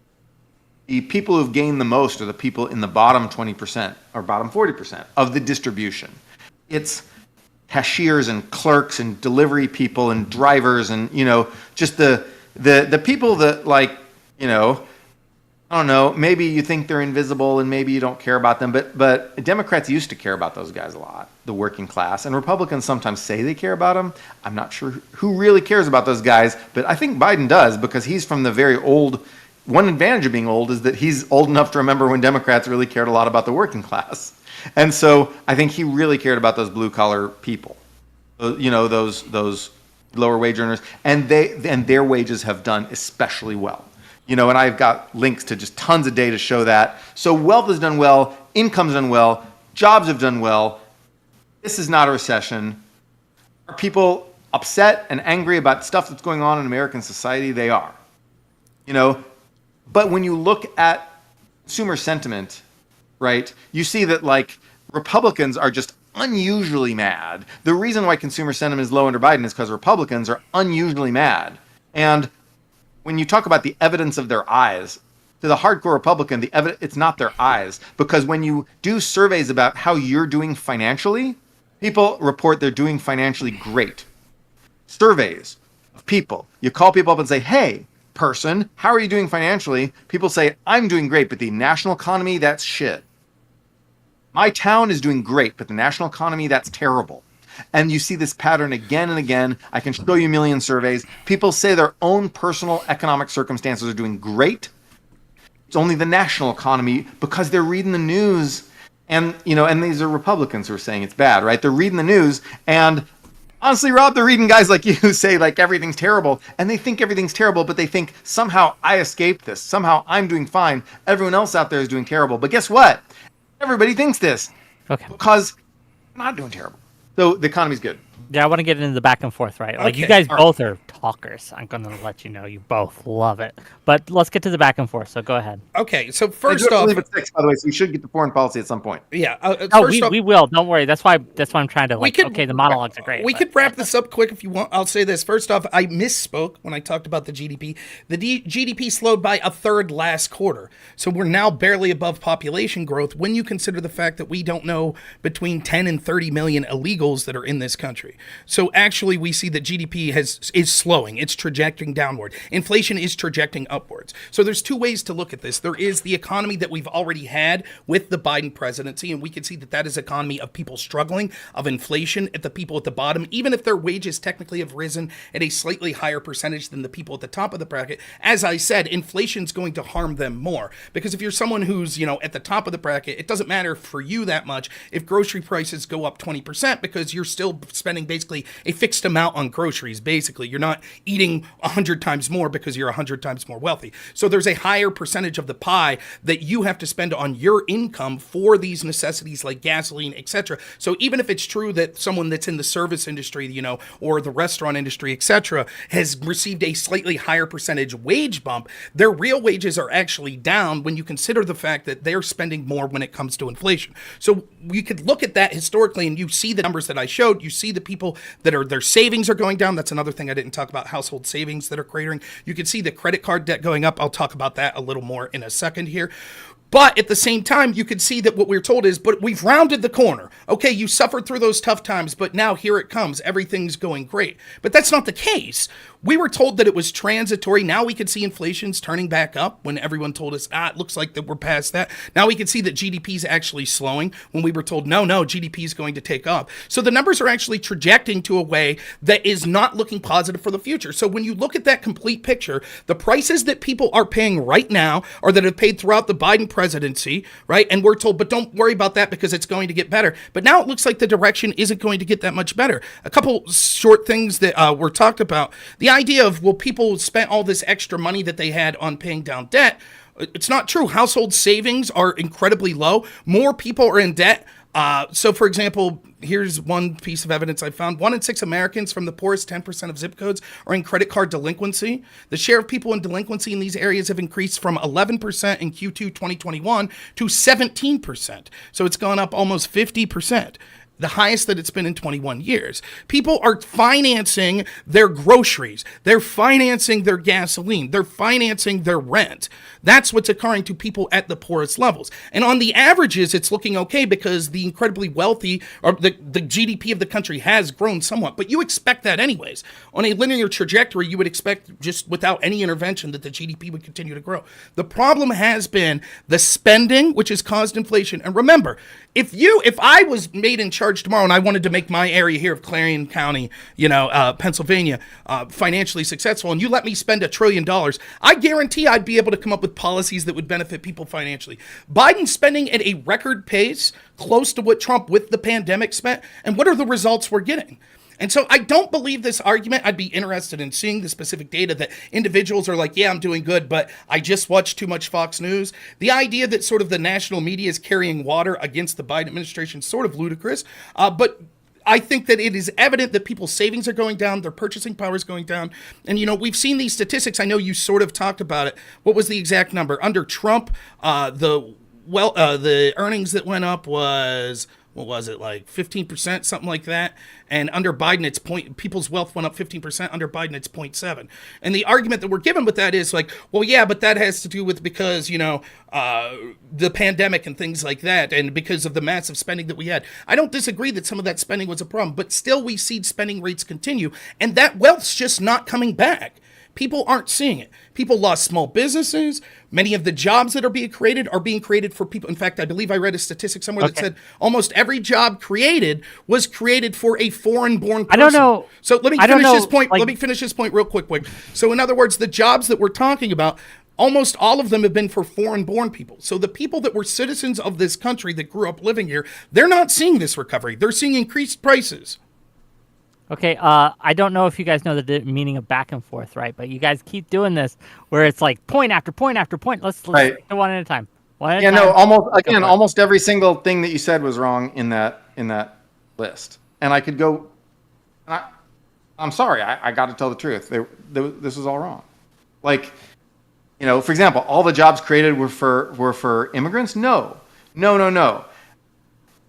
The people who've gained the most are the people in the bottom 20% or bottom 40% of the distribution. It's cashiers and clerks and delivery people and drivers and, just the people that I don't know, maybe you think they're invisible and maybe you don't care about them, but Democrats used to care about those guys a lot, the working class, and Republicans sometimes say they care about them. I'm not sure who really cares about those guys, but I think Biden does because he's from the very old. One advantage of being old is that he's old enough to remember when Democrats really cared a lot about the working class. And so I think he really cared about those blue collar people, those lower wage earners, and their wages have done especially well. And I've got links to just tons of data to show that. So wealth has done well, income's done well, jobs have done well. This is not a recession. Are people upset and angry about stuff that's going on in American society? They are. But when you look at consumer sentiment, right, you see that Republicans are just unusually mad. The reason why consumer sentiment is low under Biden is because Republicans are unusually mad. And when you talk about the evidence of their eyes, to the hardcore Republican, it's not their eyes. Because when you do surveys about how you're doing financially, people report they're doing financially great. Surveys of people. You call people up and say, hey, person, how are you doing financially? People say, I'm doing great, but the national economy, that's shit. My town is doing great, but the national economy, that's terrible. And you see this pattern again and again. I can show you a million surveys. People say their own personal economic circumstances are doing great. It's only the national economy because they're reading the news. And, and these are Republicans who are saying it's bad, right? They're reading the news. And honestly, Rob, they're reading guys like you who say everything's terrible. And they think everything's terrible, but they think somehow I escaped this. Somehow I'm doing fine. Everyone else out there is doing terrible. But guess what? Everybody thinks this. Okay. Because I'm not doing terrible. So the economy's good. Yeah, I want to get into the back and forth, right? Like, you Okay, guys both are talkers. I'm going to let you know you both love it. But let's get to the back and forth, so go ahead. Okay, so I first do off, believe it's 6, by the way, so we should get to foreign policy at some point. yeah. Oh, First off, we will. Don't worry. That's why I'm trying to, like, okay, the monologues are great. We but- could wrap this up quick if you want. I'll say this. First off, I misspoke when I talked about the GDP. The GDP slowed by a third last quarter. So we're now barely above population growth when you consider the fact that we don't know between 10 and 30 million illegals that are in this country. So actually we see that GDP is slowing. It's trajecting downward. Inflation is trajecting upwards. So there's two ways to look at this. There is the economy that we've already had with the Biden presidency, and we can see that that is an economy of people struggling, of inflation at the people at the bottom, even if their wages technically have risen at a slightly higher percentage than the people at the top of the bracket. As I said, inflation's going to harm them more, because if you're someone who's, at the top of the bracket, it doesn't matter for you that much if grocery prices go up 20%, because you're still spending basically a fixed amount on groceries. Basically, you're not eating 100 times more because you're 100 times more wealthy. So there's a higher percentage of the pie that you have to spend on your income for these necessities like gasoline, etc. So even if it's true that someone that's in the service industry, or the restaurant industry, etc., has received a slightly higher percentage wage bump, their real wages are actually down when you consider the fact that they're spending more when it comes to inflation. So you could look at that historically, and you see the numbers that I showed. You see the people that their savings are going down. That's another thing I didn't talk about, household savings that are cratering. You can see the credit card debt going up. I'll talk about that a little more in a second here. But at the same time, you can see that what we're told is, but we've rounded the corner. Okay, you suffered through those tough times, but now here it comes. Everything's going great. But that's not the case. We were told that it was transitory. Now we can see inflation's turning back up when everyone told us, it looks like that we're past that. Now we can see that GDP is actually slowing when we were told, no, GDP is going to take off. So the numbers are actually trajecting to a way that is not looking positive for the future. So when you look at that complete picture, the prices that people are paying right now, or that have paid throughout the Biden presidency, right? And we're told, but don't worry about that because it's going to get better. But now it looks like the direction isn't going to get that much better. A couple short things that were talked about. The idea of, well, people spent all this extra money that they had on paying down debt. It's not true. Household savings are incredibly low. More people are in debt. So, for example, here's one piece of evidence I found. 1 in 6 Americans from the poorest 10% of zip codes are in credit card delinquency. The share of people in delinquency in these areas have increased from 11% in Q2 2021 to 17%. So it's gone up almost 50%. The highest that it's been in 21 years. People are financing their groceries. They're financing their gasoline. They're financing their rent. That's what's occurring to people at the poorest levels. And on the averages, it's looking okay because the incredibly wealthy, or the GDP of the country has grown somewhat. But you expect that anyways. On a linear trajectory, you would expect just without any intervention that the GDP would continue to grow. The problem has been the spending, which has caused inflation. And remember, if I was made in charge tomorrow and I wanted to make my area here of Clarion County, Pennsylvania, financially successful, and you let me spend $1 trillion, I guarantee I'd be able to come up with policies that would benefit people financially. Biden's spending at a record pace, close to what Trump with the pandemic spent, and what are the results we're getting? And so I don't believe this argument. I'd be interested in seeing the specific data that individuals are like, yeah, I'm doing good, but I just watched too much Fox News. The idea that sort of the national media is carrying water against the Biden administration is sort of ludicrous. But I think that it is evident that people's savings are going down, their purchasing power is going down. And, we've seen these statistics. I know you sort of talked about it. What was the exact number? Under Trump, the earnings that went up was, what was it, like 15%, something like that? And under Biden, people's wealth went up 15%. Under Biden, it's 0.7. And the argument that we're given with that is like, well, yeah, but that has to do with because, the pandemic and things like that, and because of the massive spending that we had. I don't disagree that some of that spending was a problem, but still we see spending rates continue, and that wealth's just not coming back. People aren't seeing it. People lost small businesses. Many of the jobs that are being created for people. In fact, I believe I read a statistic somewhere that said almost every job created was created for a foreign-born person. I don't know. So let me finish this point. Let me finish this point real quick. So in other words, the jobs that we're talking about, almost all of them have been for foreign-born people. So the people that were citizens of this country that grew up living here, they're not seeing this recovery. They're seeing increased prices. Okay, I don't know if you guys know the meaning of back and forth, right? But you guys keep doing this where it's like point after point after point. Let's go one at a time. Almost every single thing that you said was wrong in that list. And I could go And I'm sorry, I got to tell the truth. This was all wrong. Like, for example, all the jobs created were for immigrants? No.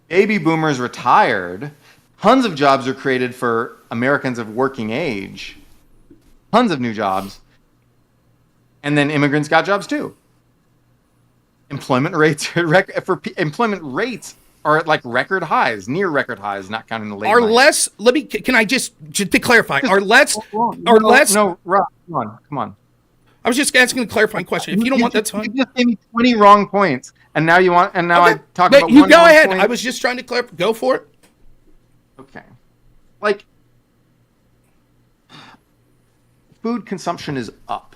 Baby boomers retired. Tons of jobs are created for Americans of working age. Tons of new jobs. And then immigrants got jobs too. Employment rates are at like record highs, near record highs, not counting the late Are 90s. less? Can I just to clarify? Are less? No, Rob, come on. I was just asking a clarifying question. If you don't want, that's fine. You just gave me 20 wrong points, and now you want, and now Okay. I talk But about you one go wrong ahead. point. I was just trying to clarify. Go for it. Okay. Like, food consumption is up.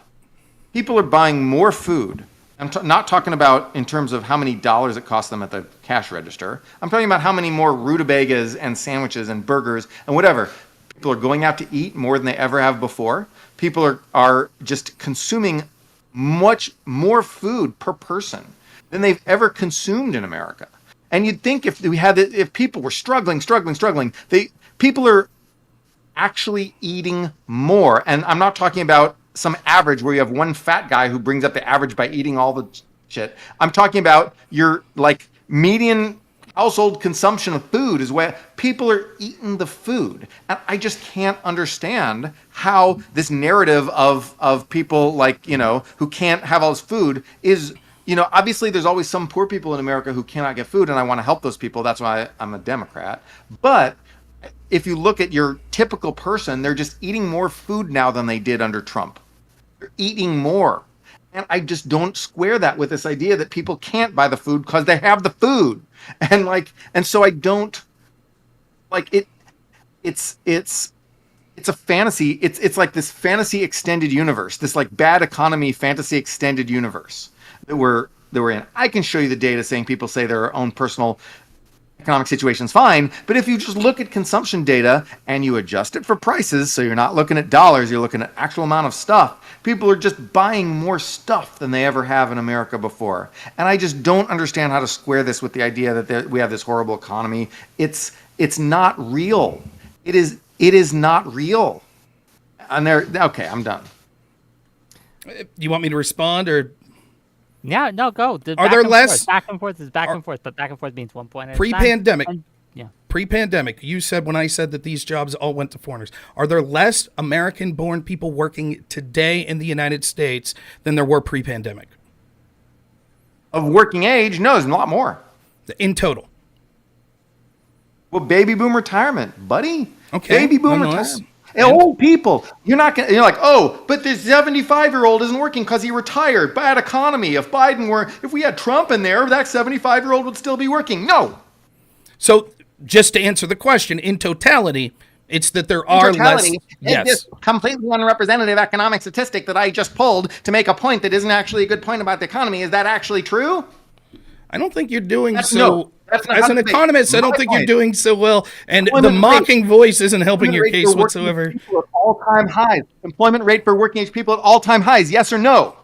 People are buying more food. I'm not talking about in terms of how many dollars it costs them at the cash register. I'm talking about how many more rutabagas and sandwiches and burgers and whatever. People are going out to eat more than they ever have before. People are just consuming much more food per person than they've ever consumed in America. And you'd think if people were struggling, people are actually eating more. And I'm not talking about some average where you have one fat guy who brings up the average by eating all the shit. I'm talking about your like median household consumption of food is where people are eating the food. And I just can't understand how this narrative of people like, who can't have all this food is, obviously there's always some poor people in America who cannot get food, and I want to help those people. That's why I'm a Democrat. But if you look at your typical person, they're just eating more food now than they did under Trump. They're eating more. And I just don't square that with this idea that people can't buy the food because they have the food. And so I don't like it. It's a fantasy. It's like this fantasy extended universe, this like bad economy fantasy extended universe that we're in. I can show you the data saying people say their own personal economic situation's fine, but if you just look at consumption data and you adjust it for prices, so you're not looking at dollars, you're looking at actual amount of stuff, people are just buying more stuff than they ever have in America before. And I just don't understand how to square this with the idea that we have this horrible economy. It's not real. It is not real. And okay, I'm done. You want me to respond or? Yeah, no, go. Are there less? Back and forth is back and forth, but back and forth means 1 point at a time. Pre-pandemic. Yeah. Pre-pandemic, you said when I said that these jobs all went to foreigners. Are there less American-born people working today in the United States than there were pre-pandemic? Of working age, no, there's a lot more. In total. Well, baby boom retirement, buddy. Okay. Baby boom retirement. And old people, you're like, oh, but this 75-year-old isn't working because he retired. Bad economy. If we had Trump in there, that 75-year-old would still be working. No. So just to answer the question, in totality, it's that there are less. Yes. This completely unrepresentative economic statistic that I just pulled to make a point that isn't actually a good point about the economy. Is that actually true? I don't think you're doing That's as an economist, I don't think you're doing so well. And the mocking voice isn't helping your case whatsoever. At all-time highs. Employment rate for working age people at all-time highs. Yes or no?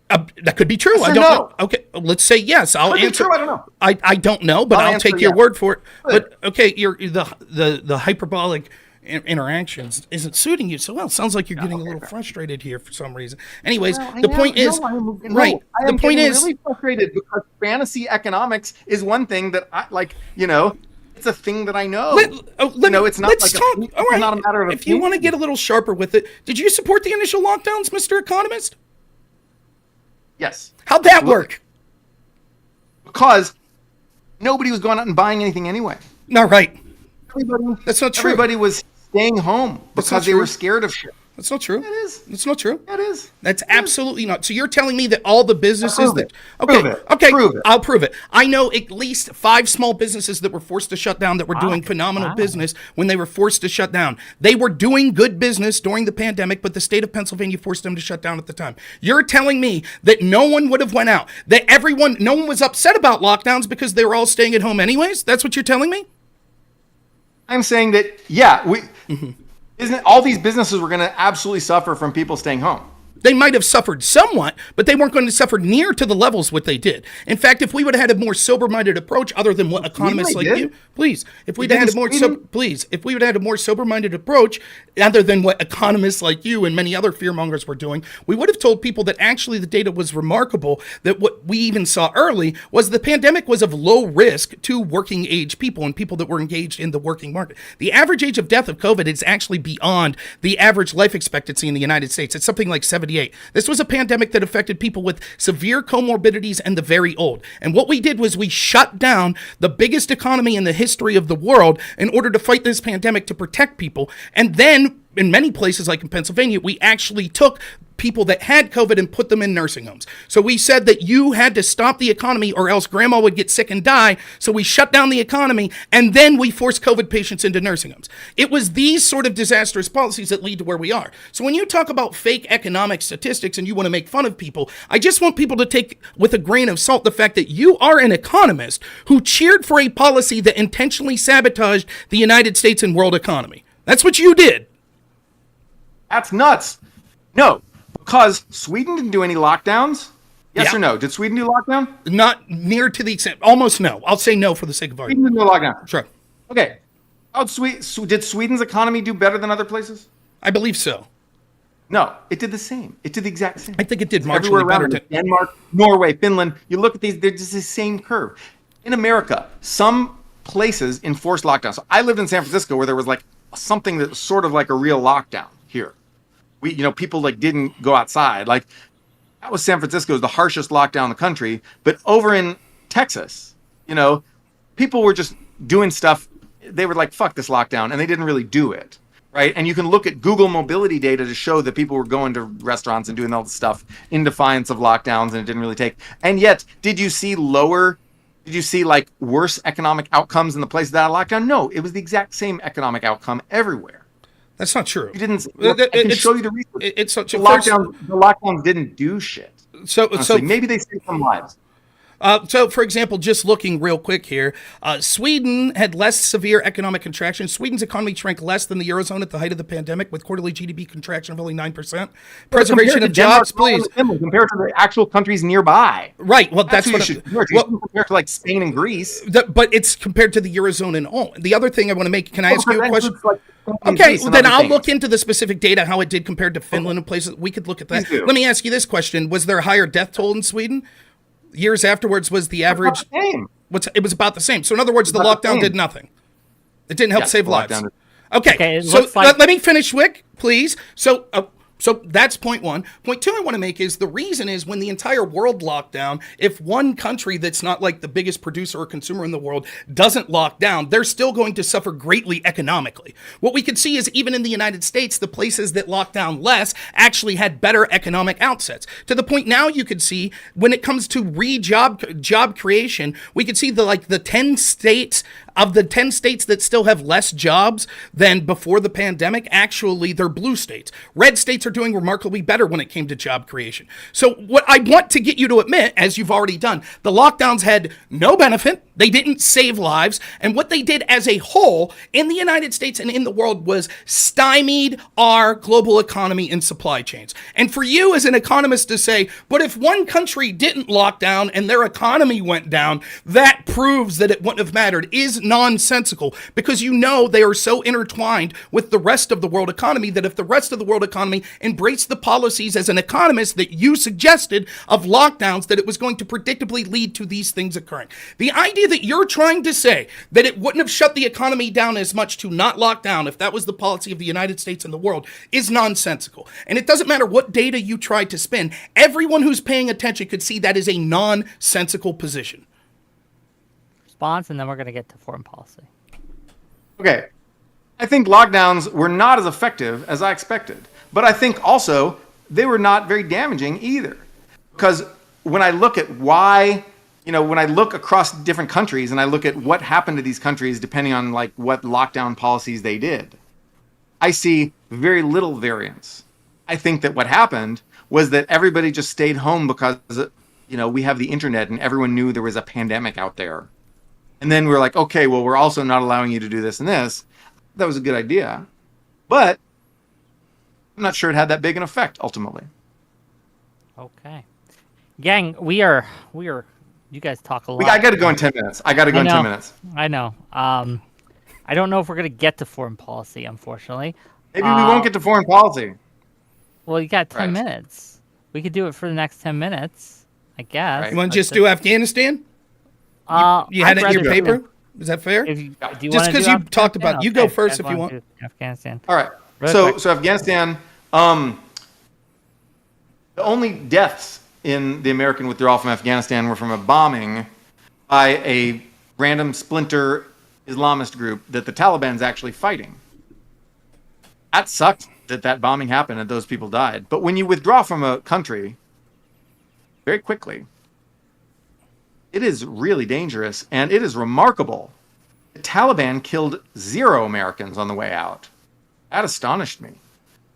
That could be true. Yes I or don't no? know. Okay, let's say yes. I'll Could be answer. true, I don't know. I don't know, but I'll take your yes. word for it. Good. But okay, the hyperbolic interactions isn't suiting you so well. Sounds like you're getting a little frustrated here for some reason. Anyways, the point is, right? The point is, really frustrated because fantasy economics is one thing that I like. It's a thing that I know. It's not let's like talk. it's All right. not a matter of if you want to get a little sharper with it, did you support the initial lockdowns, Mr. Economist? Yes. How'd that work? Because nobody was going out and buying anything anyway. Not right. That's not true. Everybody was staying home because they were scared of shit. That's not true. It is. That's not true. It is. That's absolutely not. So you're telling me that all the businesses Prove it. Okay, Prove it. okay, Prove it. I'll prove it. I know at least 5 small businesses that were forced to shut down that were doing phenomenal business when they were forced to shut down. They were doing good business during the pandemic, but the state of Pennsylvania forced them to shut down at the time. You're telling me that no one would have went out, that no one was upset about lockdowns because they were all staying at home anyways? That's what you're telling me? I'm saying that, isn't it, all these businesses were going to absolutely suffer from people staying home. They might have suffered somewhat, but they weren't going to suffer near to the levels what they did. In fact, if we would have had a more sober-minded approach, other than what economists like you, please, if we'd had a more if we would have had a more sober-minded approach, other than what economists like you and many other fearmongers were doing, we would have told people that actually the data was remarkable. That what we even saw early was the pandemic was of low risk to working age people and people that were engaged in the working market. The average age of death of COVID is actually beyond the average life expectancy in the United States. It's something like 78. This was a pandemic that affected people with severe comorbidities and the very old. And what we did was we shut down the biggest economy in the history of the world in order to fight this pandemic to protect people. And then in many places, like in Pennsylvania, we actually took people that had COVID and put them in nursing homes. So we said that you had to stop the economy or else grandma would get sick and die. So we shut down the economy and then we forced COVID patients into nursing homes. It was these sort of disastrous policies that lead to where we are. So when you talk about fake economic statistics and you want to make fun of people, I just want people to take with a grain of salt the fact that you are an economist who cheered for a policy that intentionally sabotaged the United States and world economy. That's what you did. That's nuts. No, because Sweden didn't do any lockdowns. Yes or no? Did Sweden do lockdown? Not near to the extent. Almost no. I'll say no for the sake of argument. Sweden didn't do lockdown. Sure. Okay. Did Sweden's economy do better than other places? I believe so. No, it did the same. It did the exact same. I think it did marginally everywhere around better. Denmark, Norway, Finland. You look at these; they're just the same curve. In America, some places enforced lockdowns. So I lived in San Francisco, where there was like something that was sort of like a real lockdown here. People like didn't go outside. Like that was San Francisco's the harshest lockdown in the country. But over in Texas, people were just doing stuff. They were like, fuck this lockdown. And they didn't really do it. Right. And you can look at Google mobility data to show that people were going to restaurants and doing all this stuff in defiance of lockdowns. And it didn't really take. And yet, did you see like worse economic outcomes in the places that had lockdown? No, it was the exact same economic outcome everywhere. That's not true. You didn't. I can show you the research. It's such a the lockdowns didn't do shit. So maybe they saved some lives. So, for example, just looking real quick here, Sweden had less severe economic contraction. Sweden's economy shrank less than the Eurozone at the height of the pandemic, with quarterly GDP contraction of only 9%. Preservation of jobs, please. Compared to the actual countries nearby. Right. Well, that's what what you should compare to like Spain and Greece. But it's compared to the Eurozone and all. The other thing I want to make, can I ask you a question? Okay, well, then I'll look into the specific data, how it did compared to Finland and places. We could look at that. Let me ask you this question. Was there a higher death toll in Sweden? Years afterwards, was the average? It was about the same. So in other words, the lockdown did nothing. It didn't help save lives. Okay, so let me finish, Whick, please. So that's point one. Point two I want to make is the reason is when the entire world locked down, if one country that's not like the biggest producer or consumer in the world doesn't lock down, they're still going to suffer greatly economically. What we could see is even in the United States, the places that locked down less actually had better economic outsets. To the point now you could see when it comes to job creation, we could see the 10 states of the 10 states that still have less jobs than before the pandemic, actually they're blue states. Red states are doing remarkably better when it came to job creation. So what I want to get you to admit, as you've already done, the lockdowns had no benefit. They didn't save lives. And what they did as a whole in the United States and in the world was stymied our global economy and supply chains. And for you as an economist to say, but if one country didn't lock down and their economy went down, that proves that it wouldn't have mattered is nonsensical, because they are so intertwined with the rest of the world economy that if the rest of the world economy embraced the policies as an economist that you suggested of lockdowns, that it was going to predictably lead to these things occurring. The idea that you're trying to say that it wouldn't have shut the economy down as much to not lock down if that was the policy of the United States and the world is nonsensical. And it doesn't matter what data you try to spin. Everyone who's paying attention could see that is a nonsensical position. Response, and then we're going to get to foreign policy. Okay. I think lockdowns were not as effective as I expected. But I think also they were not very damaging either. Because when I look at when I look across different countries and I look at what happened to these countries depending on like what lockdown policies they did, I see very little variance. I think that what happened was that everybody just stayed home because, we have the internet and everyone knew there was a pandemic out there. And then we're like, okay, well, we're also not allowing you to do this and this. That was a good idea. But I'm not sure it had that big an effect ultimately. Okay. Gang, we are. You guys talk a lot. I got to go in 10 minutes. I know. 10 minutes. I know. I don't know if we're gonna get to foreign policy, unfortunately. Maybe we won't get to foreign policy. Well, you got 10 minutes. We could do it for the next 10 minutes, I guess. Right. You want to just do Afghanistan? You had it in your paper? Is that fair? Just because you talked about, you go first if you want. Afghanistan. All right. So Afghanistan, the only deaths in the American withdrawal from Afghanistan were from a bombing by a random splinter Islamist group that the Taliban's actually fighting. That sucked that bombing happened and those people died. But when you withdraw from a country very quickly, it is really dangerous, and it is remarkable. The Taliban killed 0 Americans on the way out. That astonished me.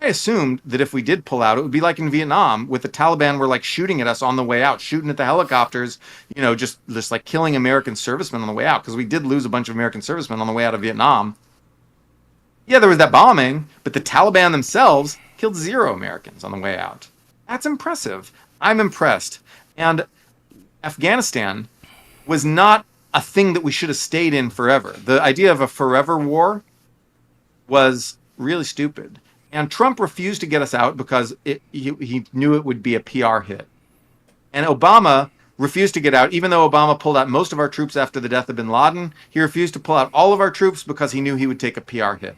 I assumed that if we did pull out, it would be like in Vietnam, with the Taliban were like shooting at us on the way out, shooting at the helicopters, just like killing American servicemen on the way out, because we did lose a bunch of American servicemen on the way out of Vietnam. Yeah, there was that bombing, but the Taliban themselves killed 0 Americans on the way out. That's impressive. I'm impressed. And Afghanistan was not a thing that we should have stayed in forever. The idea of a forever war was really stupid. And Trump refused to get us out because he knew it would be a PR hit. And Obama refused to get out, even though Obama pulled out most of our troops after the death of bin Laden. He refused to pull out all of our troops because he knew he would take a PR hit.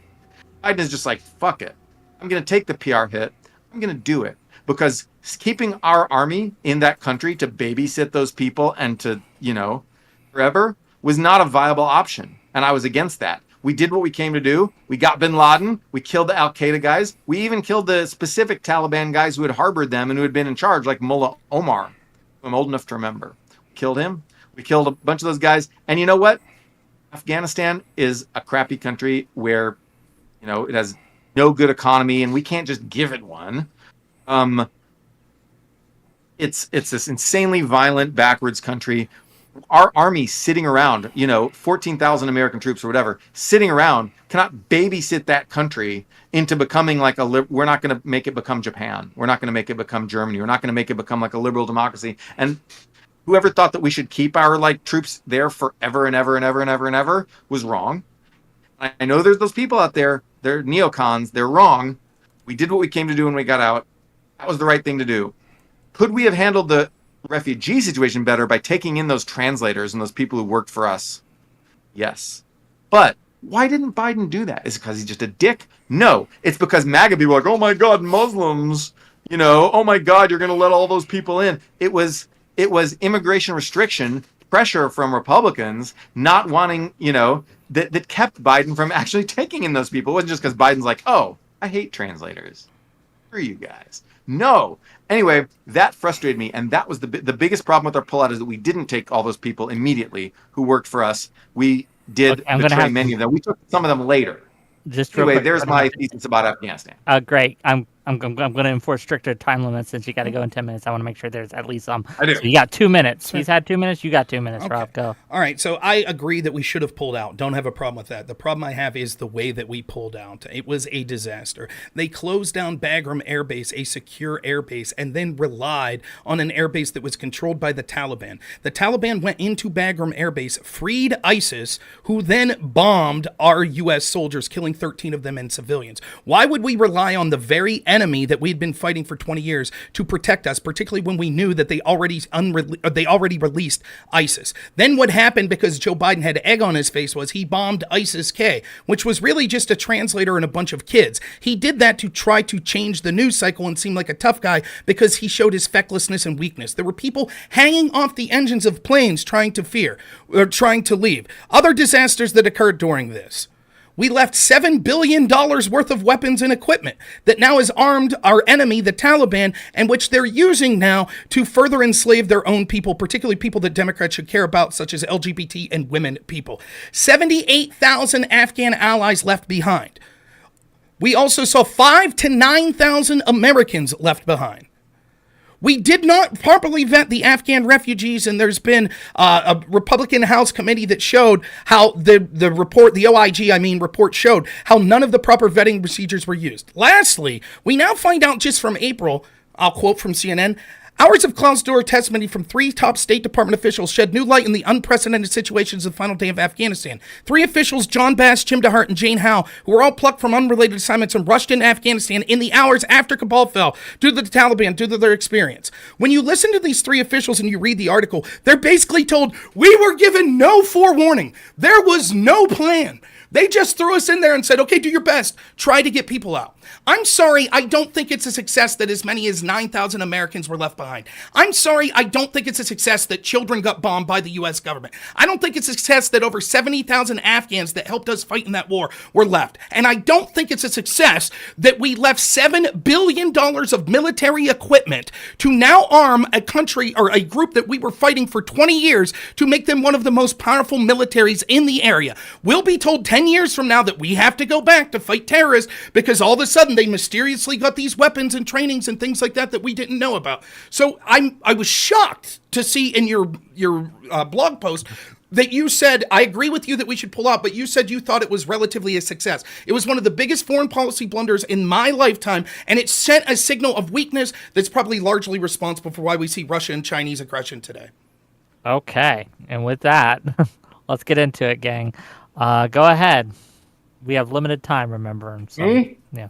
Biden is just like, fuck it. I'm going to take the PR hit. I'm going to do it. Because keeping our army in that country to babysit those people and to, forever was not a viable option. And I was against that. We did what we came to do. We got bin Laden. We killed the Al-Qaeda guys. We even killed the specific Taliban guys who had harbored them and who had been in charge, like Mullah Omar, who I'm old enough to remember. We killed him. We killed a bunch of those guys. And you know what? Afghanistan is a crappy country where, it has no good economy, and we can't just give it one. It's this insanely violent, backwards country. Our army sitting around, 14,000 American troops or whatever, sitting around cannot babysit that country into becoming like we're not going to make it become Japan. We're not going to make it become Germany. We're not going to make it become like a liberal democracy. And whoever thought that we should keep our troops there forever and ever and ever and ever and ever was wrong. I know there's those people out there. They're neocons. They're wrong. We did what we came to do when we got out. That was the right thing to do. Could we have handled the refugee situation better by taking in those translators and those people who worked for us? Yes. But why didn't Biden do that? Is it because he's just a dick? No. It's because MAGA people are like, oh my God, Muslims, oh my God, you're going to let all those people in. It was immigration restriction, pressure from Republicans not wanting, that kept Biden from actually taking in those people. It wasn't just because Biden's like, oh, I hate translators. Screw you guys. No. Anyway, that frustrated me, and that was the biggest problem with our pullout is that we didn't take all those people immediately who worked for us. We did betray many of them. We took some of them later. Anyway, there's my thesis about Afghanistan. Great. I'm going to enforce stricter time limits since you got to go in 10 minutes. I want to make sure there's at least some. I do. So you got 2 minutes. He's had 2 minutes. You got 2 minutes, okay. Rob, go. All right. So I agree that we should have pulled out. Don't have a problem with that. The problem I have is the way that we pulled out. It was a disaster. They closed down Bagram Air Base, a secure air base, and then relied on an air base that was controlled by the Taliban. The Taliban went into Bagram Air Base, freed ISIS, who then bombed our U.S. soldiers, killing 13 of them and civilians. Why would we rely on the very enemy that we had been fighting for 20 years to protect us, particularly when we knew that they already released ISIS? Then what happened, because Joe Biden had egg on his face, was he bombed ISIS-K, which was really just a translator and a bunch of kids. He did that to try to change the news cycle and seem like a tough guy because he showed his fecklessness and weakness. There were people hanging off the engines of planes trying to leave. Other disasters that occurred during this. We left $7 billion worth of weapons and equipment that now has armed our enemy, the Taliban, and which they're using now to further enslave their own people, particularly people that Democrats should care about, such as LGBT and women people. 78,000 Afghan allies left behind. We also saw 5,000 to 9,000 Americans left behind. We did not properly vet the Afghan refugees, and there's been a Republican House committee that showed how the OIG report showed how none of the proper vetting procedures were used. Lastly, we now find out just from April, I'll quote from CNN, Hours of closed-door testimony from 3 top State Department officials shed new light in the unprecedented situations of the final day of Afghanistan. 3 officials, John Bass, Jim DeHart, and Jane Howe, who were all plucked from unrelated assignments and rushed into Afghanistan in the hours after Kabul fell due to the Taliban, due to their experience. When you listen to these 3 officials and you read the article, they're basically told, we were given no forewarning. There was no plan. They just threw us in there and said, okay, do your best. Try to get people out. I'm sorry, I don't think it's a success that as many as 9,000 Americans were left behind. I'm sorry, I don't think it's a success that children got bombed by the U.S. government. I don't think it's a success that over 70,000 Afghans that helped us fight in that war were left. And I don't think it's a success that we left $7 billion of military equipment to now arm a country or a group that we were fighting for 20 years to make them one of the most powerful militaries in the area. We'll be told 10 years from now that we have to go back to fight terrorists because all of a sudden they mysteriously got these weapons and trainings and things like that we didn't know about. So I was shocked to see in your blog post that you said, I agree with you that we should pull out, but you said you thought it was relatively a success. It was one of the biggest foreign policy blunders in my lifetime, and it sent a signal of weakness that's probably largely responsible for why we see Russia and Chinese aggression today. Okay, and with that, let's get into it, gang. Go ahead. We have limited time, remember. So, yeah.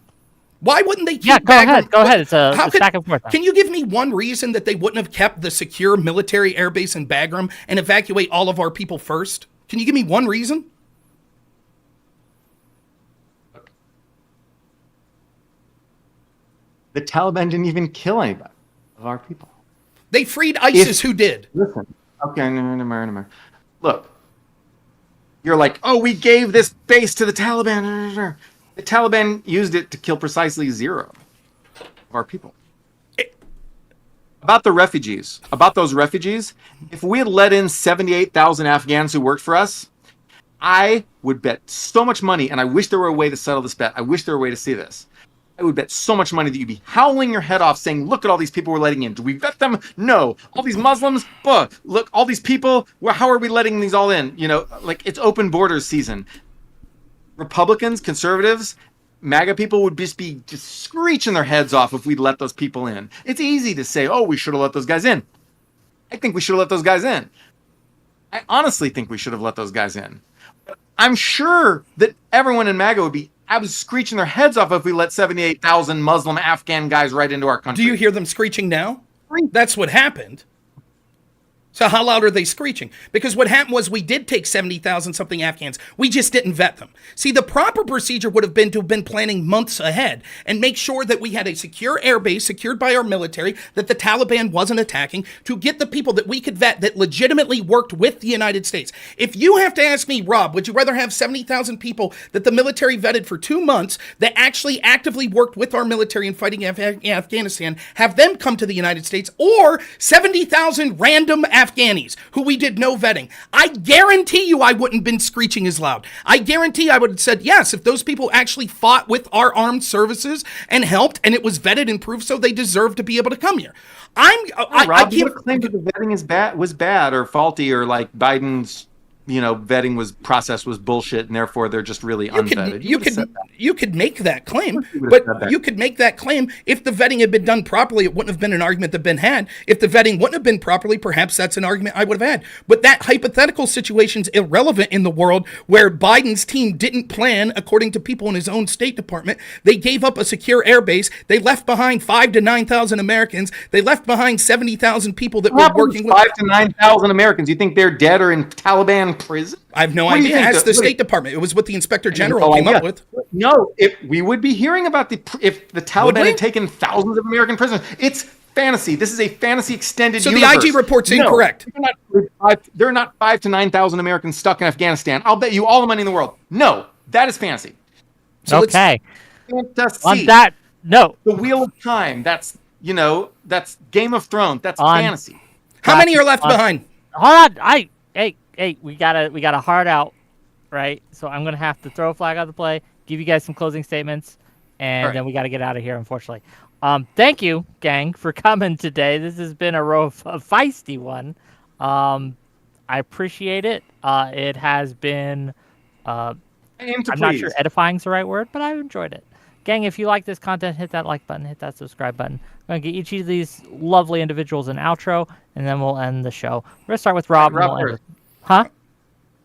Why wouldn't they keep Go Bagram? ahead. It's back and forth. Can you give me one reason that they wouldn't have kept the secure military airbase in Bagram and evacuate all of our people first? Can you give me one reason? The Taliban didn't even kill anybody of our people. They freed ISIS, who did. Listen. Okay, no. Look. You're like, oh, we gave this base to the Taliban. The Taliban used it to kill precisely 0 of our people. About those refugees, if we had let in 78,000 Afghans who worked for us, I would bet so much money, and I wish there were a way to settle this bet. I wish there were a way to see this. I would bet so much money that you'd be howling your head off saying, look at all these people we're letting in. Do we vet them? No. All these Muslims? Look, all these people, how are we letting these all in? It's open borders season. Republicans, conservatives, MAGA people would just be screeching their heads off if we'd let those people in. It's easy to say, oh, we should have let those guys in. I think we should have let those guys in. I honestly think we should have let those guys in. But I'm sure that everyone in MAGA would be screeching their heads off if we let 78,000 Muslim Afghan guys right into our country. Do you hear them screeching now? That's what happened. So how loud are they screeching? Because what happened was we did take 70,000 something Afghans. We just didn't vet them. See, the proper procedure would have been to have been planning months ahead and make sure that we had a secure airbase secured by our military, that the Taliban wasn't attacking, to get the people that we could vet that legitimately worked with the United States. If you have to ask me, Rob, would you rather have 70,000 people that the military vetted for 2 months that actually actively worked with our military in fighting Afghanistan, have them come to the United States, or 70,000 random Afghanis who we did no vetting? I guarantee you I wouldn't have been screeching as loud. I guarantee I would have said, yes, if those people actually fought with our armed services and helped and it was vetted and proved so, they deserve to be able to come here. Rob, you claim that the vetting was bad or faulty, or like Biden's vetting process was bullshit, and therefore they're just really unvetted. You could make that claim, but you could make that claim if the vetting had been done properly. It wouldn't have been an argument that been had. If the vetting wouldn't have been properly, perhaps that's an argument I would have had. But that hypothetical situation's irrelevant in the world where Biden's team didn't plan according to people in his own State Department. They gave up a secure airbase. They left behind 5,000 to 9,000 Americans. They left behind 70,000 people that were working with 5,000 to 9,000 Americans. You think they're dead or in Taliban prison? I have no idea. Ask the State Department. It was what the Inspector General came up with. No, if we would be hearing about if the Taliban had taken thousands of American prisoners. It's fantasy. This is a fantasy extended universe. So the IG report's incorrect. There are not 5,000 to 9,000 Americans stuck in Afghanistan. I'll bet you all the money in the world. No, that is fantasy. So okay. Fantasy. On that, no. The Wheel of Time. That's Game of Thrones. That's fantasy. How many are left behind? Hold on. Hey, we got a hard out, right? So I'm gonna have to throw a flag out of the play, give you guys some closing statements, and then we got to get out of here, unfortunately. Thank you, gang, for coming today. This has been a feisty one. I appreciate it. It has been. I'm not sure edifying is the right word, but I enjoyed it. Gang, if you like this content, hit that like button, hit that subscribe button. I'm going to get each of these lovely individuals an outro, and then we'll end the show. We're going to start with Rob. Rob and we'll end first. Huh?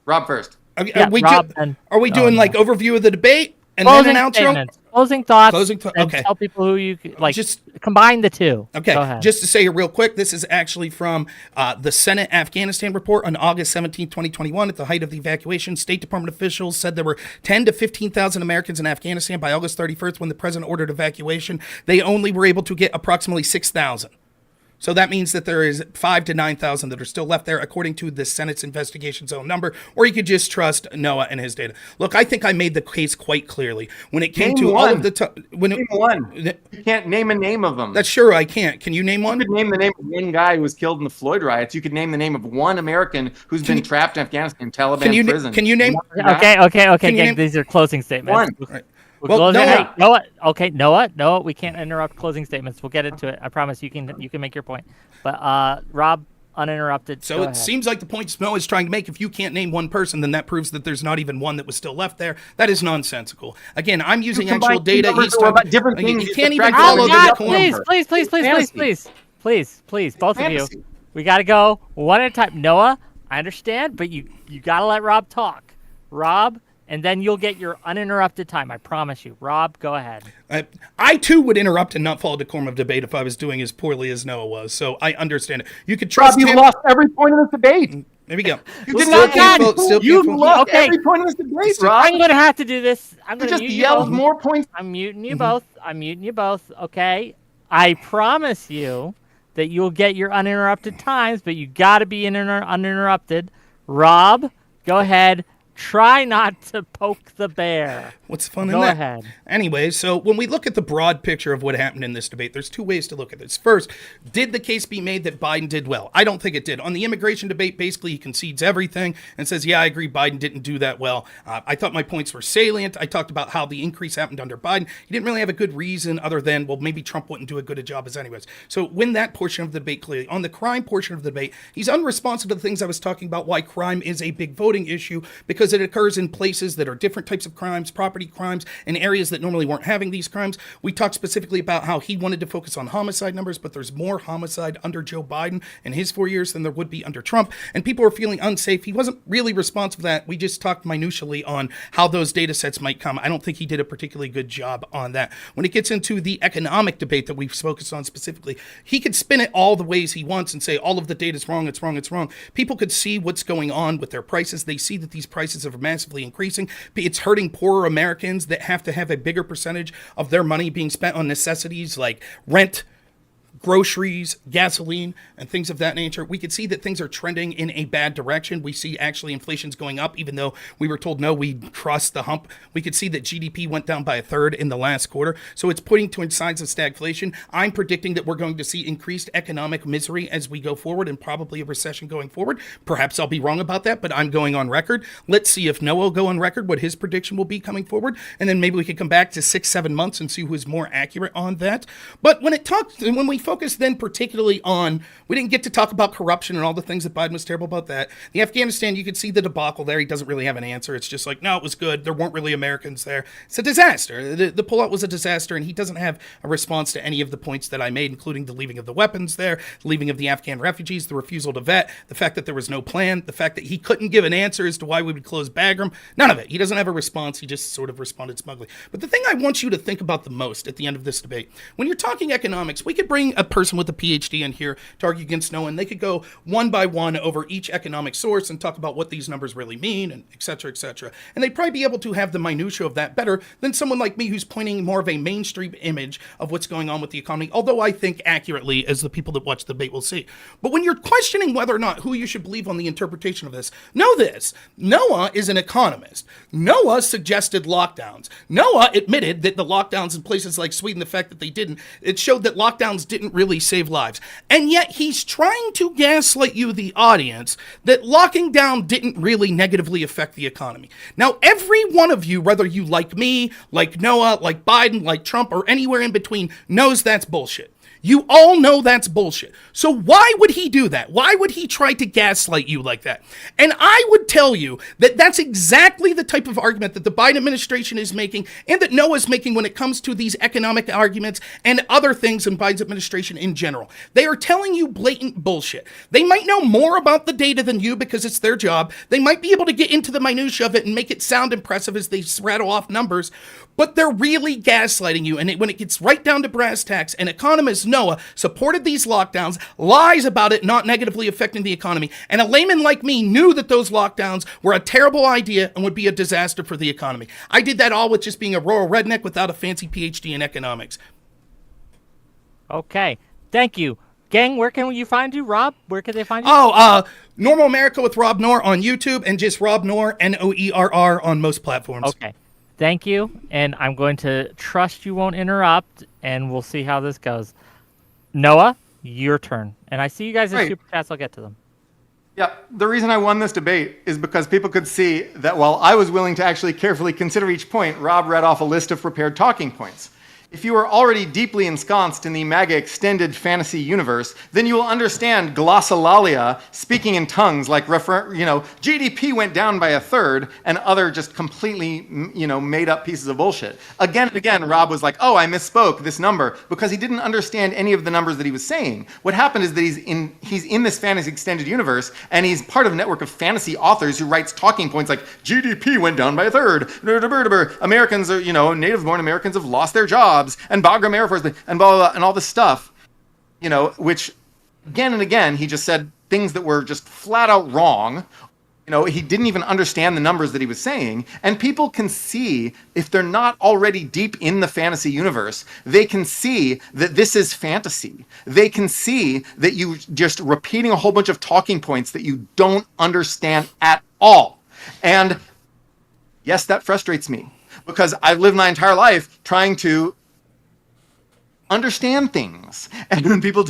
Rob first. Rob are we doing like overview of the debate and closing then an outro? statements, closing thoughts. Okay. Tell people who you like. Just combine the two. Okay. Go ahead. Just to say here real quick, this is actually from the Senate Afghanistan report on August 17, 2021. At the height of the evacuation, State Department officials said there were 10 to 15,000 Americans in Afghanistan. By August 31st, when the president ordered evacuation, they only were able to get approximately 6,000. So that means that there is 5 to 9,000 that are still left there, according to the Senate's investigation zone number, or you could just trust Noah and his data. Look, I think I made the case quite clearly when it came to all of the name one. You can't name a name of them. That's sure I can't. Can you name one? You could name the name of one guy who was killed in the Floyd riots. You could name the name of one American who's been trapped in Afghanistan, Taliban prison. Can you name? Okay. These are closing statements. One. Right. Well, Noah, we can't interrupt closing statements. We'll get into it. I promise you can make your point. But Rob, uninterrupted. So it seems like the point Noah is trying to make, if you can't name one person, then that proves that there's not even one that was still left there. That is nonsensical. Again, I'm using actual data. About different things. You can't even follow the decorum. Please, both of you. We got to go one at a time. Noah, I understand, but you got to let Rob talk. Rob, and then you'll get your uninterrupted time. I promise you. Rob, go ahead. I too would interrupt and not follow decorum of debate if I was doing as poorly as Noah was. So I understand it. You could trust Rob, him. You lost every point in this debate. There we go. You lost every point in this debate, Rob. I'm going to have to do this. I'm going to just yelled more points. I'm muting you both. Okay? I promise you that you'll get your uninterrupted times, but you got to be uninterrupted. Rob, go ahead. Try not to poke the bear. What's fun in that? Go ahead. Anyway, so when we look at the broad picture of what happened in this debate, there's two ways to look at this. First, did the case be made that Biden did well? I don't think it did. On the immigration debate, basically he concedes everything and says, yeah, I agree, Biden didn't do that well. I thought my points were salient. I talked about how the increase happened under Biden. He didn't really have a good reason other than, well, maybe Trump wouldn't do a good a job as anyways. So win that portion of the debate clearly. On the crime portion of the debate, he's unresponsive to the things I was talking about, why crime is a big voting issue, because it occurs in places that are different types of crimes, property crimes, and areas that normally weren't having these crimes. We talked specifically about how he wanted to focus on homicide numbers, but there's more homicide under Joe Biden in his 4 years than there would be under Trump, and people are feeling unsafe. He wasn't really responsive to that. We just talked minutially on how those data sets might come. I don't think he did a particularly good job on that. When it gets into the economic debate that we've focused on specifically, he could spin it all the ways he wants and say all of the data is wrong, it's wrong, it's wrong. People could see what's going on with their prices. They see that these prices are massively increasing. It's hurting poorer Americans that have to have a bigger percentage of their money being spent on necessities like rent, groceries, gasoline, and things of that nature. We could see that things are trending in a bad direction. We see actually inflation's going up, even though we were told, no, we crossed the hump. We could see that GDP went down by a third in the last quarter. So it's pointing to signs of stagflation. I'm predicting that we're going to see increased economic misery as we go forward and probably a recession going forward. Perhaps I'll be wrong about that, but I'm going on record. Let's see if Noah will go on record what his prediction will be coming forward. And then maybe we could come back to 6-7 months and see who is more accurate on that. But when we focus then particularly on, we didn't get to talk about corruption and all the things that Biden was terrible about that. The Afghanistan, you could see the debacle there. He doesn't really have an answer. It's just like, no, it was good. There weren't really Americans there. It's a disaster. The pullout was a disaster, and he doesn't have a response to any of the points that I made, including the leaving of the weapons there, the leaving of the Afghan refugees, the refusal to vet, the fact that there was no plan, the fact that he couldn't give an answer as to why we would close Bagram. None of it. He doesn't have a response. He just sort of responded smugly. But the thing I want you to think about the most at the end of this debate, when you're talking economics, we could bring a person with a PhD in here to argue against Noah, and they could go one by one over each economic source and talk about what these numbers really mean, and et cetera, et cetera. And they'd probably be able to have the minutia of that better than someone like me who's pointing more of a mainstream image of what's going on with the economy, although I think accurately, as the people that watch the debate will see. But when you're questioning whether or not who you should believe on the interpretation of this, know this. Noah is an economist. Noah suggested lockdowns. Noah admitted that the lockdowns in places like Sweden, the fact that they didn't, it showed that lockdowns didn't really save lives. And yet he's trying to gaslight you, the audience, that locking down didn't really negatively affect the economy. Now, every one of you, whether you like me, like Noah, like Biden, like Trump, or anywhere in between, knows that's bullshit. You all know that's bullshit. So why would he do that? Why would he try to gaslight you like that? And I would tell you that that's exactly the type of argument that the Biden administration is making and that Noah's making when it comes to these economic arguments and other things in Biden's administration in general. They are telling you blatant bullshit. They might know more about the data than you because it's their job. They might be able to get into the minutia of it and make it sound impressive as they rattle off numbers, but they're really gaslighting you. And when it gets right down to brass tacks, and economist Noah supported these lockdowns, lies about it not negatively affecting the economy, and a layman like me knew that those lockdowns were a terrible idea and would be a disaster for the economy. I did that all with just being a rural redneck without a fancy PhD in economics. Okay, thank you. Gang, where can you find you? Rob, where can they find you? Normal America with Rob Noerr on YouTube and just Rob Noerr, Noerr on most platforms. Okay. Thank you, and I'm going to trust you won't interrupt, and we'll see how this goes. Noah, your turn. And I see you guys in Super Chats. I'll get to them. Yeah, the reason I won this debate is because people could see that while I was willing to actually carefully consider each point, Rob read off a list of prepared talking points. If you are already deeply ensconced in the MAGA extended fantasy universe, then you will understand glossolalia, speaking in tongues like, GDP went down by a third, and other just completely, made up pieces of bullshit. Again and again, Rob was like, oh, I misspoke this number, because he didn't understand any of the numbers that he was saying. What happened is that he's in this fantasy extended universe, and he's part of a network of fantasy authors who writes talking points like, GDP went down by a third, Americans are, native-born Americans have lost their jobs, and Bagram Air Force, and blah, blah, blah, and all this stuff, which again and again, he just said things that were just flat out wrong. He didn't even understand the numbers that he was saying. And people can see, if they're not already deep in the fantasy universe, they can see that this is fantasy. They can see that you just repeating a whole bunch of talking points that you don't understand at all. And yes, that frustrates me, because I've lived my entire life trying to understand things, and when people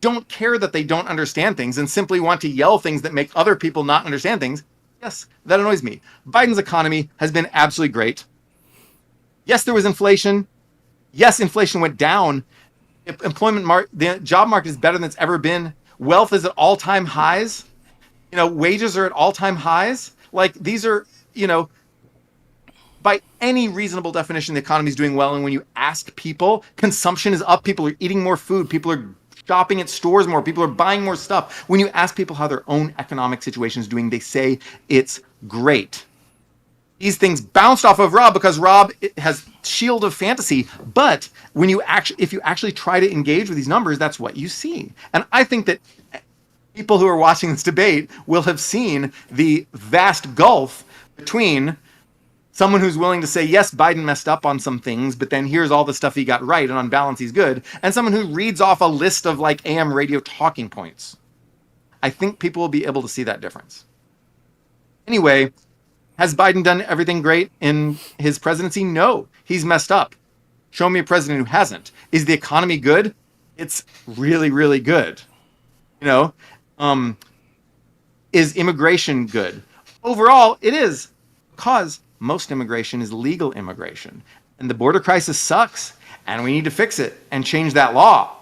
don't care that they don't understand things and simply want to yell things that make other people not understand things, yes, that annoys me. Biden's economy has been absolutely great. Yes, there was inflation. Yes, inflation went down. The job market is better than it's ever been. Wealth is at all-time highs. Wages are at all-time highs. Like, these are, by any reasonable definition, the economy is doing well. And when you ask people, consumption is up. People are eating more food. People are shopping at stores more. People are buying more stuff. When you ask people how their own economic situation is doing, they say it's great. These things bounced off of Rob because Rob has shield of fantasy. But when if you actually try to engage with these numbers, that's what you see. And I think that people who are watching this debate will have seen the vast gulf between someone who's willing to say, yes, Biden messed up on some things, but then here's all the stuff he got right, and on balance, he's good. And someone who reads off a list of AM radio talking points. I think people will be able to see that difference. Anyway, has Biden done everything great in his presidency? No, he's messed up. Show me a president who hasn't. Is the economy good? It's really, really good. Is immigration good? Overall, it is, because most immigration is legal immigration. And the border crisis sucks, and we need to fix it and change that law.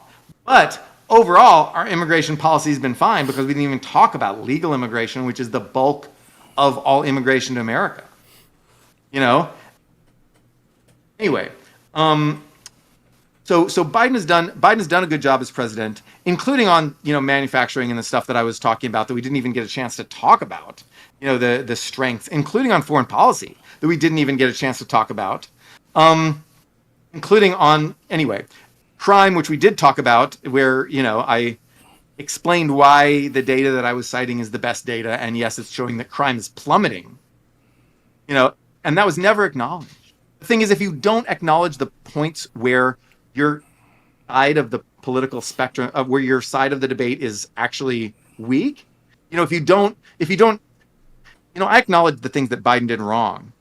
But overall, our immigration policy has been fine, because we didn't even talk about legal immigration, which is the bulk of all immigration to America. Anyway, so Biden has done a good job as president, including on manufacturing and the stuff that I was talking about that we didn't even get a chance to talk about. The strengths, including on foreign policy, that we didn't even get a chance to talk about, including on, crime, which we did talk about, where, I explained why the data that I was citing is the best data, and yes, it's showing that crime is plummeting, and that was never acknowledged. The thing is, if you don't acknowledge the points where your side of the political spectrum, where your side of the debate is actually weak, if you don't, I acknowledge the things that Biden did wrong,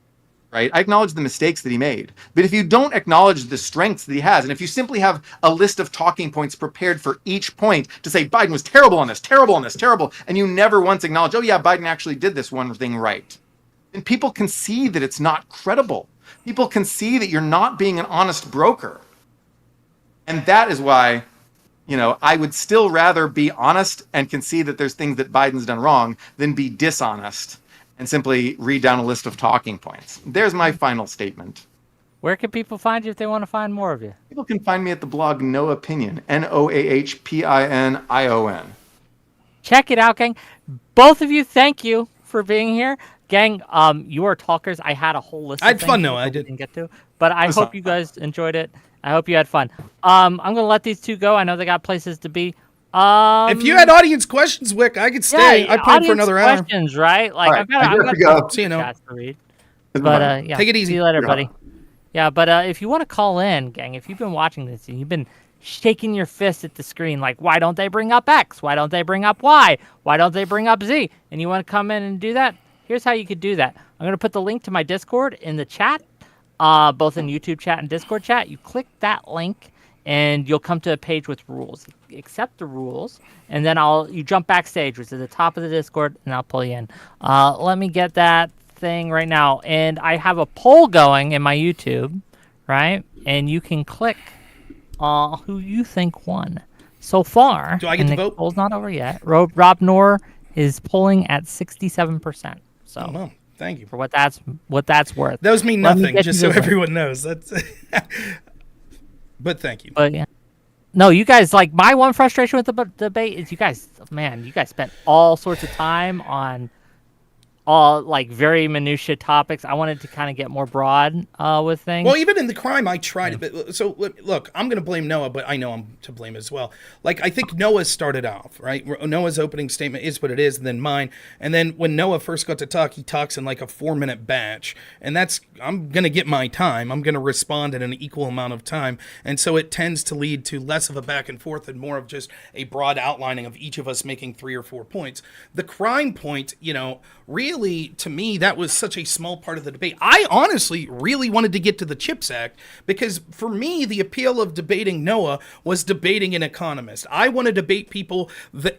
right? I acknowledge the mistakes that he made. But if you don't acknowledge the strengths that he has, and if you simply have a list of talking points prepared for each point to say Biden was terrible on this, terrible on this, terrible, and you never once acknowledge, oh yeah, Biden actually did this one thing right, then people can see that it's not credible. People can see that you're not being an honest broker. And that is why, I would still rather be honest and concede that there's things that Biden's done wrong than be dishonest and simply read down a list of talking points. There's my final statement. Where can people find you if they want to find more of you? People can find me at the blog No Opinion, NOAHPINION. Check it out, gang. Both of you, thank you for being here. Gang, you are talkers. I had a whole list of I had things fun, though. that I we did. didn't get to, but I hope you guys enjoyed it. I hope you had fun. I'm going to let these two go. I know they got places to be. If you had audience questions, Whick, I could stay. I'd play for another hour. Questions, right? Like, All right, I've got go. See you, Noah. chats to read. But yeah, Take it easy. See you later, buddy. Yeah, but if you want to call in, gang, if you've been watching this and you've been shaking your fist at the screen like, why don't they bring up X? Why don't they bring up Y? Why don't they bring up Z? And you want to come in and do that? Here's how you could do that. I'm going to put the link to my Discord in the chat, both in YouTube chat and Discord chat. You click that link, and you'll come to a page with rules. Accept the rules, and then you jump backstage, which is at the top of the Discord, and I'll pull you in. Let me get that thing right now, and I have a poll going in my YouTube, right? And you can click who you think won so far. Do I get to vote? The poll's not over yet. Robnoerr is polling at 67%. So, Oh, well, thank you. for what that's worth. Those mean Let me nothing, get just you so the- everyone knows. That's. But thank you. But yeah. No, you guys, like, my one frustration with the debate is you guys spent all sorts of time on all, like, very minutiae topics. I wanted to kind of get more broad with things. Well, even in the crime, I tried it. So, look, I'm going to blame Noah, but I know I'm to blame as well. Like, I think Noah started off, right? Noah's opening statement is what it is, and then mine. And then when Noah first got to talk, he talks in like a 4-minute batch. And I'm going to get my time. I'm going to respond in an equal amount of time. And so it tends to lead to less of a back and forth and more of just a broad outlining of each of us making 3 or 4 points. The crime point, really, to me, that was such a small part of the debate. I honestly really wanted to get to the CHIPS Act because for me, the appeal of debating Noah was debating an economist. I want to debate people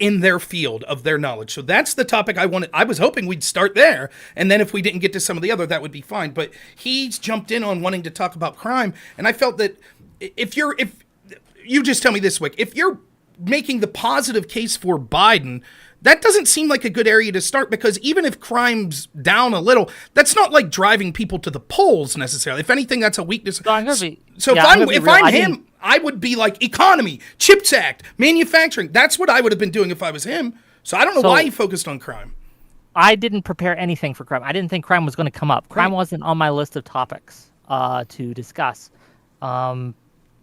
in their field of their knowledge. So that's the topic I wanted. I was hoping we'd start there. And then if we didn't get to some of the other, that would be fine. But he's jumped in on wanting to talk about crime. And I felt that if you just tell me this, Wick, if you're making the positive case for Biden, that doesn't seem like a good area to start because even if crime's down a little, that's not like driving people to the polls necessarily. If anything, that's a weakness. If I'm him, I would be like economy, CHIPS Act, manufacturing. That's what I would have been doing if I was him. So I don't know why he focused on crime. I didn't prepare anything for crime. I didn't think crime was going to come up. Crime wasn't on my list of topics to discuss,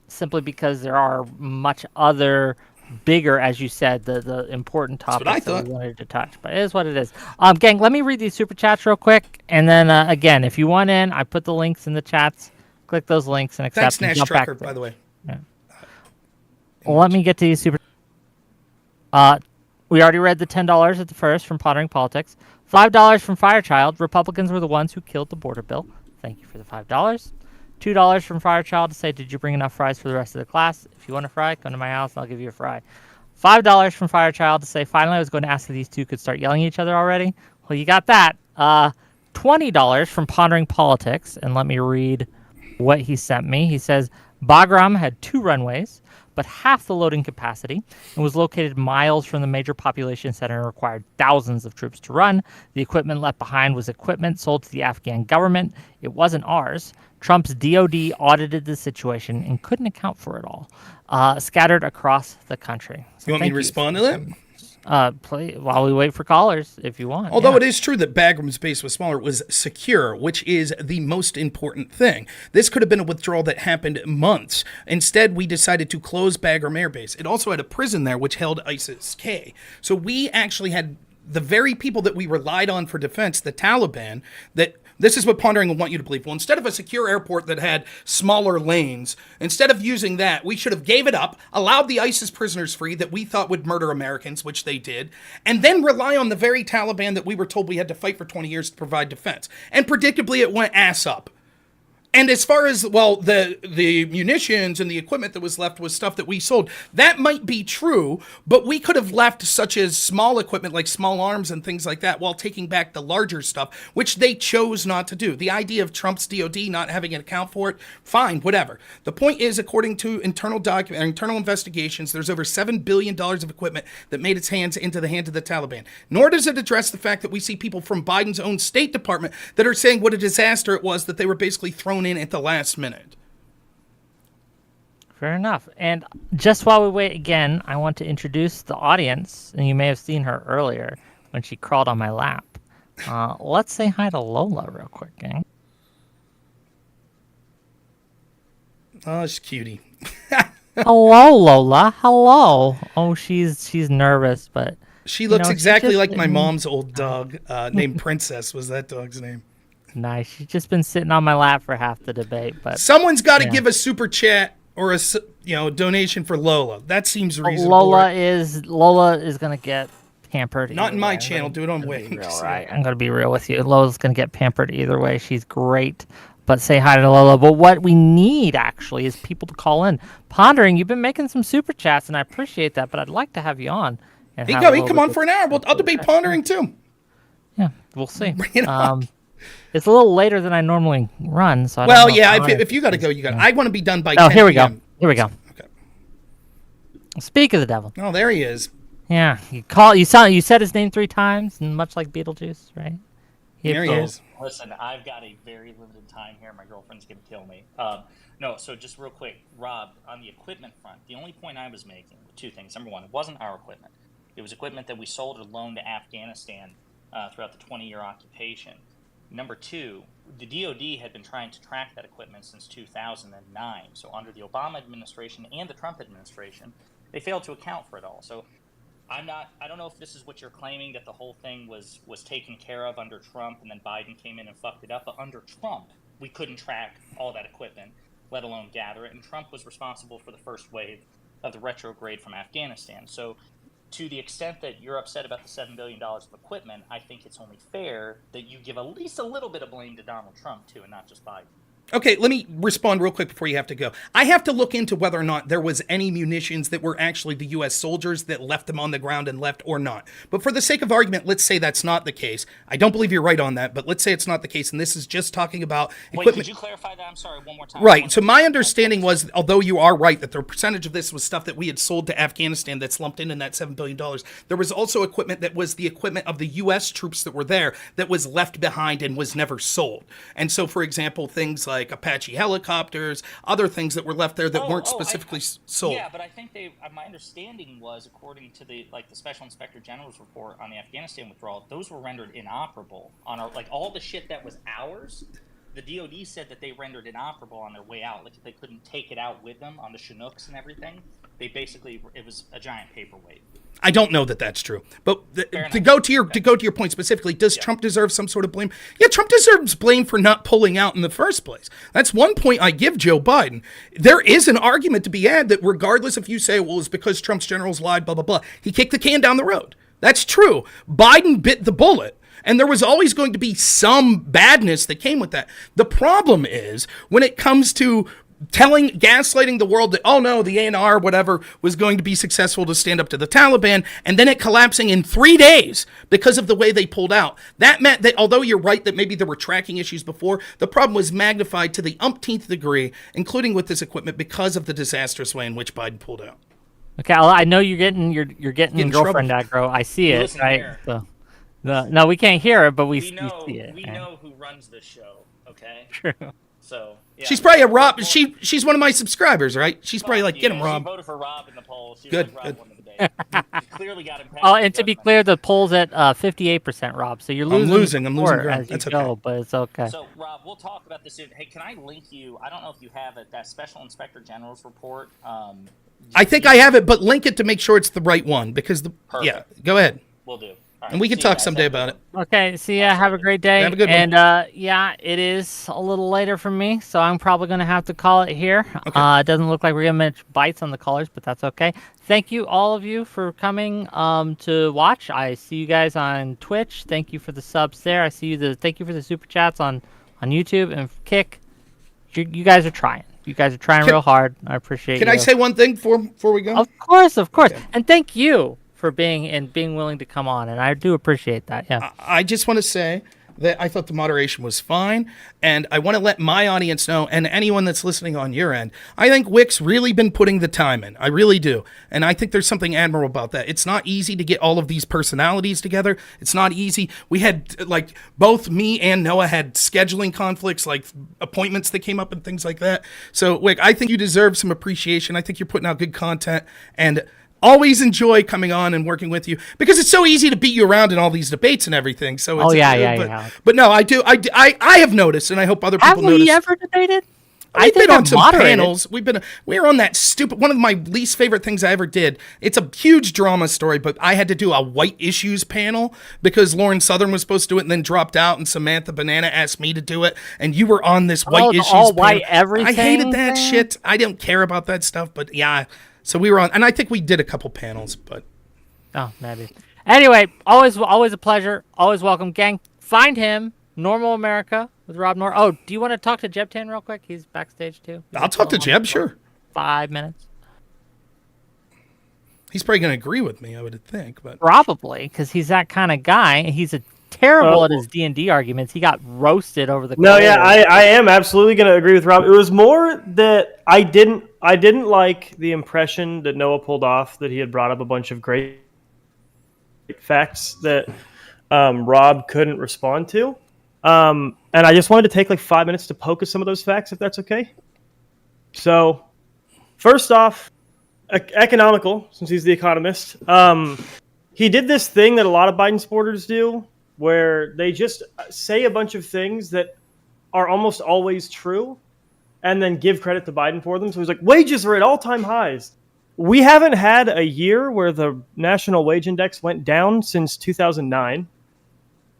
simply because there are much other bigger, as you said, the important topics that we wanted to touch. But it is what it is. Gang, let me read these super chats real quick, and then again, if you want in, I put the links in the chats. Click those links and accept. Thanks, Nash Trucker, by the way. Yeah. Well, let me get to these super. We already read the $10 at the first from Pondering Politics. $5 from Firechild. Republicans were the ones who killed the border bill. Thank you for the $5. $2 from Firechild to say, did you bring enough fries for the rest of the class? If you want a fry, come to my house and I'll give you a fry. $5 from Firechild to say, finally, I was going to ask if these two could start yelling at each other already. Well, you got that. $20 from Pondering Politics, and let me read what he sent me. He says, Bagram had 2 runways, but half the loading capacity, and was located miles from the major population center and required thousands of troops to run. The equipment left behind was equipment sold to the Afghan government. It wasn't ours. Trump's DOD audited the situation and couldn't account for it all, scattered across the country. So You want me to respond to that? Play while we wait for callers, if you want. Although it is true that Bagram's base was smaller, it was secure, which is the most important thing. This could have been a withdrawal that happened months. Instead, we decided to close Bagram Air Base. It also had a prison there, which held ISIS-K. So we actually had the very people that we relied on for defense, the Taliban, that this is what Pondering will want you to believe. Well, instead of a secure airport that had smaller lanes, instead of using that, we should have gave it up, allowed the ISIS prisoners free that we thought would murder Americans, which they did, and then rely on the very Taliban that we were told we had to fight for 20 years to provide defense. And predictably, it went ass up. And as far as, well, the munitions and the equipment that was left was stuff that we sold. That might be true, but we could have left such as small equipment like small arms and things like that while taking back the larger stuff, which they chose not to do. The idea of Trump's DOD not having an account for it, fine, whatever. The point is, according to internal investigations, there's over $7 billion of equipment that made its hands into the hands of the Taliban. Nor does it address the fact that we see people from Biden's own State Department that are saying what a disaster it was that they were basically thrown in at the last minute. Fair enough. And just while we wait again, I want to introduce the audience, and you may have seen her earlier when she crawled on my lap. Let's say hi to Lola real quick, gang. Oh, she's cutie. Hello, Lola. Hello. Oh, she's nervous, but She looks she exactly just- like my mom's old dog, named Princess was that dog's name. nice. She's just been sitting on my lap for half the debate, but Someone's got to Yeah. give a super chat or a donation for Lola. That seems reasonable. Lola is gonna get pampered. Not either in my way. I'm channel. gonna Do it on be Whick. real, right? I'm gonna be real with you. Lola's gonna get pampered either way. She's great. But say hi to Lola. But what we need actually is people to call in. Pondering, you've been making some super chats, and I appreciate that. But I'd like to have you on. And He have go. a He little come bit on of- for an hour. I'll debate pondering too. Yeah, we'll see. Bring it on. It's a little later than I normally run, so I Well, don't know yeah. how If you got to go, you got. I want to be done by. Oh, 10 here we go. PM. Here we go. Okay. Speak of the devil. Oh, there he is. Yeah, you said his name 3 times, and much like Beetlejuice, right? There he Yep. is. Listen, I've got a very limited time here. My girlfriend's going to kill me. No, so just real quick, Rob, on the equipment front, the only point I was making were 2 things. Number one, it wasn't our equipment. It was equipment that we sold or loaned to Afghanistan throughout the 20-year occupation. Number 2, the DOD had been trying to track that equipment since 2009. So under the Obama administration and the Trump administration, they failed to account for it all. So I don't know if this is what you're claiming, that the whole thing was taken care of under Trump and then Biden came in and fucked it up. But under Trump, we couldn't track all that equipment, let alone gather it. And Trump was responsible for the first wave of the retrograde from Afghanistan. So to the extent that you're upset about the $7 billion of equipment, I think it's only fair that you give at least a little bit of blame to Donald Trump, too, and not just Biden. Okay, let me respond real quick before you have to go. I have to look into whether or not there was any munitions that were actually the U.S. soldiers that left them on the ground and left or not. But for the sake of argument, let's say that's not the case. I don't believe you're right on that, but let's say it's not the case, and this is just talking about Wait, equipment. could you clarify that? I'm sorry, one more time. Right. So my understanding was, although you are right that the percentage of this was stuff that we had sold to Afghanistan that's lumped in that $7 billion, there was also equipment that was the equipment of the U.S. troops that were there that was left behind and was never sold. And so, for example, things like Apache helicopters, other things that were left there that weren't specifically sold. Yeah, but I think my understanding was, according to the Special Inspector General's report on the Afghanistan withdrawal, those were rendered inoperable on our, all the shit that was ours. The DOD said that they rendered inoperable on their way out. Like, if they couldn't take it out with them on the Chinooks and everything, it was a giant paperweight. I don't know that that's true, but to go to your point specifically, does Trump deserve some sort of blame? Yeah, Trump deserves blame for not pulling out in the first place. That's one point I give Joe Biden. There is an argument to be had that regardless if you say, well, it's because Trump's generals lied, blah, blah, blah, he kicked the can down the road. That's true. Biden bit the bullet. And there was always going to be some badness that came with that. The problem is when it comes to gaslighting the world that, oh no, the ANR, whatever, was going to be successful to stand up to the Taliban, and then it collapsing in 3 days because of the way they pulled out. That meant that although you're right that maybe there were tracking issues before, the problem was magnified to the umpteenth degree, including with this equipment, because of the disastrous way in which Biden pulled out. Okay, I know you're getting girlfriend aggro. I see it, Listen right? here. So, no, we can't hear it, but we see it. We man. know who runs this show, okay? True. So yeah. She's probably a Rob. She's one of my subscribers, right? She's probably like, get him, She Rob. voted for Rob in the poll. She Good, Rob good. won the debate. You clearly got him. Oh, and to be clear, the poll's at 58%, Rob. So you're losing. I'm losing ground. as you That's go, okay. but it's okay. So, Rob, we'll talk about this soon. Hey, can I link you? I don't know if you have it, that Special Inspector General's report. I think I have it, but link it to make sure it's the right one because yeah, go ahead. We'll do. All right, And we can see you talk guys. someday about it. Okay, see ya. Have a great day. Have a good one. And yeah, it is a little later for me, so I'm probably going to have to call it here. Okay. It doesn't look like we're going to get bites on the callers, but that's okay. Thank you, all of you, for coming to watch. I see you guys on Twitch. Thank you for the subs there. I see you. Thank you for the super chats on YouTube. And Kick, you guys are trying. You guys are trying real hard. I appreciate. Can I say one thing before we go? Of course. Okay. And thank you for being willing to come on, and I do appreciate that. Yeah. I just want to say that I thought the moderation was fine, and I want to let my audience know, and anyone that's listening on your end, I think Whick's really been putting the time in. I really do. And I think there's something admirable about that. It's not easy to get all of these personalities together. It's not easy. We had, like, both me and Noah had scheduling conflicts, like appointments that came up and things like that. So, Whick, I think you deserve some appreciation. I think you're putting out good content, and always enjoy coming on and working with you because it's so easy to beat you around in all these debates and everything. So it's but no, I do. I have noticed, and I hope other people notice. Have we ever debated? We've been on some panels. We're on that stupid, one of my least favorite things I ever did. It's a huge drama story, but I had to do a white issues panel because Lauren Southern was supposed to do it and then dropped out, and Samantha Banana asked me to do it, and you were on this white issues all panel. White everything. I hated that shit. I don't care about that stuff, but yeah. So we were on, and I think we did a couple panels, but. Oh, maybe. Anyway, always a pleasure. Always welcome, gang. Find him, Normal America with robnoerr. Oh, do you want to talk to Jeb Tan real quick? He's backstage too. I'll talk to Jeb, sure. 5 minutes. He's probably going to agree with me, I would think, but probably because he's that kind of guy. He's terrible at his D&D arguments. He got roasted over the. No, yeah, I am absolutely going to agree with Rob. It was more that I didn't like the impression that Noah pulled off that he had brought up a bunch of great facts that Rob couldn't respond to. And I just wanted to take like 5 minutes to poke at some of those facts, if that's okay. So, first off, economical, since he's the economist. He did this thing that a lot of Biden supporters do, where they just say a bunch of things that are almost always true, and then give credit to Biden for them. So he's like, wages are at all-time highs. We haven't had a year where the national wage index went down since 2009.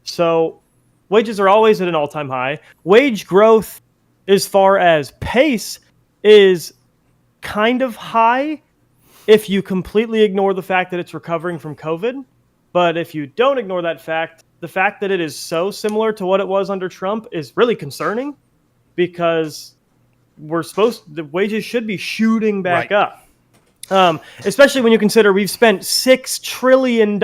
So wages are always at an all-time high. Wage growth, as far as pace, is kind of high if you completely ignore the fact that it's recovering from COVID. But if you don't ignore that fact, the fact that it is so similar to what it was under Trump is really concerning, because the wages should be shooting back up. Especially when you consider we've spent $6 trillion,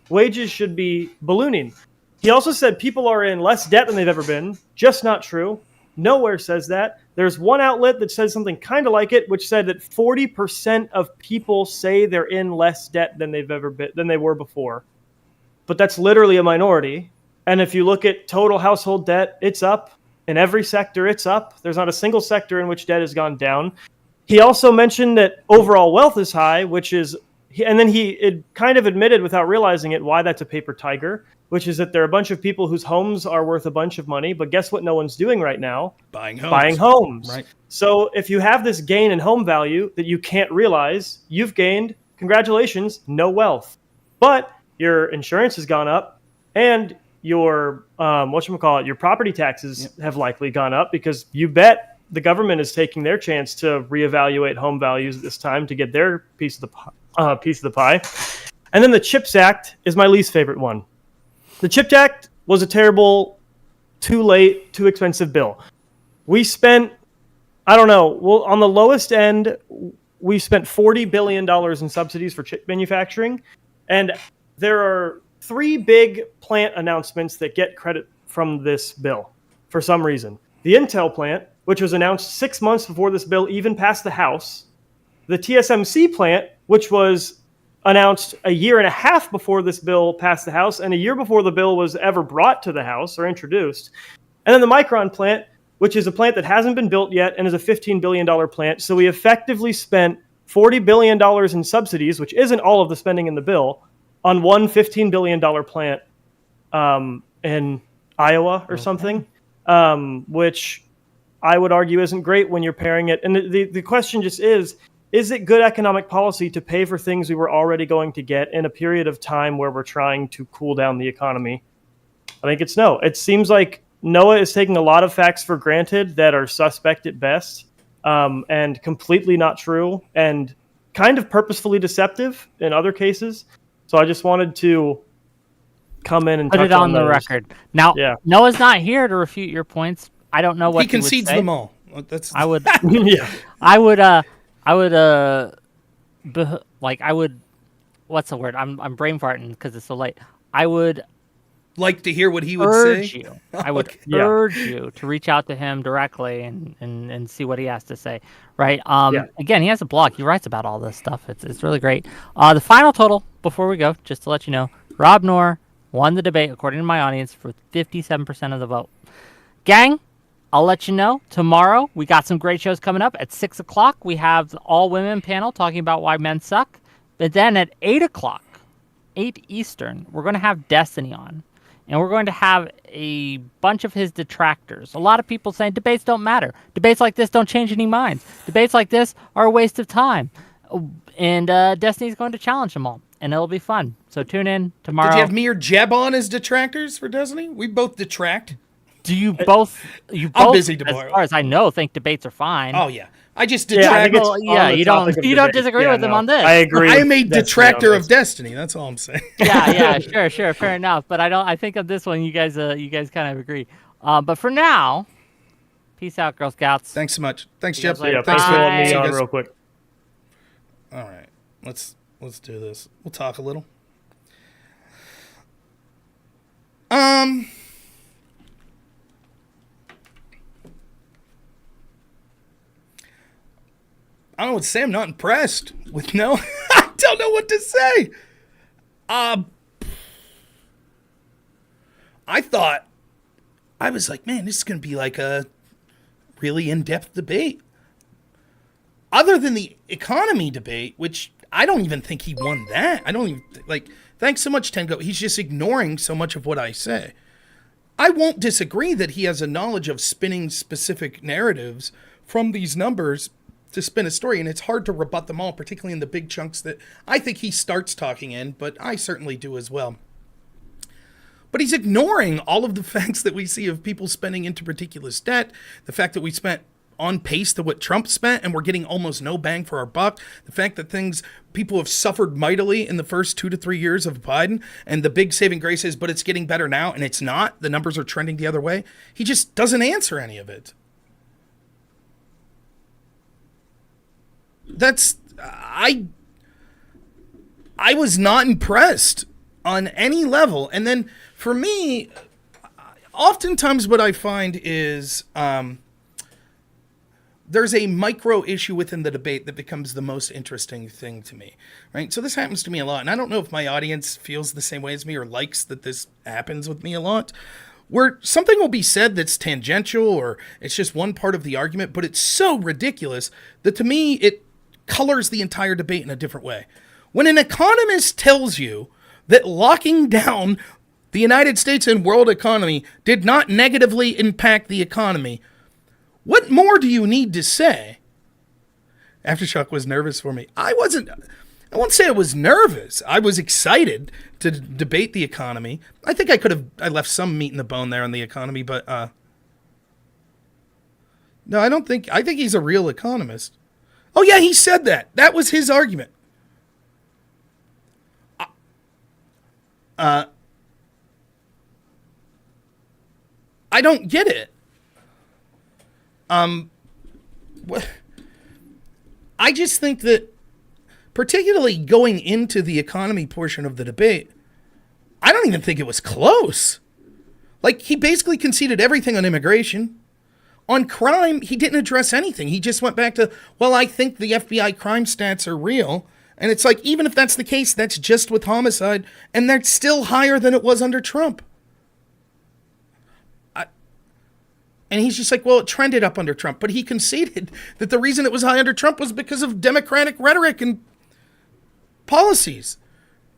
wages should be ballooning. He also said people are in less debt than they've ever been. Just not true. Nowhere says that. There's one outlet that says something kind of like it, which said that 40% of people say they're in less debt than they've ever been, than they were before. But that's literally a minority. And if you look at total household debt, it's up. In every sector, it's up. There's not a single sector in which debt has gone down. He also mentioned that overall wealth is high, and then he kind of admitted without realizing it why that's a paper tiger, which is that there are a bunch of people whose homes are worth a bunch of money, but guess what no one's doing right now? Buying homes. Right. So if you have this gain in home value that you can't realize, you've gained, congratulations, no wealth. But your insurance has gone up, and your your property taxes have likely gone up, because you bet the government is taking their chance to reevaluate home values at this time to get their piece of the pie. And then the CHIPS Act is my least favorite one. The CHIPS Act was a terrible, too late, too expensive bill. We spent, on the lowest end, we spent $40 billion in subsidies for chip manufacturing. And there are 3 big plant announcements that get credit from this bill for some reason. The Intel plant, which was announced 6 months before this bill even passed the House. The TSMC plant, which was announced a year and a half before this bill passed the House, and a year before the bill was ever brought to the House or introduced. And then the Micron plant, which is a plant that hasn't been built yet and is a $15 billion plant. So we effectively spent $40 billion in subsidies, which isn't all of the spending in the bill, on one $15 billion plant in Iowa or something, which I would argue isn't great when you're pairing it. And the question just is it good economic policy to pay for things we were already going to get in a period of time where we're trying to cool down the economy? I think it's no. It seems like Noah is taking a lot of facts for granted that are suspect at best, and completely not true, and kind of purposefully deceptive in other cases. So I just wanted to come in and put it on the record. Now, Noah's not here to refute your points. I don't know what he concedes them all. That's I would. Yeah. I would. I would. What's the word? I'm brain farting because it's so late. I would like to hear what he would urge say. you. I would Okay. Yeah. urge you to reach out to him directly and see what he has to say. Right. Yeah. Again, he has a blog. He writes about all this stuff. It's really great. The final total before we go, just to let you know, robnoerr won the debate according to my audience for 57% of the vote. Gang, I'll let you know. Tomorrow, we got some great shows coming up. At 6 o'clock, we have the all-women panel talking about why men suck. But then at 8 o'clock, 8 Eastern, we're going to have Destiny on. And we're going to have a bunch of his detractors. A lot of people saying debates don't matter. Debates like this don't change any minds. Debates like this are a waste of time. And Destiny's going to challenge them all. And it'll be fun. So tune in tomorrow. Did you have me or Jeb on as detractors for Destiny? We both detract. Do you both? I'm busy tomorrow. As far as I know, think debates are fine. Oh yeah, I just Yeah, I detract. think it's Well, on yeah, the you topic don't of you don't debate. disagree Yeah, with him no, on this. I agree. I am a Destiny detractor on of this. Destiny. That's all I'm saying. Yeah, sure, fair enough. But I think of this one, you guys kind of agree. But for now, peace out, Girl Scouts. Thanks so much. Thanks, You guys Jeb. later. Yeah, Thanks thanks for letting me See you on guys. real quick. All right, let's do this. We'll talk a little. I don't know what to say. I'm not impressed with no. I don't know what to say. I thought, I was like, man, this is going to be like a really in-depth debate. Other than the economy debate, which I don't even think he won that. I don't even, thanks so much, Tengo. He's just ignoring so much of what I say. I won't disagree that he has a knowledge of spinning specific narratives from these numbers to spin a story, and it's hard to rebut them all, particularly in the big chunks that I think he starts talking in, but I certainly do as well. But he's ignoring all of the facts that we see of people spending into ridiculous debt, the fact that we spent on pace to what Trump spent and we're getting almost no bang for our buck, the fact that people have suffered mightily in the first 2 to 3 years of Biden, and the big saving grace is, but it's getting better now, and it's not. The numbers are trending the other way. He just doesn't answer any of it. I was not impressed on any level. And then for me, oftentimes what I find is there's a micro issue within the debate that becomes the most interesting thing to me, right? So this happens to me a lot, and I don't know if my audience feels the same way as me or likes that this happens with me a lot, where something will be said that's tangential or it's just one part of the argument, but it's so ridiculous that to me it colors the entire debate in a different way. When an economist tells you that locking down the United States and world economy did not negatively impact the economy, what more do you need to say? Aftershock was nervous for me. I won't say I was nervous. I was excited to debate the economy. I think I left some meat in the bone there on the economy, but no, I think he's a real economist. Oh yeah, he said that. That was his argument. I don't get it. What? I just think that, particularly going into the economy portion of the debate, I don't even think it was close. Like, he basically conceded everything on immigration. On crime, he didn't address anything. He just went back to, well, I think the FBI crime stats are real. And it's like, even if that's the case, that's just with homicide, and that's still higher than it was under Trump. And he's just like, well, it trended up under Trump. But he conceded that the reason it was high under Trump was because of Democratic rhetoric and policies.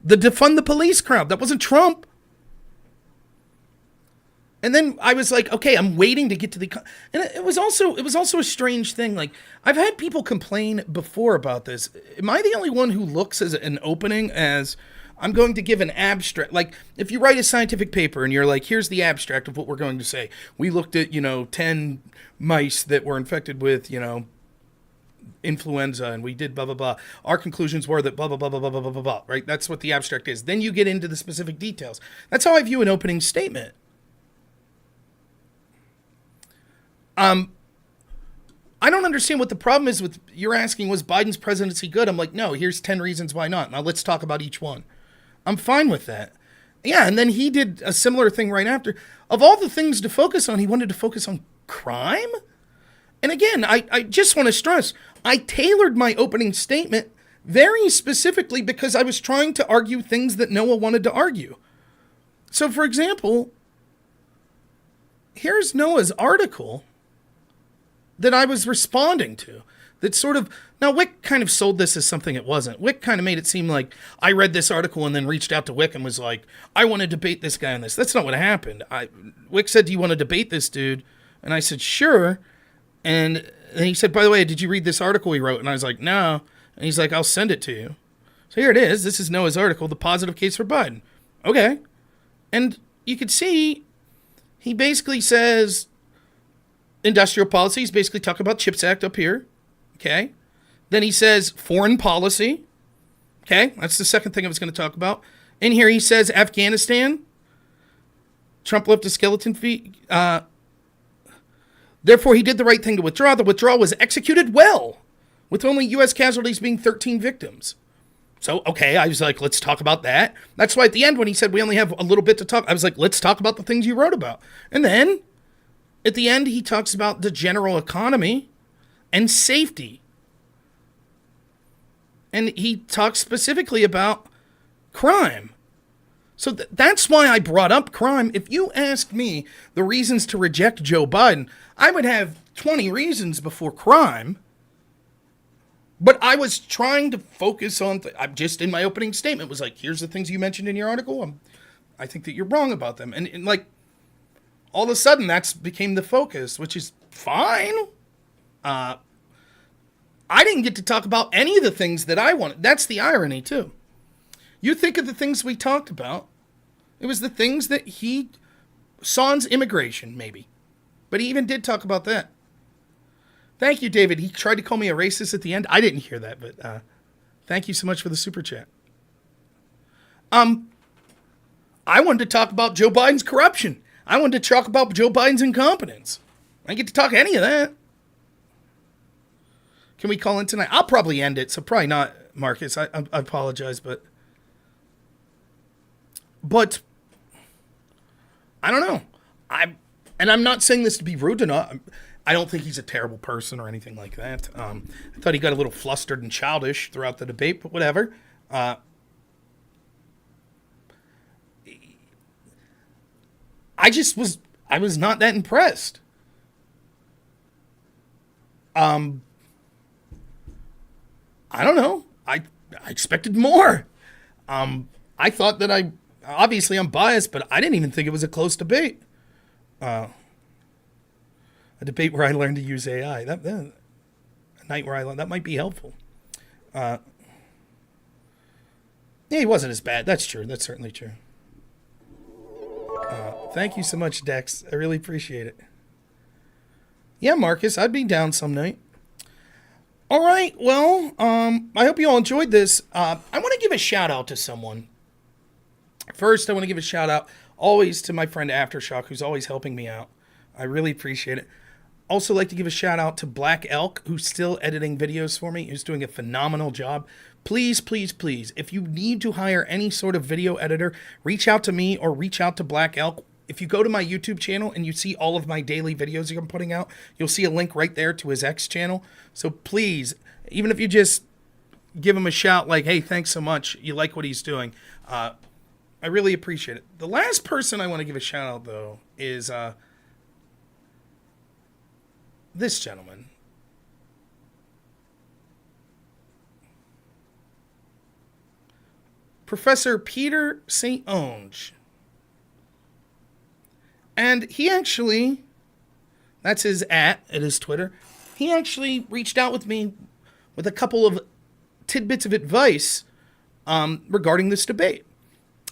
The defund the police crowd. That wasn't Trump. And then I was like, okay, I'm waiting to get to the... And it was also a strange thing. Like, I've had people complain before about this. Am I the only one who looks as an opening as... I'm going to give an abstract. Like, if you write a scientific paper and you're like, here's the abstract of what we're going to say. We looked at, 10 mice that were infected with, influenza, and we did blah, blah, blah. Our conclusions were that blah, blah, blah, blah, blah, blah, blah, blah, right? That's what the abstract is. Then you get into the specific details. That's how I view an opening statement. I don't understand what the problem is with, you're asking, was Biden's presidency good? I'm like, no, here's 10 reasons why not. Now let's talk about each one. I'm fine with that. Yeah, and then he did a similar thing right after. Of all the things to focus on, he wanted to focus on crime? And again, I just want to stress, I tailored my opening statement very specifically because I was trying to argue things that Noah wanted to argue. So, for example, here's Noah's article that I was responding to. That sort of, now Whick kind of sold this as something it wasn't. Whick kind of made it seem like I read this article and then reached out to Whick and was like, I want to debate this guy on this. That's not what happened. Whick said, do you want to debate this dude? And I said, sure. And he said, by the way, did you read this article he wrote? And I was like, no. And he's like, I'll send it to you. So here it is. This is Noah's article, The Positive Case for Biden. Okay. And you could see he basically says industrial policy. He's basically talking about CHIPS Act up here. Okay. Then he says foreign policy. Okay. That's the second thing I was going to talk about. In here he says Afghanistan. Trump left a skeleton feet. Therefore, he did the right thing to withdraw. The withdrawal was executed well, with only U.S. casualties being 13 victims. So, okay, I was like, let's talk about that. That's why at the end, when he said we only have a little bit to talk, I was like, let's talk about the things you wrote about. And then, at the end, he talks about the general economy and safety. And he talks specifically about crime. So that's why I brought up crime. If you asked me the reasons to reject Joe Biden, I would have 20 reasons before crime. But I was trying to focus on, I'm just in my opening statement was like, here's the things you mentioned in your article. I think that you're wrong about them. And like, all of a sudden that's became the focus, which is fine. I didn't get to talk about any of the things that I wanted. That's the irony too. You think of the things we talked about. It was the things that he, sans immigration, maybe. But he even did talk about that. Thank you, David. He tried to call me a racist at the end. I didn't hear that, but thank you so much for the super chat. I wanted to talk about Joe Biden's corruption. I wanted to talk about Joe Biden's incompetence. I didn't get to talk any of that. Can we call in tonight? I'll probably end it, so probably not, Marcus. I apologize, but I don't know. I'm not saying this to be rude or not. I don't think he's a terrible person or anything like that. I thought he got a little flustered and childish throughout the debate, but whatever. I was not that impressed. I don't know. I expected more. I thought that obviously I'm biased, but I didn't even think it was a close debate. A debate where I learned to use AI. A night where I learned that might be helpful. Yeah, he wasn't as bad. That's true. That's certainly true. Thank you so much, Dex. I really appreciate it. Yeah, Marcus, I'd be down some night. All right, well, I hope you all enjoyed this. I want to give a shout out to someone. First, I want to give a shout out always to my friend Aftershock, who's always helping me out. I really appreciate it. Also like to give a shout out to Black Elk, who's still editing videos for me, who's doing a phenomenal job. Please, please, please, if you need to hire any sort of video editor, reach out to me or reach out to Black Elk. If you go to my YouTube channel and you see all of my daily videos I'm putting out, you'll see a link right there to his X channel. So please, even if you just give him a shout like, hey, thanks so much, you like what he's doing, I really appreciate it. The last person I want to give a shout out, though, is this gentleman. Professor Peter St. Onge. And he actually, that's his at his Twitter, he actually reached out with me with a couple of tidbits of advice regarding this debate.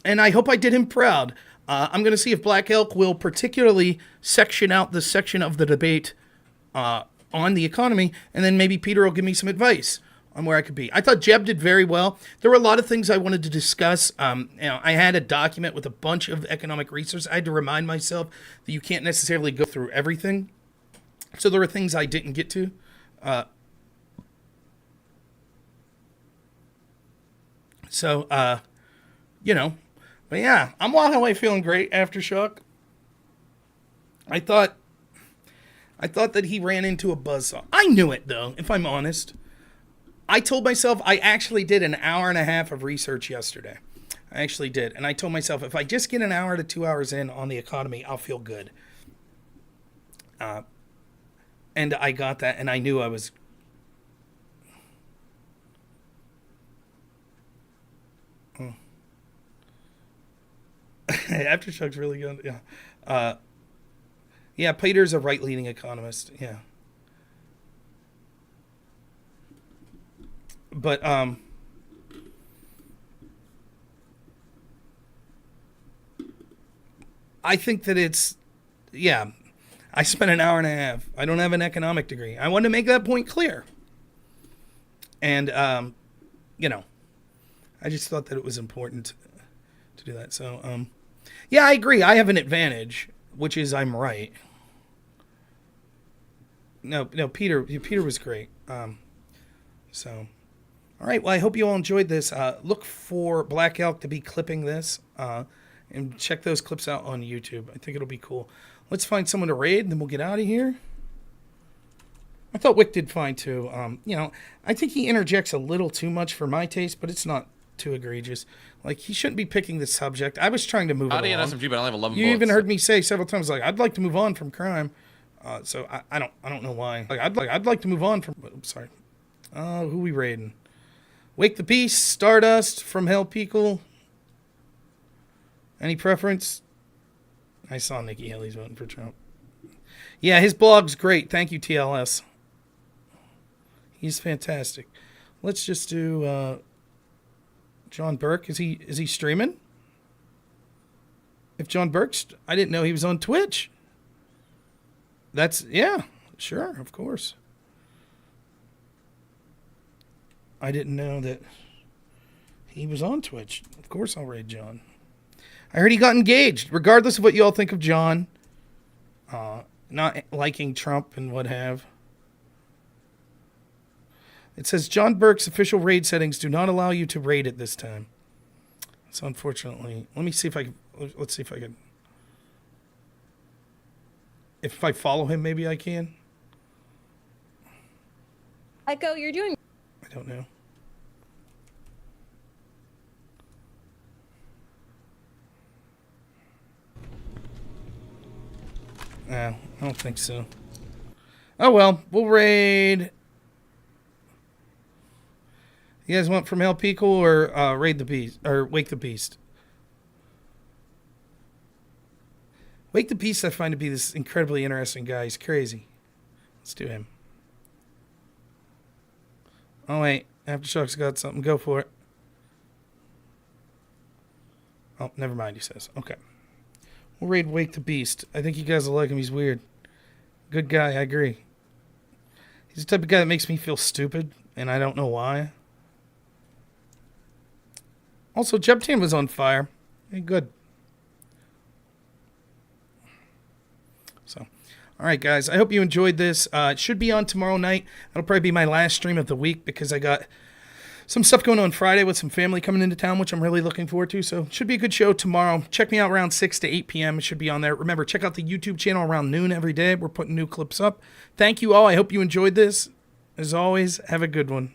And I hope I did him proud. I'm going to see if Black Elk will particularly section out the section of the debate on the economy, and then maybe Peter will give me some advice on where I could be. I thought Jeb did very well. There were a lot of things I wanted to discuss. I had a document with a bunch of economic research. I had to remind myself that you can't necessarily go through everything. So there were things I didn't get to. So, you know, but yeah, I'm walking away feeling great, Aftershock. I thought that he ran into a buzzsaw. I knew it, though, if I'm honest. I told myself I actually did an hour and a half of research yesterday. I actually did. And I told myself if I just get an hour to 2 hours in on the economy, I'll feel good. And I got that, and I knew I was... Oh. Aftershock's really good, yeah. Yeah, Peter's a right-leaning economist, yeah. But, I think that it's, yeah, I spent an hour and a half. I don't have an economic degree. I wanted to make that point clear. And, you know, I just thought that it was important to do that. So, yeah, I agree. I have an advantage, which is I'm right. No, Peter was great. So, all right. Well, I hope you all enjoyed this. Look for Black Elk to be clipping this, and check those clips out on YouTube. I think it'll be cool. Let's find someone to raid, and then we'll get out of here. I thought Whick did fine too. You know, I think he interjects a little too much for my taste, but it's not too egregious. Like, he shouldn't be picking this subject. I was trying to move it along. SMG, but I only have 11 You bullets, even heard me say several times, like, I'd like to move on from crime. So I don't know why. Like, I'd like to move on from. Oops, sorry. Who we raiding? Wake the Peace, Stardust from Hell Pickle. Any preference? I saw Nikki Haley's voting for Trump. Yeah, his blog's great. Thank you, TLS. He's fantastic. Let's just do John Burke. Is he streaming? If John Burke's, I didn't know he was on Twitch. That's, yeah, sure, of course. I didn't know that he was on Twitch. Of course I'll raid John. I heard he got engaged. Regardless of what you all think of John, not liking Trump and what have. It says John Burke's official raid settings do not allow you to raid at this time. So unfortunately, let me see if I can. Let's see if I can. If I follow him, maybe I can. Echo, you're doing. I don't know. No, I don't think so. Oh well, we'll raid. You guys want from Hell Pickle or raid the beast or wake the beast? Wake the Beast I find to be this incredibly interesting guy. He's crazy. Let's do him. Oh wait, Aftershock's got something. Go for it. Oh, never mind, he says. Okay. We'll raid Wake the Beast. I think you guys will like him. He's weird. Good guy, I agree. He's the type of guy that makes me feel stupid, and I don't know why. Also, Jebtan was on fire. Hey, good. So, all right, guys. I hope you enjoyed this. It should be on tomorrow night. That'll probably be my last stream of the week because I got some stuff going on Friday with some family coming into town, which I'm really looking forward to. So, it should be a good show tomorrow. Check me out around 6 to 8 p.m. It should be on there. Remember, check out the YouTube channel around noon every day. We're putting new clips up. Thank you all. I hope you enjoyed this. As always, have a good one.